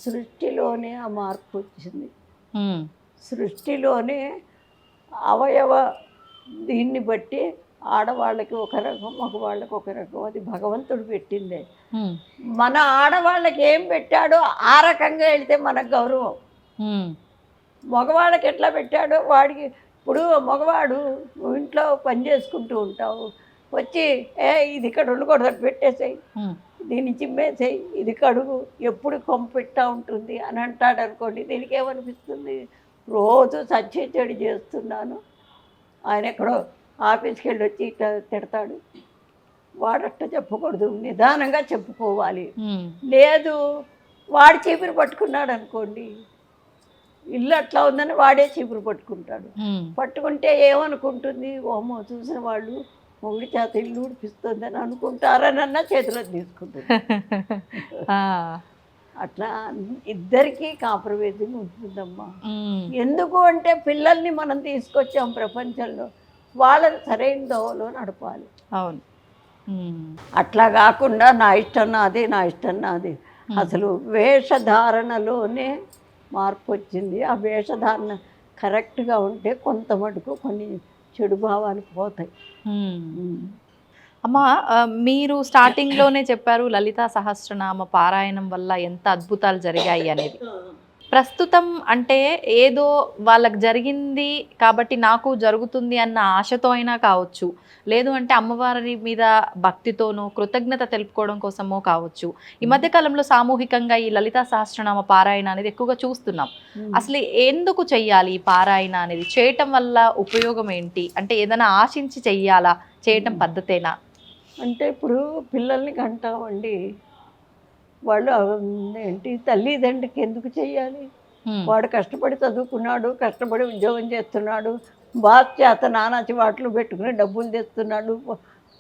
సృష్టిలోనే ఆ మార్పు వచ్చింది. సృష్టిలోనే అవయవ దీన్ని బట్టి ఆడవాళ్ళకి ఒక రకం, మగవాళ్ళకి ఒక రకం, అది భగవంతుడు పెట్టిందే. మన ఆడవాళ్ళకి ఏం పెట్టాడో ఆ రకంగా వెళ్తే మనకు గౌరవం. మగవాళ్ళకి ఎట్లా పెట్టాడో వాడికి. ఇప్పుడు మగవాడు ఇంట్లో పని చేసుకుంటూ ఉంటావు, వచ్చి ఇది ఇక్కడ ఉండకూడదు పెట్టేసేయి, దీన్ని చిమ్మేసేయి, ఇది కడుగు, ఎప్పుడు కొమ్మ పెట్టా ఉంటుంది అని అంటాడు అనుకోండి. దీనికి ఏమనిపిస్తుంది? రోజు సచ్చేచెడు చేస్తున్నాను, ఆయన ఎక్కడో ఆఫీస్కి వెళ్ళి వచ్చి ఇట్లా తిడతాడు. వాడట్ట చెప్పకూడదు, నిదానంగా చెప్పుకోవాలి. లేదు వాడు చీపురు పట్టుకున్నాడు అనుకోండి, ఇల్లు అట్లా ఉందని వాడే చీపురు పట్టుకుంటాడు. పట్టుకుంటే ఏమనుకుంటుంది? ఓమో చూసిన వాళ్ళు మొగుడి చేత ఇల్లు ఊడిపిస్తుంది అని అనుకుంటారనన్నా చేతిలో తీసుకుంటుంది. అట్లా ఇద్దరికీ కాంప్రమైజింగ్ ఉంటుందమ్మా. ఎందుకు అంటే పిల్లల్ని మనం తీసుకొచ్చాం ప్రపంచంలో, వాళ్ళని సరైన దోవలో నడపాలి. అవును. అట్లా కాకుండా నా ఇష్టం నాది, నా ఇష్టం నాది. అసలు వేషధారణలోనే మార్పు వచ్చింది. ఆ వేషధారణ కరెక్ట్గా ఉంటే కొంత మటుకు కొన్ని చెడు భావాలు పోతాయి. అమ్మ, మీరు స్టార్టింగ్లోనే చెప్పారు లలితా సహస్రనామ పారాయణం వల్ల ఎంత అద్భుతాలు జరిగాయి అనేది. ప్రస్తుతం అంటే ఏదో వాళ్ళకి జరిగింది కాబట్టి నాకు జరుగుతుంది అన్న ఆశతో అయినా కావచ్చు, లేదు అంటే అమ్మవారి మీద భక్తితోనో కృతజ్ఞత తెలుపుకోవడం కోసమో కావచ్చు, ఈ మధ్యకాలంలో సామూహికంగా ఈ లలితా సహస్రనామ పారాయణ అనేది ఎక్కువగా చూస్తున్నాం. అసలు ఎందుకు చెయ్యాలి ఈ పారాయణ అనేది? చేయటం వల్ల ఉపయోగం ఏంటి? అంటే ఏదైనా ఆశించి చెయ్యాలా, చేయటం పద్ధతేనా? అంటే ఇప్పుడు పిల్లల్ని కంటామండి, వాళ్ళు ఏంటి తల్లిదండ్రికి ఎందుకు చెయ్యాలి? వాడు కష్టపడి చదువుకున్నాడు, కష్టపడి ఉద్యోగం చేస్తున్నాడు, బాస్ చేత నానాచి వాటిలో పెట్టుకుని డబ్బులు తెస్తున్నాడు,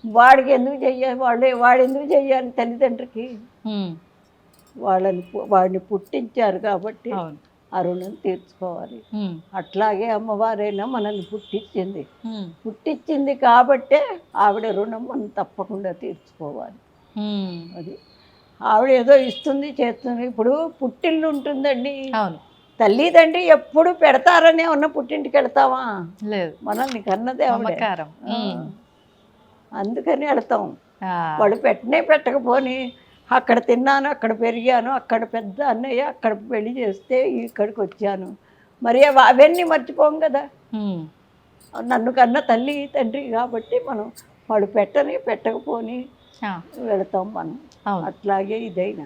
వాడికి ఎందుకు చెయ్యాలి? వాడు ఎందుకు చెయ్యాలి తల్లిదండ్రికి? వాడిని పుట్టించారు కాబట్టి ఆ రుణం తీర్చుకోవాలి. అట్లాగే అమ్మవారైనా మనల్ని పుట్టించింది కాబట్టే ఆవిడ రుణం మనం తప్పకుండా తీర్చుకోవాలి. అది ఆవిడ ఏదో ఇస్తుంది చేస్తుంది. ఇప్పుడు పుట్టిల్లు ఉంటుందండి, తల్లిదండ్రి ఎప్పుడు పెడతారనే ఉన్న పుట్టింటికి వెళ్తావా? లేదు, మనల్ని కన్నదే ఆవిడ. అందుకని వెళ్తాం. వాడు పెట్టకపోని అక్కడ తిన్నాను, అక్కడ పెరిగాను, అక్కడ పెద్ద అన్నయ్య అక్కడ పెళ్లి చేస్తే ఇక్కడికి వచ్చాను, మరి అవన్నీ మర్చిపోం కదా. నన్ను కన్న తల్లి తండ్రి కాబట్టి మనం వాడు పెట్టకపోని వెళతాం మనం. అట్లాగే ఇదైనా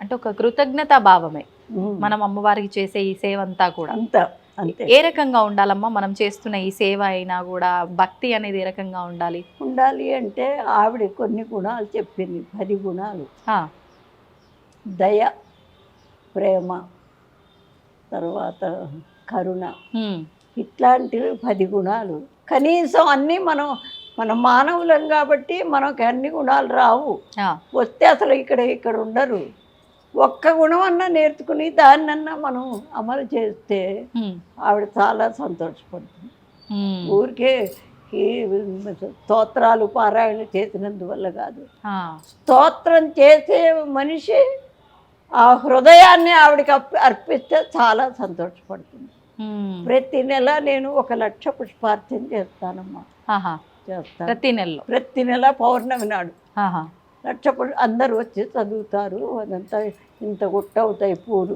అంటే ఒక కృతజ్ఞతా భావమే మనం అమ్మవారికి చేసే ఈ సేవ అంతా కూడా. అంతే. ఏ రకంగా ఉండాలమ్మా మనం చేస్తున్న ఈ సేవ అయినా కూడా? భక్తి అనేది ఏ రకంగా ఉండాలి అంటే ఆవిడ కొన్ని గుణాలు చెప్పింది, 10 గుణాలు. దయ, ప్రేమ, తర్వాత కరుణ, ఇట్లాంటివి 10 గుణాలు. కనీసం అన్నీ మనం మానవులం కాబట్టి మనకు అన్ని గుణాలు రావు. వస్తే అసలు ఇక్కడ ఉండరు. ఒక్క గుణం అన్నా నేర్చుకుని దాన్నన్నా మనం అమలు చేస్తే ఆవిడ చాలా సంతోషపడుతుంది. ఊరికే ఈ స్తోత్రాలు పారాయణ చేసినందువల్ల కాదు, స్తోత్రం చేసే మనిషి ఆ హృదయాన్ని ఆవిడకి అర్పిస్తే చాలా సంతోషపడుతుంది. ప్రతి నెల నేను 1,00,000 పుష్పార్చన చేస్తానమ్మా. చేస్తాను ప్రతి నెల పౌర్ణమి నాడు 1,00,000 అందరూ వచ్చి చదువుతారు. అదంతా ఇంత గుట్ట అవుతాయి పూలు.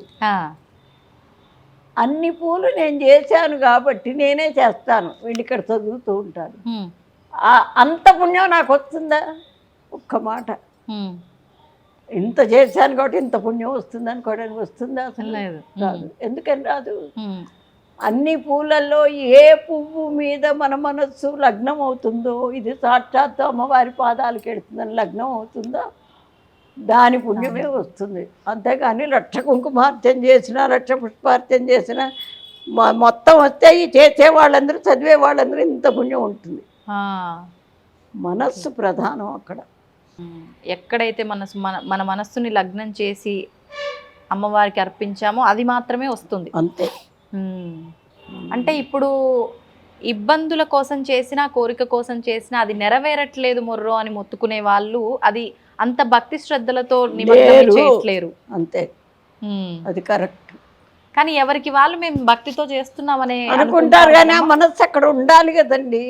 అన్ని పూలు నేను చేశాను కాబట్టి నేనే చేస్తాను. వీళ్ళు ఇక్కడ చదువుతూ ఉంటారు. అంత పుణ్యం నాకు వస్తుందా? ఒక్క మాట. ఇంత చేశాను కాబట్టి ఇంత పుణ్యం వస్తుంది అనుకోవడానికి వస్తుందా? అసలు రాదు. ఎందుకని రాదు? అన్ని పూలల్లో ఏ పువ్వు మీద మన మనస్సు లగ్నం అవుతుందో, ఇది సాక్షాత్తు అమ్మవారి పాదాలకు ఎడుతుందని లగ్నం అవుతుందో దాని పుణ్యమే వస్తుంది. అంతేగాని 1,00,000 కుంకుమార్చన చేసిన 1,00,000 పుష్పార్చన చేసిన మొత్తం వస్తే ఈ చేసే వాళ్ళందరూ చదివే వాళ్ళందరూ ఇంత పుణ్యం ఉంటుంది. మనస్సు ప్రధానం అక్కడ. ఎక్కడైతే మన మనస్సుని లగ్నం చేసి అమ్మవారికి అర్పించామో అది మాత్రమే వస్తుంది. అంతే. అంటే ఇప్పుడు ఇబ్బందుల కోసం చేసినా కోరిక కోసం చేసినా అది నెరవేరట్లేదు మొర్రో అని మొత్తుకునే వాళ్ళు అది అంత భక్తి శ్రద్ధలతో నిమగ్నం చేయట్లేరు. అంతే, అది కరెక్ట్. కానీ ఎవరికి వాళ్ళు మేము భక్తితో చేస్తున్నామని అనుకుంటారు. కానీ ఆ మనస్సు అక్కడ ఉండాలి కదండి.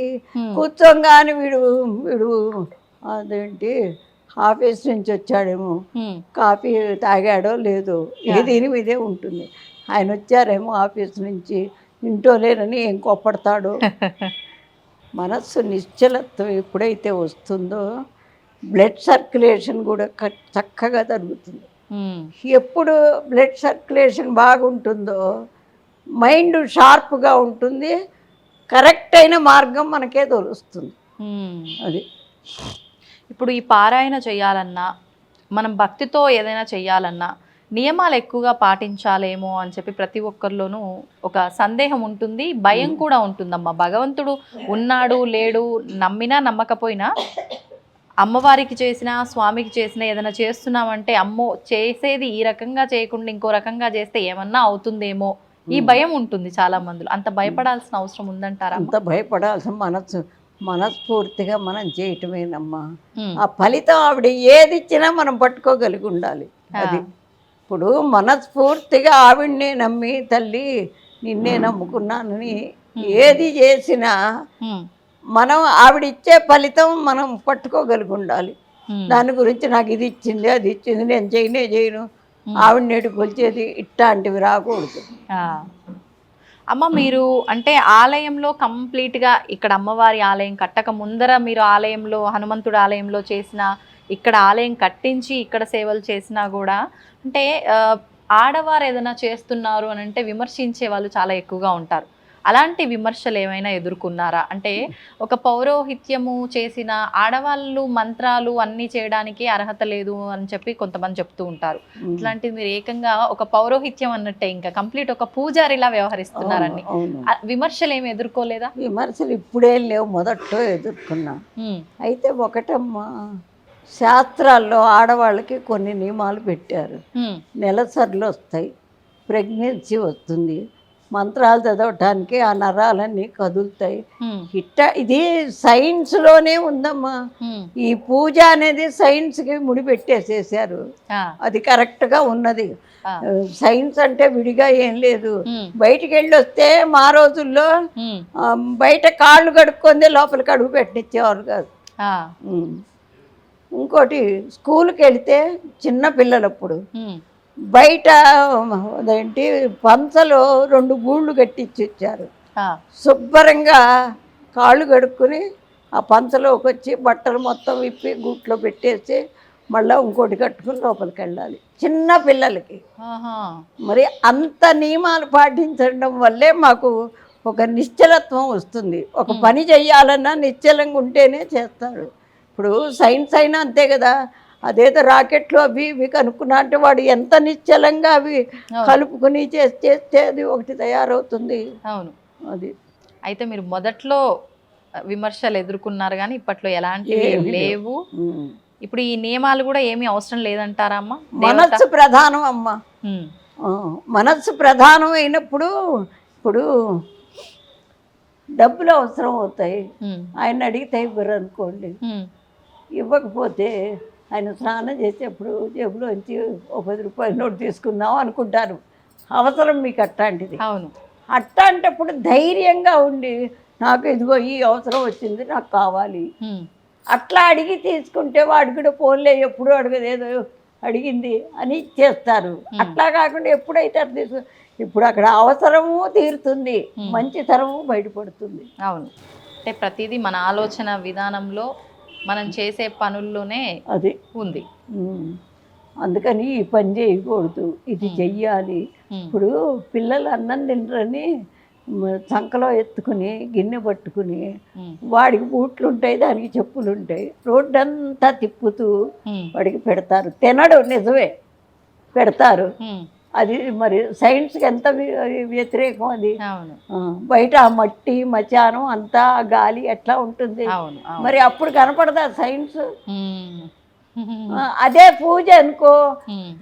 కూర్చోగానే వీడు అదేంటి ఆఫీస్ నుంచి వచ్చాడేమో, కాఫీ తాగాడో లేదో, దీని మీదే ఉంటుంది. ఆయన వచ్చారేమో ఆఫీస్ నుంచి, ఇంటో లేరని ఏం కోప్పడతాడో. మనస్సు నిశ్చలత్వం ఎప్పుడైతే వస్తుందో బ్లడ్ సర్క్యులేషన్ కూడా చక్కగా జరుగుతుంది. ఎప్పుడు బ్లడ్ సర్క్యులేషన్ బాగుంటుందో మైండ్ షార్ప్గా ఉంటుంది. కరెక్ట్ అయిన మార్గం మనకే తెలుస్తుంది. అది ఇప్పుడు ఈ పారాయణ చేయాలన్నా మనం భక్తితో ఏదైనా చేయాలన్నా నియమాలు ఎక్కువగా పాటించాలేమో అని చెప్పి ప్రతి ఒక్కరిలోనూ ఒక సందేహం ఉంటుంది, భయం కూడా ఉంటుందమ్మా. భగవంతుడు ఉన్నాడు లేడు నమ్మినా నమ్మకపోయినా అమ్మవారికి చేసినా స్వామికి చేసినా ఏదైనా చేస్తున్నామంటే అమ్మో చేసేది ఈ రకంగా చేయకుండా ఇంకో రకంగా చేస్తే ఏమన్నా అవుతుందేమో ఈ భయం ఉంటుంది చాలా మందిలో. అంత భయపడాల్సిన అవసరం ఉందంటారా? అంత భయపడాల్సిన మనస్ఫూర్తిగా మనం చేయటమేనమ్మా. ఆ ఫలితం ఆవిడ ఏది ఇచ్చినా మనం పట్టుకోగలిగి ఉండాలి. అది ఇప్పుడు మనస్ఫూర్తిగా ఆవిడనే నమ్మి తల్లి నిన్నే నమ్ముకున్నానని ఏది చేసినా మనం ఆవిడిచ్చే ఫలితం మనం పట్టుకోగలిగి ఉండాలి. దాని గురించి నాకు ఇది ఇచ్చింది అది ఇచ్చింది నేను చేయను ఆవిడ నేటి కొలిచేది ఇట్లాంటివి రాకూడదు. అమ్మ మీరు అంటే ఆలయంలో కంప్లీట్గా ఇక్కడ అమ్మవారి ఆలయం కట్టక ముందర మీరు ఆలయంలో హనుమంతుడు ఆలయంలో చేసిన, ఇక్కడ ఆలయం కట్టించి ఇక్కడ సేవలు చేసినా కూడా అంటే ఆడవారు ఏదైనా చేస్తున్నారు అని అంటే విమర్శించే వాళ్ళు చాలా ఎక్కువగా ఉంటారు. అలాంటి విమర్శలు ఏమైనా ఎదుర్కొన్నారా? అంటే ఒక పౌరోహిత్యము చేసిన ఆడవాళ్ళు మంత్రాలు అన్నీ చేయడానికి అర్హత లేదు అని చెప్పి కొంతమంది చెప్తూ ఉంటారు. ఇట్లాంటిది మీరు ఏకంగా ఒక పౌరోహిత్యం అన్నట్టే ఇంకా కంప్లీట్ ఒక పూజారిలా వ్యవహరిస్తున్నారని విమర్శలు ఏమి ఎదుర్కోలేదా? విమర్శలు ఇప్పుడే లేవు, మొదట్లో ఎదుర్కొన్నా. అయితే ఒకటమ్మా, శాస్త్రాల్లో ఆడవాళ్ళకి కొన్ని నియమాలు పెట్టారు. నెలసర్లు వస్తాయి, ప్రెగ్నెన్సీ వస్తుంది, మంత్రాలు చదవటానికి ఆ నరాలన్నీ కదులుతాయి. ఇది సైన్స్లోనే ఉందమ్మా. ఈ పూజ అనేది సైన్స్కి ముడిపెట్టేసేసారు. అది కరెక్ట్గా ఉన్నది. సైన్స్ అంటే విడిగా ఏం లేదు. బయటికి వెళ్ళి వస్తే మా రోజుల్లో బయట కాళ్ళు కడుక్కొని లోపలికి అడుగు పెట్టించేవారు కాదు. ఇంకోటి స్కూల్కి వెళితే చిన్న పిల్లలప్పుడు బయట అదేంటి పంచలో 2 గూళ్ళు కట్టించి ఇచ్చారు. శుభ్రంగా కాళ్ళు కడుక్కుని ఆ పంచలోకి వచ్చి బట్టలు మొత్తం విప్పి గూట్లో పెట్టేసి మళ్ళీ ఇంకోటి కట్టుకుని లోపలికి వెళ్ళాలి చిన్న పిల్లలకి. మరి అంత నియమాలు పాటించడం వల్లే మాకు ఒక నిశ్చలత్వం వస్తుంది. ఒక పని చెయ్యాలన్నా నిశ్చలంగా ఉంటేనే చేస్తాడు. ఇప్పుడు సైన్స్ అయినా అంతే కదా. అదేదో రాకెట్లు అవి ఇవి కనుక్కున్నా అంటే వాడు ఎంత నిశ్చలంగా అవి కలుపుకుని చేస్తే అది ఒకటి తయారవుతుంది. అవును, అది. అయితే మీరు మొదట్లో విమర్శలు ఎదుర్కొన్నారు కానీ ఇప్పట్లో ఎలాంటివి లేవు. ఇప్పుడు ఈ నియమాలు కూడా ఏమీ అవసరం లేదంటారా అమ్మ? మనస్సు ప్రధానం అమ్మ. మనస్సు ప్రధానం అయినప్పుడు ఇప్పుడు డబ్బులు అవసరం అవుతాయి. ఆయన అడిగితే ఇవ్వరు అనుకోండి, ఇవ్వకపోతే ఆయన స్నానం చేసేప్పుడు జేబులోంచి ఓ 10 రూపాయల నోటు తీసుకుందాం అనుకుంటారు. అవసరం మీకు అట్లాంటిది. అవును. అట్లాంటప్పుడు ధైర్యంగా ఉండి నాకు ఇదిగో ఈ అవసరం వచ్చింది, నాకు కావాలి అట్లా అడిగి తీసుకుంటే వాడు కూడా ఫోన్లే ఎప్పుడు అడగదు, ఏదో అడిగింది అని చేస్తారు. అట్లా కాకుండా ఎప్పుడైతే అట్లా ఇప్పుడు అక్కడ అవసరము తీరుతుంది, మంచితనము బయటపడుతుంది. అవును. అంటే ప్రతిదీ మన ఆలోచన విధానంలో మనం చేసే పనుల్లోనే అది ఉంది. అందుకని ఈ పని చేయకూడదు, ఇది చెయ్యాలి. ఇప్పుడు పిల్లలు అన్నం తినరని సంకలో ఎత్తుకుని గిన్నె పట్టుకుని వాడికి బూట్లు ఉంటాయి, దానికి చెప్పులు ఉంటాయి, రోడ్డంతా తిప్పుతూ వాడికి పెడతారు. తినడు, నిజమే పెడతారు. అది మరి సైన్స్కి ఎంత వ్యతిరేకం అది. బయట ఆ మట్టి మచానం అంతా గాలి ఎట్లా ఉంటుంది, మరి అప్పుడు కనపడదా సైన్స్? అదే పూజ అనుకో,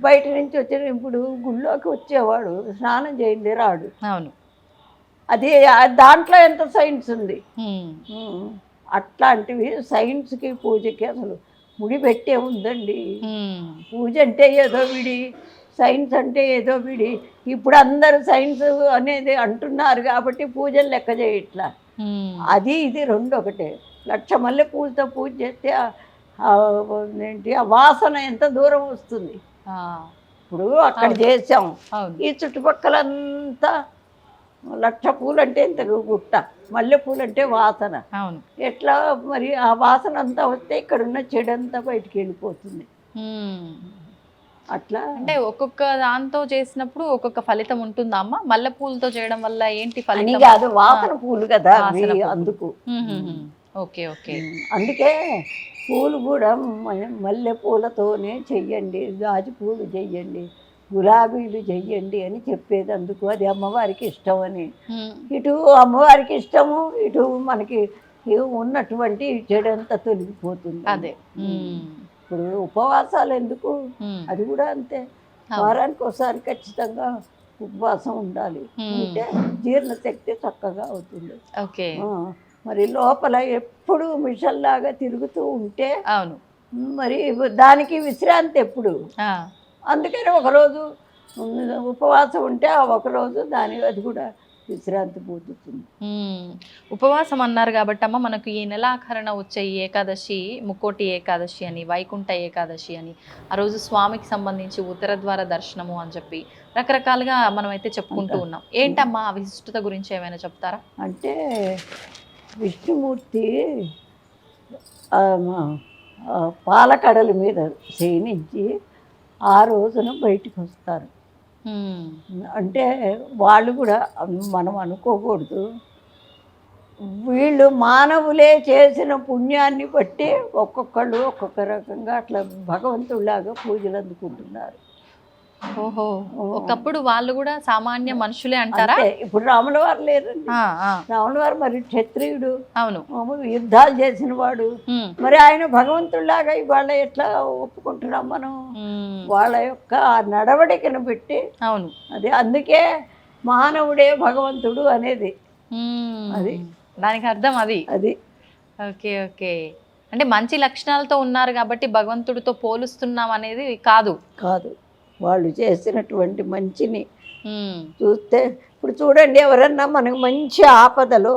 బయట నుంచి వచ్చిన ఇప్పుడు గుళ్ళోకి వచ్చేవాడు స్నానం చేయింది రాడు. అవును, అది దాంట్లో ఎంత సైన్స్ ఉంది. అట్లాంటివి సైన్స్కి పూజకి అసలు ముడి పెట్టే ఉందండి. పూజ అంటే ఏదో విడి, సైన్స్ అంటే ఏదో విడి. ఇప్పుడు అందరూ సైన్స్ అనేది అంటున్నారు కాబట్టి పూజలు లెక్క చేయట్లా. అది ఇది రెండు ఒకటే. 1,00,000 మల్లె పూలతో పూజ చేస్తే ఏంటి ఆ వాసన ఎంత దూరం వస్తుంది. ఇప్పుడు అక్కడ చేసాం, ఈ చుట్టుపక్కలంతా 1,00,000 పూలు అంటే ఇంత గుట్ట, మల్లె పూలు అంటే వాసన. ఎట్లా మరి ఆ వాసన అంతా వస్తే ఇక్కడ ఉన్న చెడంతా బయటికి వెళ్ళిపోతుంది. అట్లా అంటే ఒక్కొక్క దాంతో చేసినప్పుడు ఒక్కొక్క ఫలితం ఉంటుందా అమ్మ? మల్లె పూలతో చేయడం వల్ల ఏంటి ఫలితం? కాదు, వాసన పూలు కదా అందుకు. Okay okay. అందుకే పూలు కూడా మల్లె పూలతోనే చెయ్యండి, గాజు పూలు చెయ్యండి, గులాబీలు చెయ్యండి అని చెప్పేది అందుకు. అది అమ్మవారికి ఇష్టం అని. ఇటు అమ్మవారికి ఇష్టము, ఇటు మనకి ఉన్నటువంటి చెడంతా తొలగిపోతుంది. అదే ఇప్పుడు ఉపవాసాలు ఎందుకు, అది కూడా అంతే. వారానికి ఒకసారి ఖచ్చితంగా ఉపవాసం ఉండాలి, అంటే జీర్ణశక్తి చక్కగా అవుతుంది. ఓకే. మరి లోపల ఎప్పుడు మిషన్లాగా తిరుగుతూ ఉంటే అవును, మరి దానికి విశ్రాంతి ఎప్పుడు. అందుకని ఒకరోజు ఉపవాసం ఉంటే ఆ ఒకరోజు అది కూడా విశ్రాంతి పొందుతుంది. ఉపవాసం అన్నారు కాబట్టి అమ్మ, మనకు ఈ నెలాఖరణ వచ్చే ఏకాదశి ముక్కోటి ఏకాదశి అని, వైకుంఠ ఏకాదశి అని, ఆ రోజు స్వామికి సంబంధించి ఉత్తర ద్వార దర్శనము అని చెప్పి రకరకాలుగా మనం అయితే చెప్పుకుంటూ ఉన్నాం. ఏంటమ్మా ఆ విశిష్టత గురించి ఏమైనా చెప్తారా? అంటే విష్ణుమూర్తి పాలకడల మీద శయనించి ఆ రోజున బయటికి వస్తారు. అంటే వాళ్ళు కూడా మనం అనుకోకూడదు, వీళ్ళు మానవులే చేసిన పుణ్యాన్ని బట్టి ఒక్కొక్కళ్ళు ఒక్కొక్క రకంగా అట్లా భగవంతుడిలాగా పూజలు అందుకుంటున్నారు. ఓహో, ఒకప్పుడు వాళ్ళు కూడా సామాన్య మనుషులే అంటారా? ఇప్పుడు రాముల వారు లేరండి. రాముల వారు మరి క్షత్రియుడు, అవును, యుద్ధాలు చేసిన వాడు. మరి ఆయన భగవంతుడిలాగా ఇవాళ ఎట్లా ఒప్పుకుంటున్నాం మనం? వాళ్ళ యొక్క నడవడికను పెట్టి. అవును, అది అందుకే మానవుడే భగవంతుడు అనేది. అది దానికి అర్థం అది. Okay okay. అంటే మంచి లక్షణాలతో ఉన్నారు కాబట్టి భగవంతుడితో పోలుస్తున్నాం అనేది కాదు. వాళ్ళు చేసినటువంటి మంచిని చూస్తే, ఇప్పుడు చూడండి, ఎవరన్నా మనకు మంచి ఆపదలో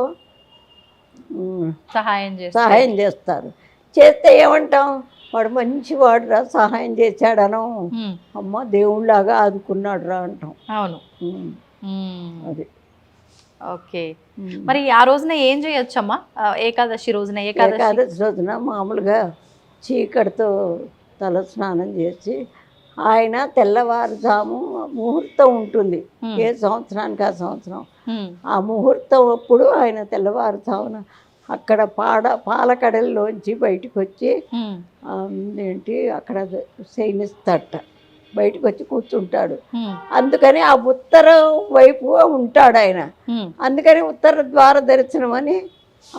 సహాయం చేస్తారు. చేస్తే ఏమంటాం? వాడు మంచి వాడురా, సహాయం చేశాడనో, అమ్మ దేవుళ్ళలాగా ఆదుకున్నాడు రా అంటాం. అవును, అది. ఓకే. మరి ఆ రోజున ఏం చేయొచ్చమ్మా? ఏకాదశి రోజున మామూలుగా చీకటితో తల స్నానం చేసి, ఆయన తెల్లవారుజాము ముహూర్తం ఉంటుంది ఏ సంవత్సరానికి ఆ సంవత్సరం, ఆ ముహూర్తం అప్పుడు ఆయన తెల్లవారుజామున అక్కడ పాలకడల్లోంచి బయటకు వచ్చి అక్కడ శయనిస్తట, బయటకు వచ్చి కూర్చుంటాడు. అందుకని ఆ ఉత్తర వైపు ఉంటాడు ఆయన. అందుకని ఉత్తర ద్వార దర్శనం అని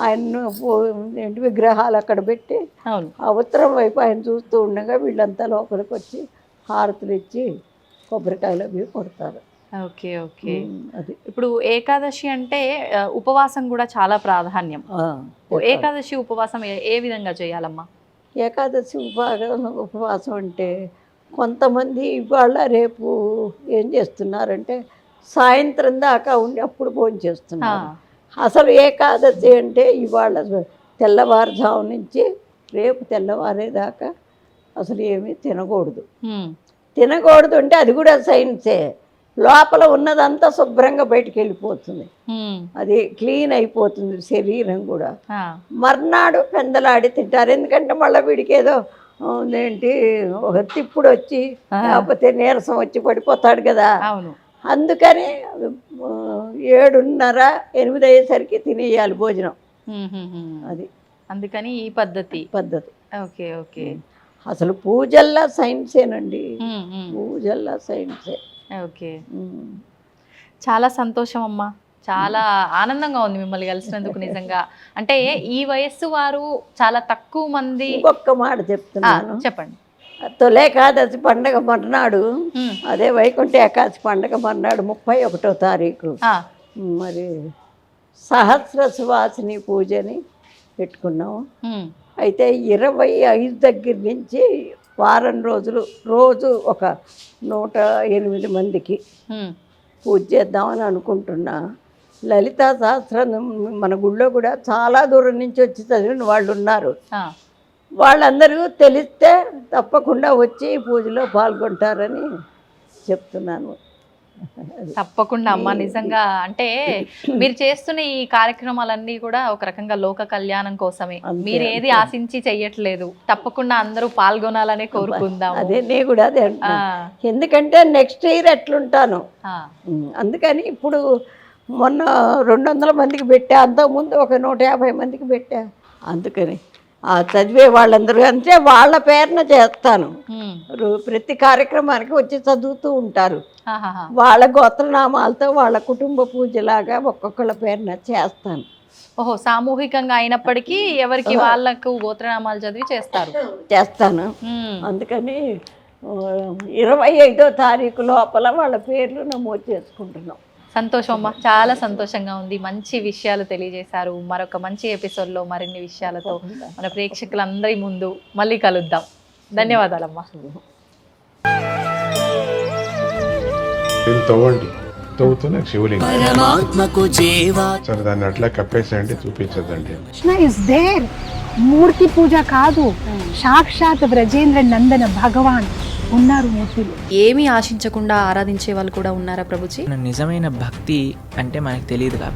ఆయన విగ్రహాలు అక్కడ పెట్టి ఆ ఉత్తరం వైపు ఆయన చూస్తూ ఉండగా వీళ్ళంతా లోపలికి వచ్చి హారతులు ఇచ్చి కొబ్బరికాయలు అవి కొడతారు. Okay okay. అది ఇప్పుడు ఏకాదశి అంటే ఉపవాసం కూడా చాలా ప్రాధాన్యం. ఏకాదశి ఉపవాసం ఏ విధంగా చేయాలమ్మా? ఏకాదశి ఉపవాసం అంటే కొంతమంది ఇవాళ రేపు ఏం చేస్తున్నారంటే సాయంత్రం దాకా ఉండి అప్పుడు భోజనం చేస్తున్నారు. అసలు ఏకాదశి అంటే ఇవాళ తెల్లవారుజాము నుంచి రేపు తెల్లవారేదాకా అసలు ఏమీ తినకూడదు. తినకూడదు అంటే అది కూడా సైన్సే. లోపల ఉన్నదంతా శుభ్రంగా బయటికి వెళ్ళిపోతుంది, అది క్లీన్ అయిపోతుంది శరీరం కూడా. మర్నాడు పెందలాడి తింటారు, ఎందుకంటే మళ్ళీ వీడికి ఏదో ఏంటి ఒక తిప్పుడు వచ్చి లేకపోతే నీరసం వచ్చి పడిపోతాడు కదా. అందుకని 7:30, 8 అయ్యేసరికి తినేయాలి భోజనం. అది అందుకని ఈ పద్ధతి. Okay okay. అసలు పూజల్లా సైన్సేనండి, పూజల్లా సైన్సే. ఓకే, చాలా సంతోషం అమ్మా, చాలా ఆనందంగా ఉంది మిమ్మల్ని కలిసినందుకు నిజంగా. అంటే ఈ వయస్సు వారు చాలా తక్కువ మంది. ఒక్క మాట చెప్తున్నాను, చెప్పండి. తొలి ఏకాదశి పండగ మర్నాడు, అదే వైకుంఠ ఏకాదశి పండగ మర్నాడు 31వ తారీఖు మరి సహస్ర సువాసిని పూజని పెట్టుకున్నాము. అయితే 25 దగ్గర నుంచి వారం రోజులు రోజు ఒక 108 మందికి పూజ చేద్దామని అనుకుంటున్నా. లలితా సహస్రం మన గుళ్ళో కూడా చాలా దూరం నుంచి వచ్చి చదివిన వాళ్ళు ఉన్నారు. వాళ్ళందరూ తెలిస్తే తప్పకుండా వచ్చి పూజలో పాల్గొంటారని చెప్తున్నాను. తప్పకుండా అమ్మ, నిజంగా అంటే మీరు చేస్తున్న ఈ కార్యక్రమాలన్నీ కూడా ఒక రకంగా లోక కళ్యాణం కోసమే, మీరు ఏది ఆశించి చెయ్యట్లేదు. తప్పకుండా అందరూ పాల్గొనాలనే కోరుకుందాం. అదే నేను కూడా అదే అంటున్నా, ఎందుకంటే నెక్స్ట్ ఇయర్ ఎట్లుంటాను. అందుకని ఇప్పుడు మొన్న 200 మందికి పెట్టా, అంతకుముందు ఒక 150 మందికి పెట్టా. అందుకని చదివే వాళ్ళందరూ అంటే వాళ్ళ పేరున చేస్తాను. ప్రతి కార్యక్రమానికి వచ్చి చదువుతూ ఉంటారు. వాళ్ళ గోత్రనామాలతో వాళ్ళ కుటుంబ పూజలాగా ఒక్కొక్కళ్ళ పేరున చేస్తాను. ఓహో, సామూహికంగా అయినప్పటికీ ఎవరికి వాళ్ళకు గోత్రనామాలు చదివి చేస్తాను. అందుకని 25వ తారీఖు లోపల వాళ్ళ పేర్లు నమోదు చేసుకుంటున్నాం. సంతోషం అమ్మా, చాలా సంతోషంగా ఉంది. మంచి విషయాలు తెలియజేశారు. మరొక మంచి ఎపిసోడ్లో మరిన్ని విషయాలతో మన ప్రేక్షకులందరి ముందు మళ్ళీ కలుద్దాం. ధన్యవాదాలమ్మా. తవ్వుతున్న శివలింగం సరే, దాన్ని అట్లా కప్పేసేయండి, చూపించదండి. Krishna is there. మూర్తి పూజ కాదు, సాక్షాత్ బ్రజేంద్ర నందన భగవాన్ ఉన్నారు మూర్తిలో. ఏమీ ఆశించకుండా ఆరాధించే వాళ్ళు కూడా ఉన్నారా ప్రభుజీ? నిజమైన భక్తి అంటే మనకు తెలియదు కాబట్టి